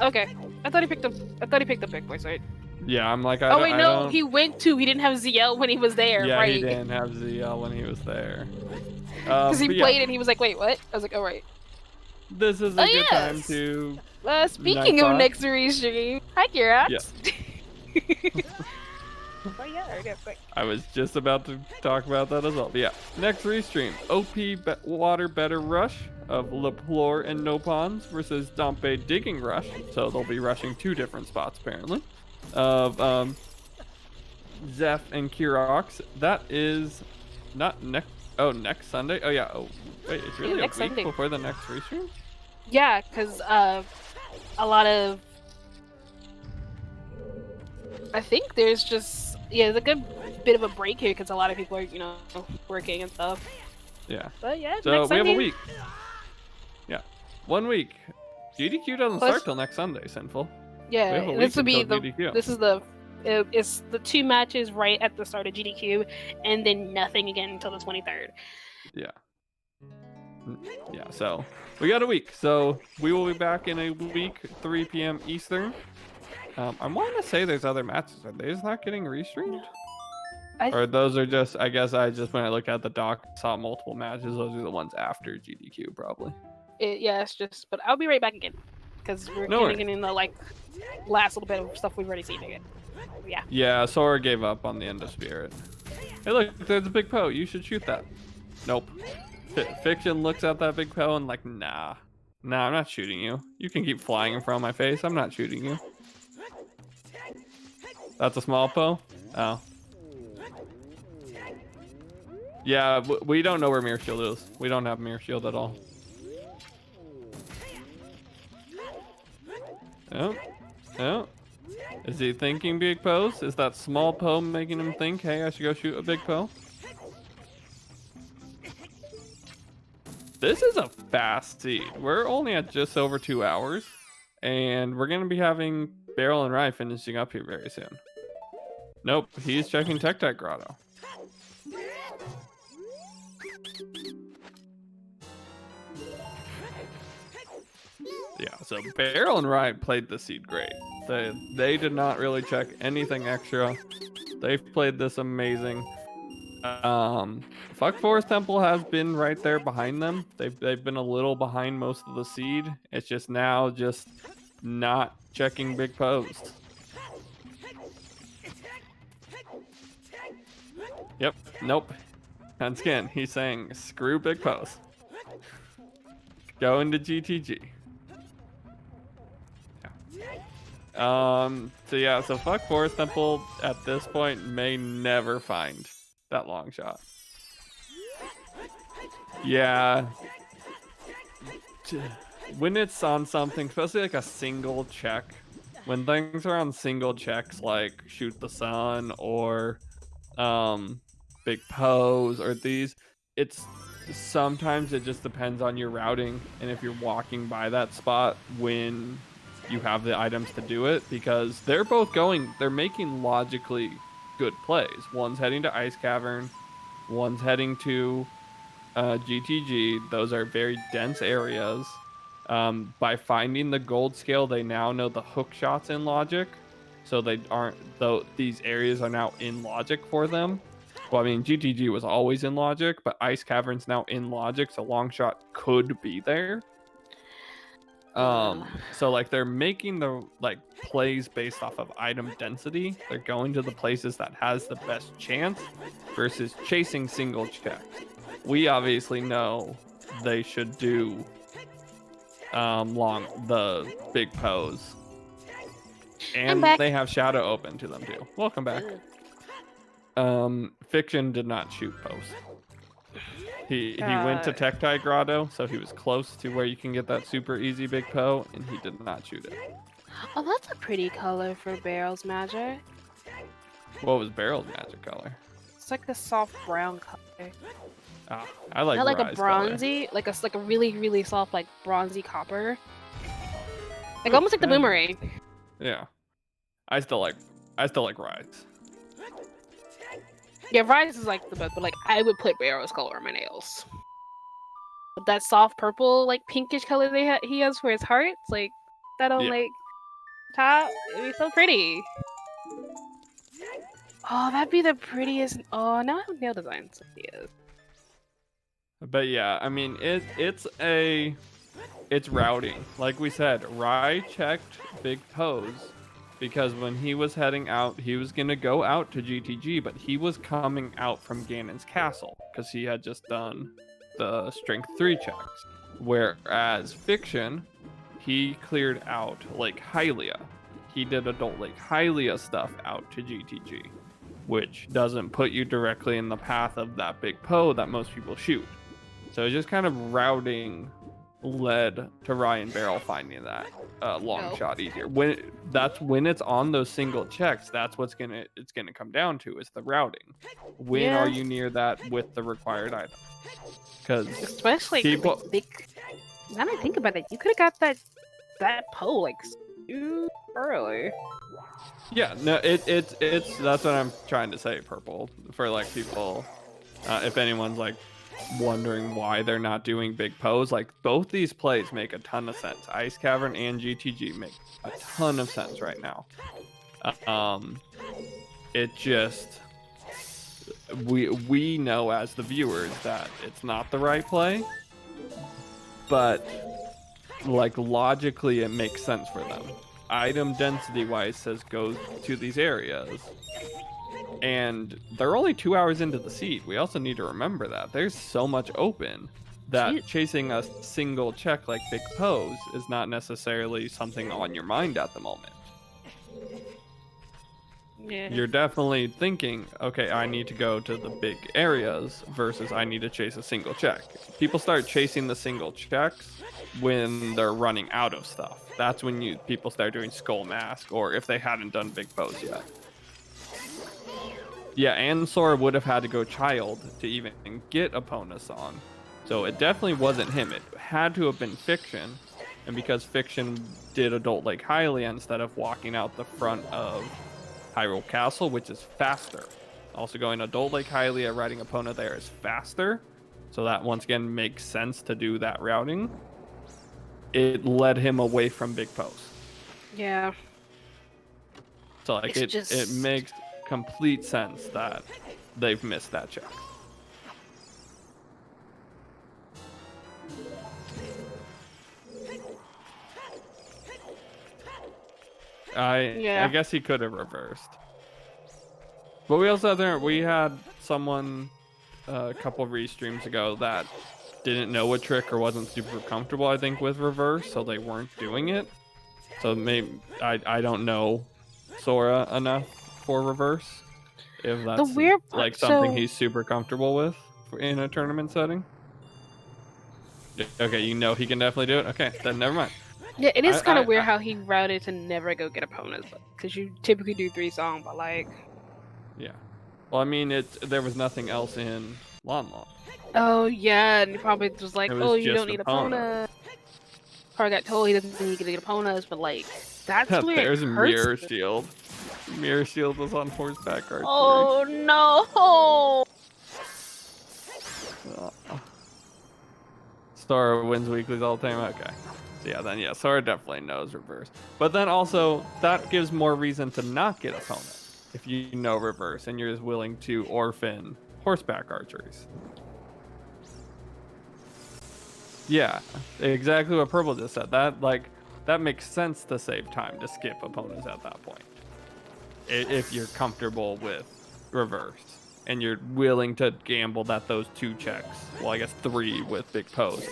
Okay, I thought he picked up Big Boy Sword. Yeah, I'm like, oh wait, no, he went to. He didn't have ZL when he was there. Yeah, right? He didn't have ZL when he was there. Because he played and he was like, wait, what? I was like, oh right. This is a good time to. Speaking of next restream, hi Kira. Yeah. Oh yeah, I was just about to talk about that as well. But yeah, next restream, OP Water Better Rush of Leplore and Nopons versus Dompe Digging Rush. So they'll be rushing two different spots apparently. Of Zeph and Kirox. That is not next. Oh, next Sunday. Oh yeah. Oh wait, it's really a week Sunday. Before the next restream. Yeah, because a lot of. I think there's just there's a good bit of a break here because a lot of people are working and stuff. Yeah. But yeah. So we have a week. Yeah, 1 week. GDQ doesn't start till next Sunday. Sinful. Yeah, this would be it's the two matches right at the start of GDQ, and then nothing again until the 23rd. Yeah. Yeah. So we got a week. So we will be back in a week, 3 p.m. Eastern. I want to say there's other matches. Are they just not getting restreamed? Or those are just, I guess when I looked at the doc, saw multiple matches. Those are the ones after GDQ, probably. Yeah, it's just, but I'll be right back again. Because we're getting in the, last little bit of stuff we've already seen again. Yeah. Yeah, Sora gave up on the end of Spirit. Hey, look, there's a big Poe. You should shoot that. Nope. Fiction looks at that big Poe and nah. Nah, I'm not shooting you. You can keep flying in front of my face. I'm not shooting you. That's a small Poe? Oh. Yeah, we don't know where Mirror Shield is. We don't have Mirror Shield at all. Oh. Oh. Is he thinking big pose? Is that small Poe making him think, hey, I should go shoot a big Poe? This is a fast seed. We're only at just over 2 hours. And we're going to be having Barrel and Rye finishing up here very soon. Nope, he's checking Tech Grotto. Yeah, so Barrel and Rye played the seed great. They did not really check anything extra. They've played this amazing. Fuck Forest Temple has been right there behind them. They've been a little behind most of the seed. It's just now not checking big posts. Yep. Nope. Once again, he's saying screw big pose. Go into GTG. So yeah, so fuck Forest Temple at this point may never find that long shot. Yeah. When it's on something, especially like a single check, when things are on single checks like Shoot the Sun or Big Pose or these, it's sometimes it just depends on your routing and if you're walking by that spot when you have the items to do it, because they're making logically good plays. One's heading to Ice Cavern, one's heading to GTG. Those are very dense areas. By finding the gold scale, they now know the hook shots in logic, so they aren't, though these areas are now in logic for them. Well, I mean, GTG was always in logic, but Ice Cavern's now in logic, so long shot could be there. So like they're making the like plays based off of item density. They're going to the places that has the best chance versus chasing single checks. We obviously know they should do the big pose, and they have shadow open to them too. Welcome back. Fiction did not shoot pose. He went to Tectai Grotto, so he was close to where you can get that super easy big po, and he did not shoot it. Oh, that's a pretty color for Barrel's magic. What was Barrel's magic color? It's like a soft brown color. Ah, I like not like a Rise bronzy, color. like a really really soft like bronzy copper. Like almost like the boomerang. Yeah, I still like Rise. Yeah, Rise is like the best, but like I would put Barrel's color on my nails. But that soft purple, like pinkish color he has for his hearts, like that on like top, it'd be so pretty. Oh, that'd be the prettiest. Oh, now I have nail designs. Yes. But yeah, I mean it's routing. Like we said, Rai checked Big Pose because when he was heading out, he was gonna go out to GTG, but he was coming out from Ganon's castle because he had just done the strength 3 checks. Whereas Fiction, he cleared out Lake Hylia. He did adult Lake Hylia stuff out to GTG, which doesn't put you directly in the path of that big po that most people shoot. So just kind of routing led to Ryan Barrel finding that long shot easier. When it's on those single checks, that's what's it's gonna come down to is the routing. When are you near that with the required item? Because especially people. Now that I think about it, you could have got that po like super early. Yeah, no, it's that's what I'm trying to say. Purple for like people, if anyone's like wondering why they're not doing big pose, like both these plays make a ton of sense. Ice Cavern and GTG make a ton of sense right now. It just we know as the viewers that it's not the right play, but like logically it makes sense for them. Item density wise says go to these areas, and they're only 2 hours into the seed. We also need to remember that there's so much open that chasing a single check like big pose is not necessarily something on your mind at the moment. Yeah. You're definitely thinking, okay, I need to go to the big areas versus I need to chase a single check. People start chasing the single checks when they're running out of stuff. That's when people start doing Skull Mask, or if they hadn't done big pose yet. Yeah, and Sora would have had to go Child to even get Epona on. So it definitely wasn't him. It had to have been Fiction. And because Fiction did Adult Lake Hylia instead of walking out the front of Hyrule Castle, which is faster. Also going Adult Lake Hylia, riding Epona there is faster. So that once again makes sense to do that routing. It led him away from big pose. Yeah. So like it makes complete sense that they've missed that check. I guess he could have reversed. But we also had someone a couple of restreams ago that didn't know a trick or wasn't super comfortable, I think, with reverse, so they weren't doing it. So maybe I don't know Sora enough for reverse. If that's The weird part, like something he's super comfortable with in a tournament setting. Okay, you know he can definitely do it. Okay, then never mind. Yeah, it is kind of weird how he routed to never go get opponents, because you typically do 3-song, but like. Yeah. Well, I mean, there was nothing else in Lon Lon. Oh yeah, and he probably was like, was "Oh, you just don't need opponents." Probably got told he doesn't need to get opponents, but like, that's where There's it hurts. Mirror Shield. Mirror Shield was on horseback archery. Oh no! Sora wins weeklies all the time. Okay. So yeah, then yeah, Sora definitely knows reverse. But then also that gives more reason to not get opponent if you know reverse and you're just willing to orphan horseback archeries. Yeah, exactly what Purple just said. That makes sense to save time to skip opponents at that point. If you're comfortable with reverse and you're willing to gamble that those 2 checks, well, I guess 3 with big pose,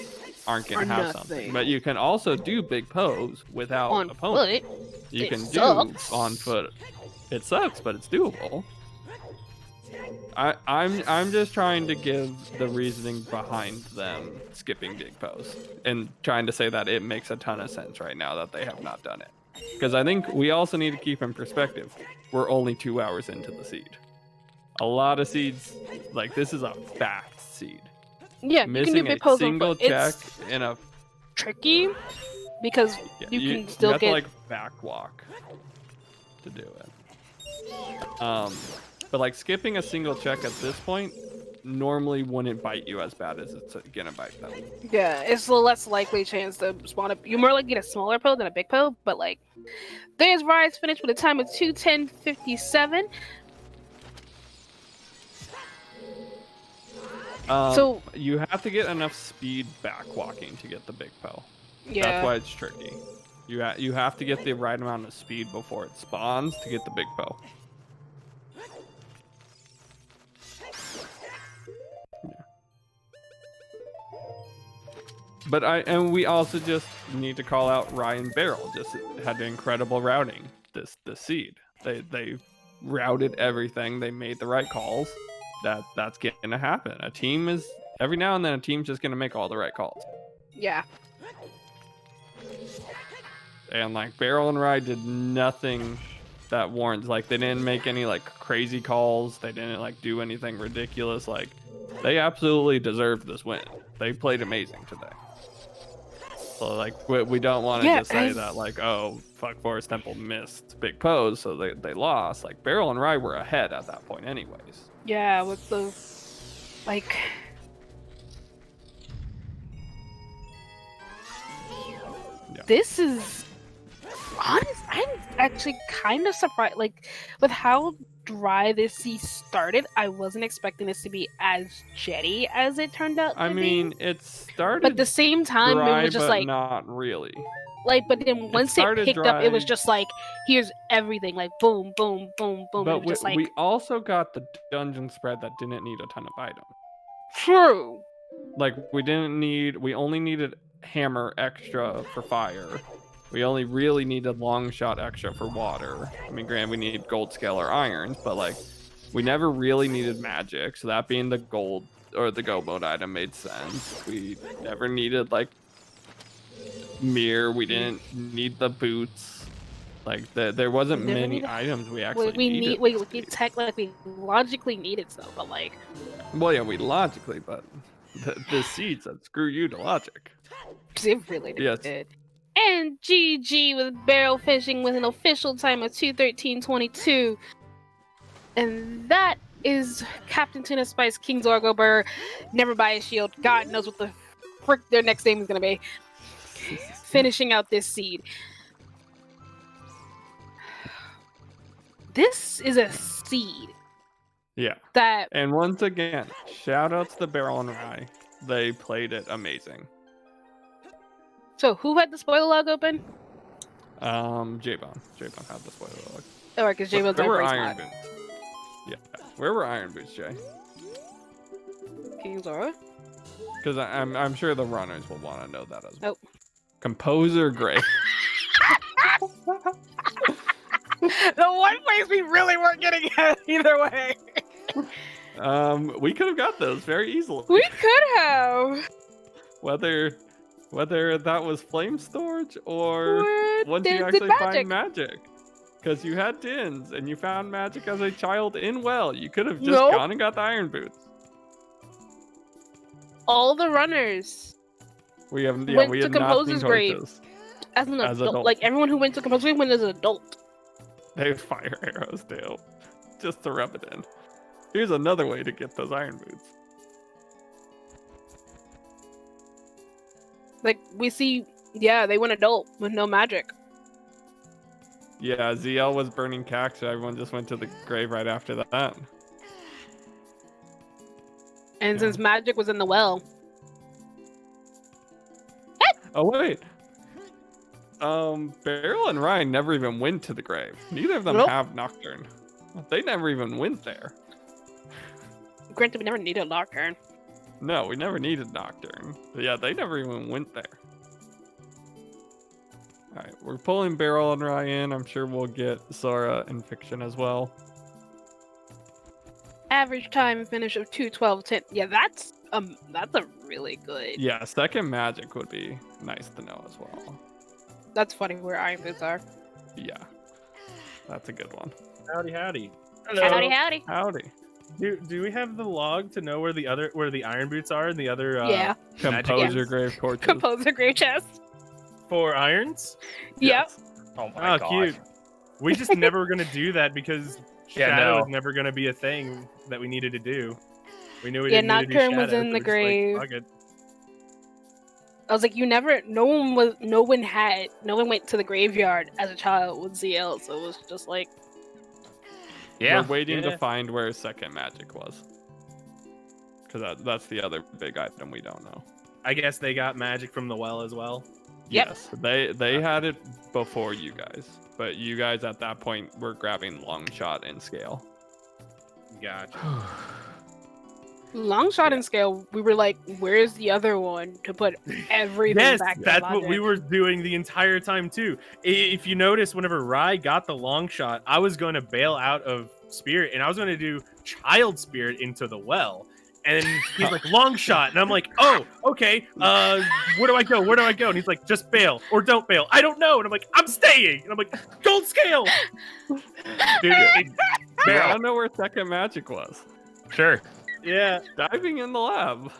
aren't going to have something. But you can also do big pose without on opponent. Foot. You can sucks. do on foot. It sucks, but it's doable. I'm just trying to give the reasoning behind them skipping big pose and trying to say that it makes a ton of sense right now that they have not done it. Because I think we also need to keep in perspective, we're only 2 hours into the seed. A lot of seeds, like this is a fast seed. Yeah, missing you can do big pose single check in a tricky because you can still have get to like back walk to do it. But like skipping a single check at this point normally wouldn't bite you as bad as it's gonna bite them. Yeah, it's a less likely chance to spawn up. You're more likely to get a smaller pill than a big pill, but like, there's Rise finished with a time of 2:10:57. So you have to get enough speed back walking to get the big pill. Yeah, that's why it's tricky. You have to get the right amount of speed before it spawns to get the big pill. But we also just need to call out Ryan Barrel. Just had incredible routing this seed. They routed everything. They made the right calls. That's gonna happen. A team is every now and then a team's just gonna make all the right calls. Yeah. And like Barrel and Rye did nothing that warrants, like they didn't make any like crazy calls. They didn't like do anything ridiculous. Like they absolutely deserved this win. They played amazing today. So like we don't want to just say that like, oh fuck, Forest Temple missed big pose, so they lost. Like Barrel and Rye were ahead at that point anyways. Yeah, with the like this is honest. I'm actually kind of surprised, like with how dry this sea started. I wasn't expecting this to be as jetty as it turned out to I mean, be. it started but at the same time dry, it was just but like not really. Like, but then once it picked dry, up, it was just like, here's everything, like boom, boom, boom, boom. But and just like we also got the dungeon spread that didn't need a ton of items. True. Like we only needed hammer extra for fire. We only really needed long shot extra for water. I mean, granted, we need gold scale or irons, but like we never really needed magic. So that being the gold or the go mode item made sense. We never needed like mirror. We didn't need the boots. Like there wasn't many items we actually needed. We logically needed some, but like. Well, yeah, we logically, but the seeds that screw you to logic. It really did. Yes. And GG with barrel fishing with an official time of 2:13:22. And that is Cap'n Tuna Spice, King Zora Go Brr, Never Buy a Shield. God knows what the frick their next name is going to be. Finishing out this seed. This is a seed. Yeah. That. And once again, shout out to the Barrel and Rye. They played it amazing. So who had the spoiler log open? J-Bone. J-Bone had the spoiler log. Oh, right, because J-Bone's there were iron iron boots. Yeah. Where were Iron Boots, Jay? King Zora? Because I'm sure the runners will want to know that as well. Oh. Composer Grave. The one place we really weren't getting at either way. We could have got those very easily. We could have. Whether that was flame storage or once you did actually find magic. Because you had tins and you found magic as a child in well. You could have just gone and got the Iron Boots. All the runners We have went we to have not Composer's seen grave torches. as an adult. adults. Like everyone who went to Composer's grave went as an adult. They fire arrows too. Just to rub it in. Here's another way to get those Iron Boots. Like we see, yeah, they went adult with no magic. Yeah, ZL was burning cack, so everyone just went to the grave right after that. And since magic was in the well. Oh wait. Barrel and Ryan never even went to the grave. Neither of them have Nocturne. They never even went there. Granted, we never needed a Nocturne. No, we never needed Nocturne. But yeah, they never even went there. Alright, we're pulling Barrel and Ryan. I'm sure we'll get Sora and Fiction as well. Average time finish of 2:12:10. Yeah, that's a really good. Yeah, second magic would be nice to know as well. That's funny where Iron Boots are. Yeah, that's a good one. Howdy, howdy. Hello. Howdy. Howdy. Do we have the log to know where the Iron Boots are and the other yeah. Composer grave torches. Composer grave chest. 4 irons? Yep. Oh my god. Cute. We just never were gonna do that because Shadow no. was never gonna be a thing that we needed to do. We knew we Yeah, didn't need to do Nocturne Shadow, was in so the we're just grave. Like, fuck it. I was like, no one went to the graveyard as a child with ZL, so it was just like, We're waiting to find where second magic was. Because that's the other big item we don't know. I guess they got magic from the well as well. Yep. Yes, they had it before you guys. But you guys at that point were grabbing long shot and scale. Gotcha. long shot and scale. We were like, where's the other one to put everything Yes, back to that's what logic? we were doing the entire time too. If you notice, whenever Rai got the long shot, I was going to bail out of Spirit and I was going to do Child Spirit into the well. And he's like, long shot. And I'm like, oh, okay. Where do I go? Where do I go? And he's like, just bail or don't bail. I don't know. And I'm like, I'm staying. And I'm like, gold scale. Dude, I don't know where second magic was. sure. Yeah. Diving in the lab.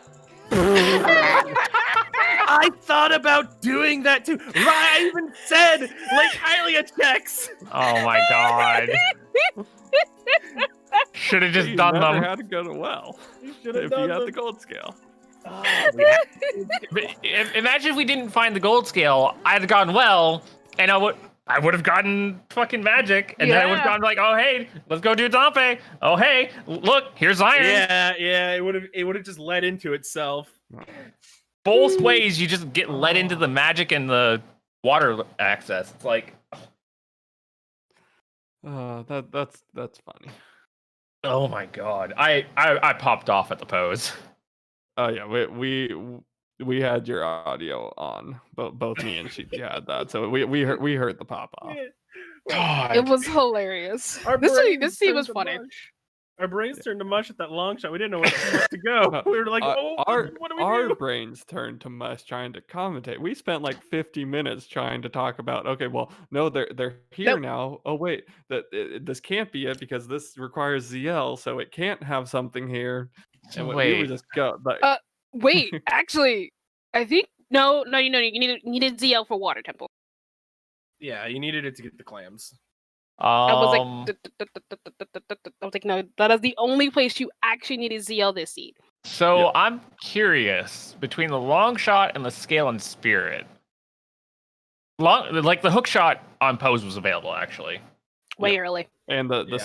I thought about doing that too. Rai even said, like, Hylia checks. Oh my god. Should have just You done never them. had to go to well. Should If you had the gold scale. Imagine if we didn't find the gold scale. I'd have gone well, and I would have gotten fucking magic, and then I would have Yeah. gone like, oh hey, let's go do Dompe. Oh hey, look, here's iron. Yeah, it would have just led into itself. Both ways, you just get led into the magic and the water access. It's like, That's funny. oh my god, I popped off at the pose. Oh yeah, we had your audio on, but both me and Sheepy had that, so we heard the pop off. God. It was hilarious. This scene was funny. Our brains turned to mush at that long shot. We didn't know where the fuck to go. We were like, what do we our do? brains turned to mush trying to commentate. We spent like 50 minutes trying to talk about. Okay, well, no, they're here now. Oh wait, this can't be it because this requires ZL, so it can't have something here. And we were just Wait, actually, I think no, you needed ZL for Water Temple. Yeah, you needed it to get the clams. I was like, no, that is the only place you actually needed ZL this seed. So Yep. I'm curious between the long shot and the scale and spirit. Like the hook shot on pose was available actually. Way early. and the Yeah.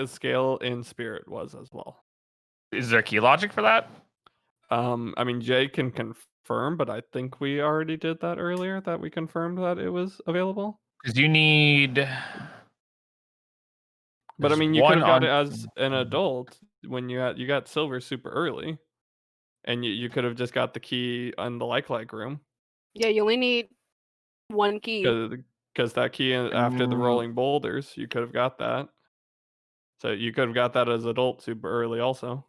scale in spirit was as well. Is there key logic for that? I mean, Jay can confirm, but I think we already did that earlier. That we confirmed that it was available. Because you need. But I There's mean, you could have one got it on- as an adult when you got silver super early, and you could have just got the key in the like room Yeah, you only need one key. because that key after the rolling boulders, you could have got that. So you could have got that as adult super early also.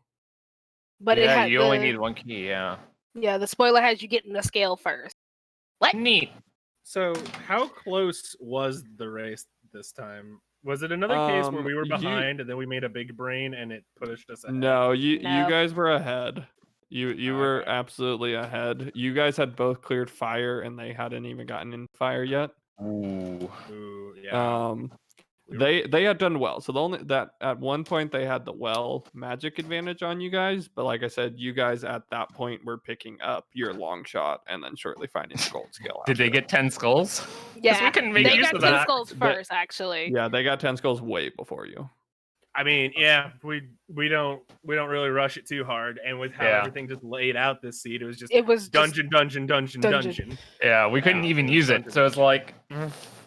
But it Yeah, had you the, only need one key. Yeah. Yeah, the spoiler has you getting the scale first. What? Neat. So, how close was the race this time? Was it another case where we were behind and then we made a big brain and it pushed us ahead? No, you No. guys were ahead. You were Okay. absolutely ahead. You guys had both cleared fire, and they hadn't even gotten in fire yet. Ooh. Ooh, yeah. They had done well. So the only that at one point they had the well magic advantage on you guys, but like I said, you guys at that point were picking up your long shot and then shortly finding the gold scale. Did they after. get 10 skulls? 'Cause Yeah, we couldn't make they use got of 10 that. skulls first, actually. Yeah, they got 10 skulls way before you. I mean, yeah, we don't really rush it too hard, and with how Yeah. everything just laid out this seed, It was dungeon, dungeon, dungeon, dungeon. dungeon. Yeah, we couldn't even use it. So it's like,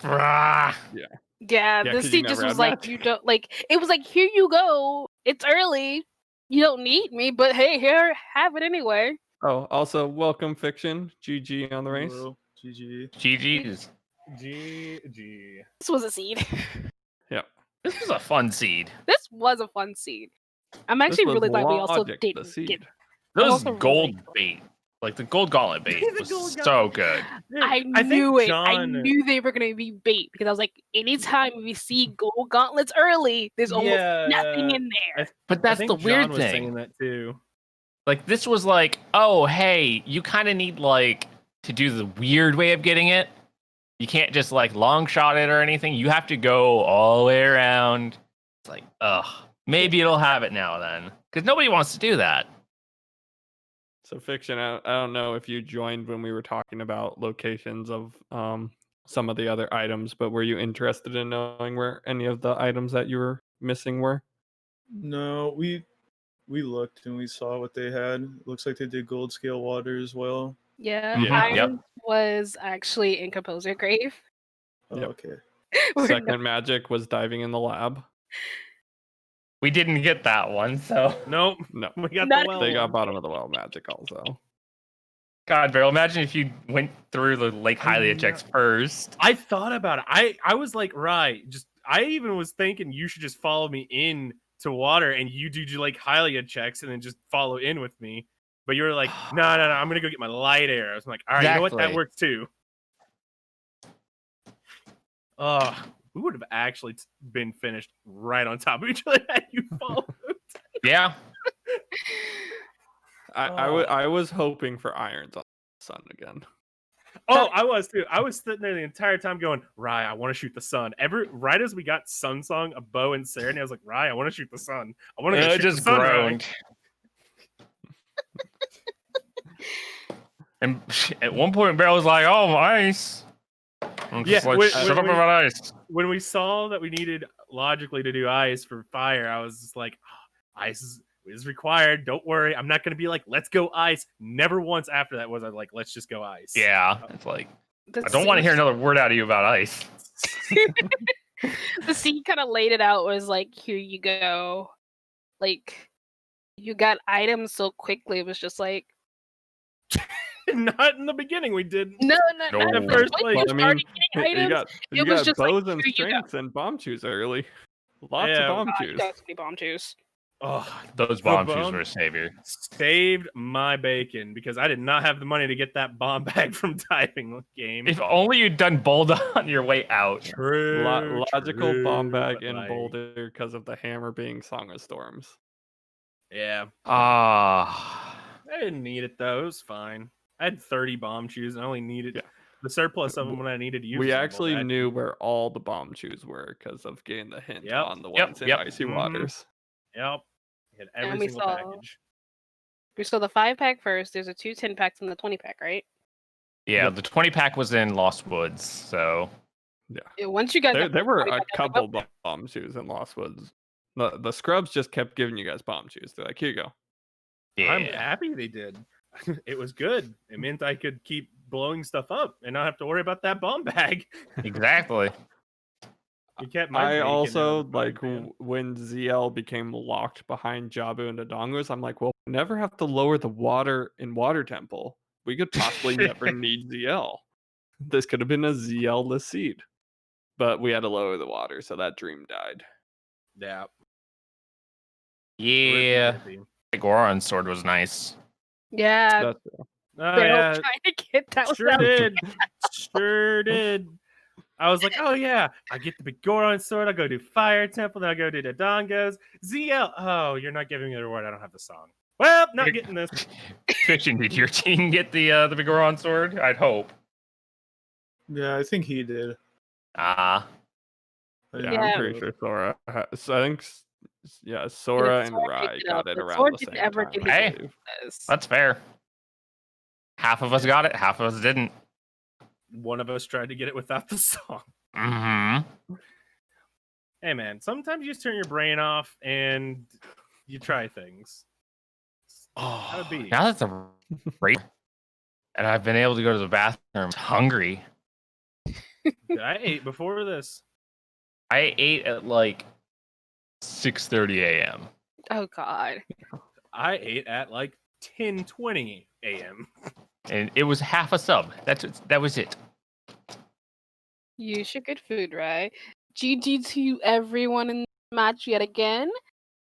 Yeah, Yeah, the 'cause you seed never just had was like, magic. you don't like. It was like, here you go. It's early. You don't need me, but hey, here, have it anyway. Oh, also welcome fiction. GG on the race. Hello, GG. GG's. GG. This was a seed. Yep. This was a fun seed. This was a fun seed. I'm This actually was really glad we also logic, the didn't seed. get. Those also gold really- bait, like the gold gauntlet bait, The was gold so good. Dude, I think knew it. I John- knew they were gonna be bait because I was like, anytime we see gold gauntlets early, there's almost nothing in there. But I that's think the weird John was thing. saying that too. Like this was like, oh hey, you kind of need like to do the weird way of getting it. You can't just like long shot it or anything. You have to go all the way around. It's like, ugh, maybe it'll have it now then, because nobody wants to do that. So fiction, I don't know if you joined when we were talking about locations of some of the other items, but were you interested in knowing where any of the items that you were missing were? No, we looked and we saw what they had. Looks like they did gold scale water as well. Yeah, Mhm, mine yep. was actually in Composer Grave. Oh, Yep. okay. We're Second magic was diving in the lab. We didn't get that one, so Nope, No, we got Not- the well. they got one. bottom of the well magic also. God, Barrel, imagine if you went through the Lake Hylia checks first. I thought about it. I was like, right. I even was thinking you should just follow me in to water and you do like Hylia checks and then just follow in with me. But you were like, no, I'm gonna go get my light arrows. I'm like, all right, you know what? That Exactly. works too. We would have actually been finished right on top of each other had you followed. Yeah. I was hoping for irons on the sun again. Oh, I was too. I was sitting there the entire time going, Rye, I want to shoot the sun. Right as we got Sun Song, a bow and Serenade, I was like, Rye, I want to shoot the sun. I want to It shoot just the sun. Rye." groaned. And at one point, Barrel was like, "Oh, ice." I'm just Yeah, like, shut up about ice. When we saw that we needed logically to do ice for fire, I was just like, oh, ice is required. Don't worry. I'm not going to be like, let's go ice. Never once after that was I like, let's just go ice. Yeah, it's like The I don't want to hear seed- another word out of you about ice. The seed kind of laid it out. Was like, here you go. Like, you got items so quickly. It was just like, Not in the beginning, we did. no. No. At first, When like, you I mean, started you getting items, got it was just like, bows and here you go. strengths and bomb chews early. Lots Yeah. of bomb God, chews. that's many bomb juice. oh, Those The bomb shoes bomb- were a savior. saved my bacon because I did not have the money to get that bomb bag from diving game. If only you'd done bold on your way out. True, Logical bomb true, bag but, in like, Boulder because of the hammer being Song of Storms. Yeah, Ah. I didn't need it though. It was fine. I had 30 bomb chews and I only needed Yeah. the surplus of them when I needed to use We them. actually Well, that- knew where all the bomb chews were because of getting the hint Yep. on the Yep, ones in yep. Icy Mhm. Waters. Yep. Hit And every we single saw- package. We saw the 5-pack first. There's a 2 10-packs and the 20-pack, right? Yeah, Yep. the 20-pack was in Lost Woods, so Yeah, once you guys got There the were 20-pack, I a was like, couple okay. bomb chews in Lost Woods. The scrubs just kept giving you guys bomb chews. They're like, here you go. yeah. I'm happy they did. It was good. It meant I could keep blowing stuff up and not have to worry about that bomb bag. Exactly. You kept my I bacon also out of the frying like pan. when ZL became locked behind Jabu and Dodongos. I'm like, well, we never have to lower the water in Water Temple. We could possibly never need ZL. This could have been a ZL-less seed, but we had to lower the water, so that dream died. Yeah. Yeah. Rippy. The Goron sword was nice. Yeah, That's Oh Barrel yeah. trying to get that Sure without did. Sure did. I was like, oh yeah, I get the big Goron sword. I go do Fire Temple. Then I go do the Dongos. ZL. Oh, you're not giving me the reward. I don't have the song. Well, not getting this. Fiction, did your team get the big Goron sword? I'd hope. Yeah, I think he did. Ah. Yeah, Yeah. I'm pretty sure Sora. So I think, yeah, Sora and Sora Rai picked it got up, it but around Sora the didn't same ever time. get I Hey. believe. this. That's fair. Half of us got it, half of us didn't. One of us tried to get it without the song. Mm-hmm. Hey man, sometimes you just turn your brain off and you try things. How it be? Now that's a great. And I've been able to go to the bathroom hungry. I ate before this. I ate at like 6:30 a.m. Oh God. I ate at like 10:20 a.m. and it was half a sub. That was it. You should good food, right? GG to everyone in the match yet again.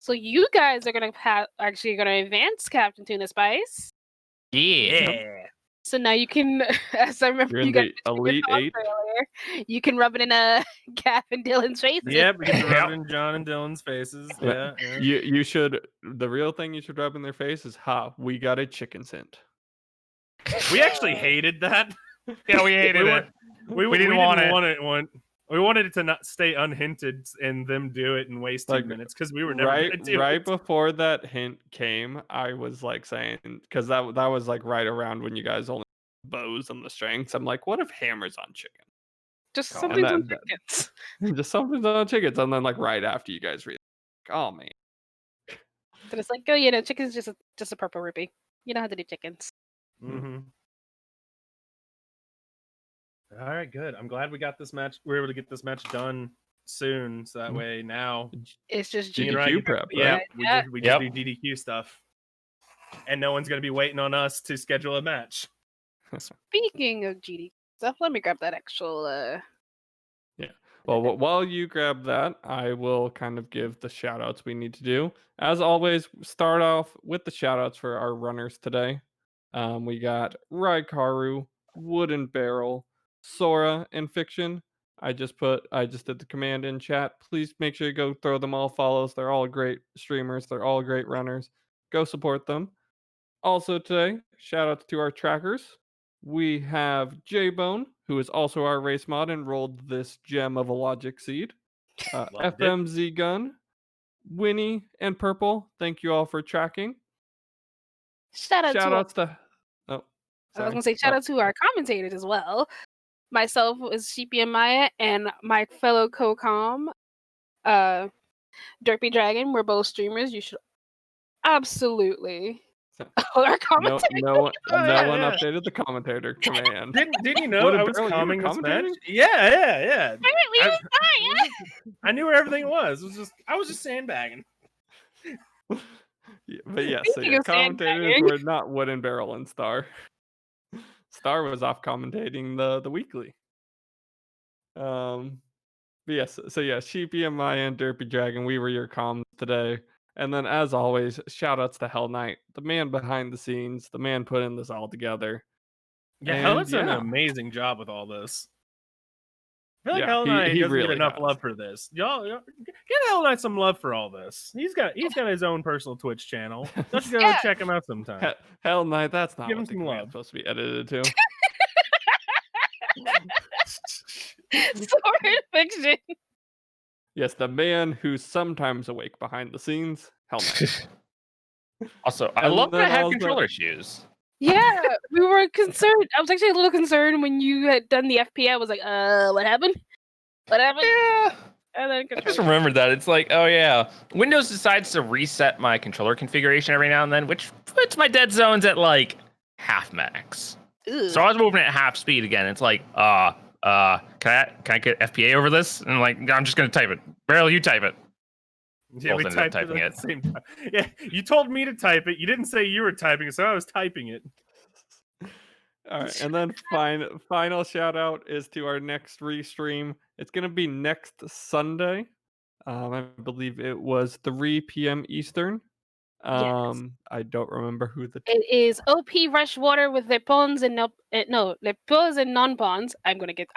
So you guys are gonna actually gonna advance Captain Tuna Spice. Yeah. So now you can, as I remember, You're in you guys the Elite Eight. earlier. You can rub it in Cap and Dylan's faces. Yep, we get to rub Yep. it in John and Dylan's faces. Yeah. Yeah. You should. The real thing you should rub in their face is, "Ha, we got a chicken scent." We actually hated that. Yeah, we hated We it. We didn't want it. We wanted it to not stay unhinted and them do it and waste 2 minutes because we were never gonna do right it. before that hint came, I was like saying, because that was like right around when you guys only bows and the strengths. I'm like, what if hammers on chicken? Just Oh, something on that- chickens. Just something on chickens, and then like right after you guys read, oh man, But it's like, oh, you know, chicken's just a purple rupee. You know how to do chickens. Mm-hmm. All right, good. I'm glad we got this match. We were able to get this match done soon, so that way now It's just me and GDQ Ryan prep, Yeah, right? we just do DDQ stuff, and no one's gonna be waiting on us to schedule a match. Speaking of GD stuff, let me grab that actual. Well, while you grab that, I will kind of give the shout outs we need to do. As always, start off with the shout outs for our runners today. We got Raikaru, WoodenBarrel, Sora f1ction. I just did the command in chat. Please make sure you go throw them all follows. They're all great streamers. They're all great runners. Go support them. Also today, shout outs to our trackers. We have J-Bone, who is also our race mod and rolled this gem of a logic seed. Loved it. FMZ Gun, Winnie, and Purple. Thank you all for tracking. Shout out Shout to outs to. Oh, I was sorry. gonna say shout out to our commentators as well. Myself is Sheepy and Maya, and my fellow co-com, DerpyDragon. We're both streamers. You should absolutely. Our No commentators. one yeah. updated the commentator command. Didn't you know What, I was Barrel, you were calming this match? commentating? Yeah. We I- was fine. I knew where everything was. I was just sandbagging. Yeah, but yes, so Speaking yeah, of commentators sandbagging. were not WoodenBarrel and Star. Star was off commentating the weekly. But yes, so yeah, Sheepy and Maya and DerpyDragon, we were your comms today. And then as always, shout outs to Hell Knight, the man behind the scenes, the man putting this all together. Yeah, And Helen's done an yeah. amazing job with all this. I feel like Yeah, Hell Knight he doesn't really get enough has. love for this. Y'all give Hell Knight some love for all this. He's got his own personal Twitch channel. Don't you go Yeah. check him out sometime. Hell Knight, that's not Give him what the some command's love. supposed to be edited to. Sora f1ction. Yes, the man who's sometimes awake behind the scenes, Hell Knight. Also, I And love that I then had also- controller issues. Yeah, we were concerned. I was actually a little concerned when you had done the FP. I was like, what happened? What happened? Yeah. And then I just controller. remembered that. It's like, oh yeah, Windows decides to reset my controller configuration every now and then, which puts my dead zones at like half max. Ugh. So I was moving at half speed again. It's like, can I get FPA over this? And I'm like, I'm just gonna type it. Barrel, you type it. Yeah, Both we ended up typed it typing at it. the same time. Yeah, you told me to type it. You didn't say you were typing it, so I was typing it. All right, and then final shout out is to our next restream. It's gonna be next Sunday. I believe it was 3 p.m. Eastern. Yes. I don't remember who the It is OP Rush Water with their pawns and no, their pawns and non-pawns. I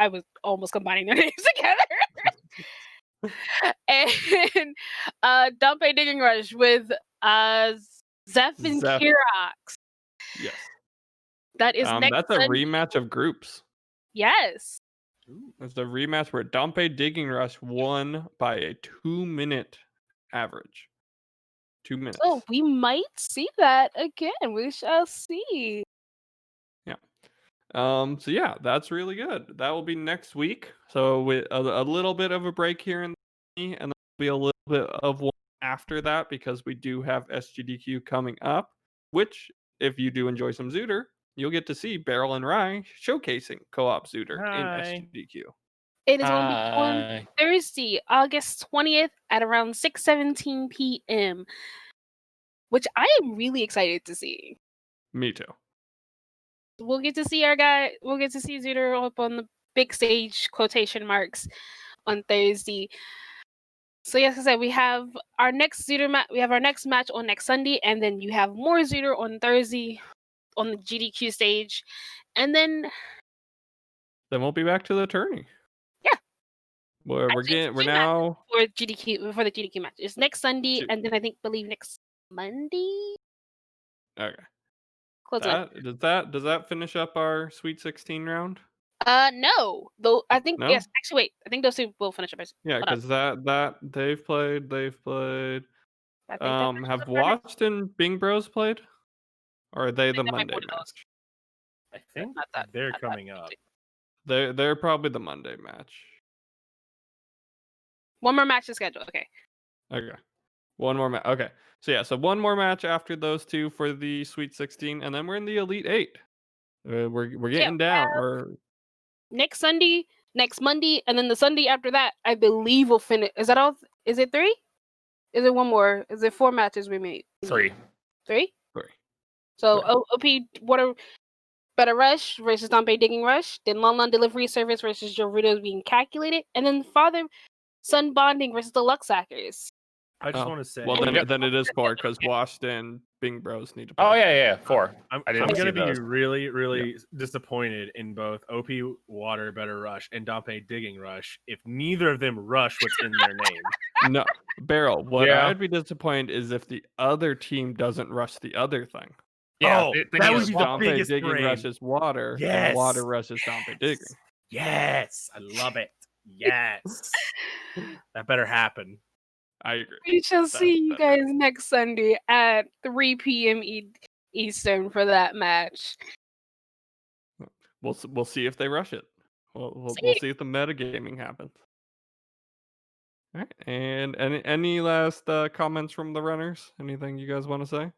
was almost combining their names together. And Dumpe Digging Rush with Zeph and Zeph. Kirox. Yes. That is next that's a Sunday. rematch of groups. Yes. It's the rematch where Dompe Digging Rush won by a 2-minute average. 2 minutes. Oh, we might see that again. We shall see. Yeah. So yeah, that's really good. That will be next week. So with a little bit of a break here and then there'll be a little bit of one after that because we do have SGDQ coming up, which if you do enjoy some ZOoTR, you'll get to see Barrel and Rye showcasing co-op ZOoTR in Hi. SGDQ. It is going to be on Thursday, August 20th at around 6:17 p.m., which I am really excited to see. Me too. We'll get to see we'll get to see ZOoTR up on the big stage, quotation marks, on Thursday. So yes, I said we have our next ZOoTR match. We have our next match on next Sunday, and then you have more ZOoTR on Thursday on the GDQ stage, and then we'll be back to the tourney. Yeah. We're now for the GDQ match. It's next Sunday, and then I believe next Monday. Okay. Close enough. Does that finish up our Sweet 16 round? No. Though I think No? yes. Actually, wait. I think those two will finish up. Yeah, because that they've played. Have Watched and Bing Bros played, or are they the Monday match? I think they're coming up. They're probably the Monday match. One more match is scheduled. Okay. Okay. One more match. Okay. So yeah, so one more match after those two for the Sweet 16, and then we're in the Elite 8. We're getting down. Or next Sunday, next Monday, and then the Sunday after that, I believe we'll finish. Is that all? Is it 3? Is it one more? Is it 4 matches we made? 3. 3? 3. So OP Water Better Rush versus Dompe Digging Rush, then Long Long Delivery Service versus Jorritos being calculated, and then Father Son Bonding versus the Luxackers. I just want to say. Well, then it is 4 because Washed and Bing Bros need to play. Oh yeah, 4. I'm gonna be really disappointed in both OP Water Better Rush and Dompe Digging Rush if neither of them rush what's in their name. No, Barrel. What I'd be disappointed is if the other team doesn't rush the other thing. Yeah, that would be the Dompe biggest Digging brain. rushes Water, Yes. and Water rushes Dompe Digging. Yes, I love it. Yes, that better happen. I agree. We shall see you guys next Sunday at 3 p.m. Eastern for that match. We'll see if they rush it. We'll see if the metagaming happens. All right. And any last comments from the runners? Anything you guys want to say?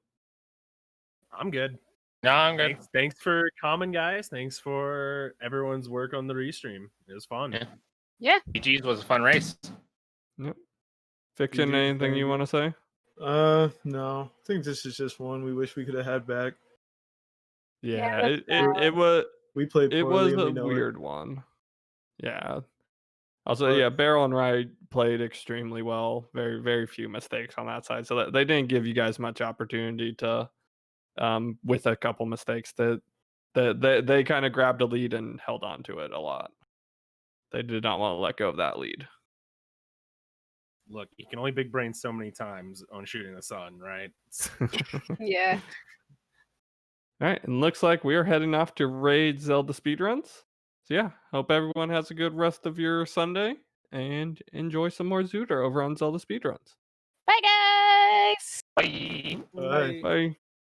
I'm good. No, I'm good. Thanks for coming, guys. Thanks for everyone's work on the restream. It was fun. Yeah. GG's was a fun race. Yep. Fiction, anything you want to say? No. I think this is just one we wish we could have had back. Yeah, it was. We played. It was poorly, a weird one. Yeah. Also, Barrel and Rye played extremely well. Very, very few mistakes on that side, so that they didn't give you guys much opportunity to, with a couple mistakes that they kind of grabbed a lead and held on to it a lot. They did not want to let go of that lead. Look, you can only big brain so many times on Shooting the Sun, right? Yeah. All right, and looks like we are heading off to raid Zelda speedruns. So yeah, hope everyone has a good rest of your Sunday and enjoy some more ZOoTR over on Zelda speedruns. Bye, guys. Bye. Bye. Bye.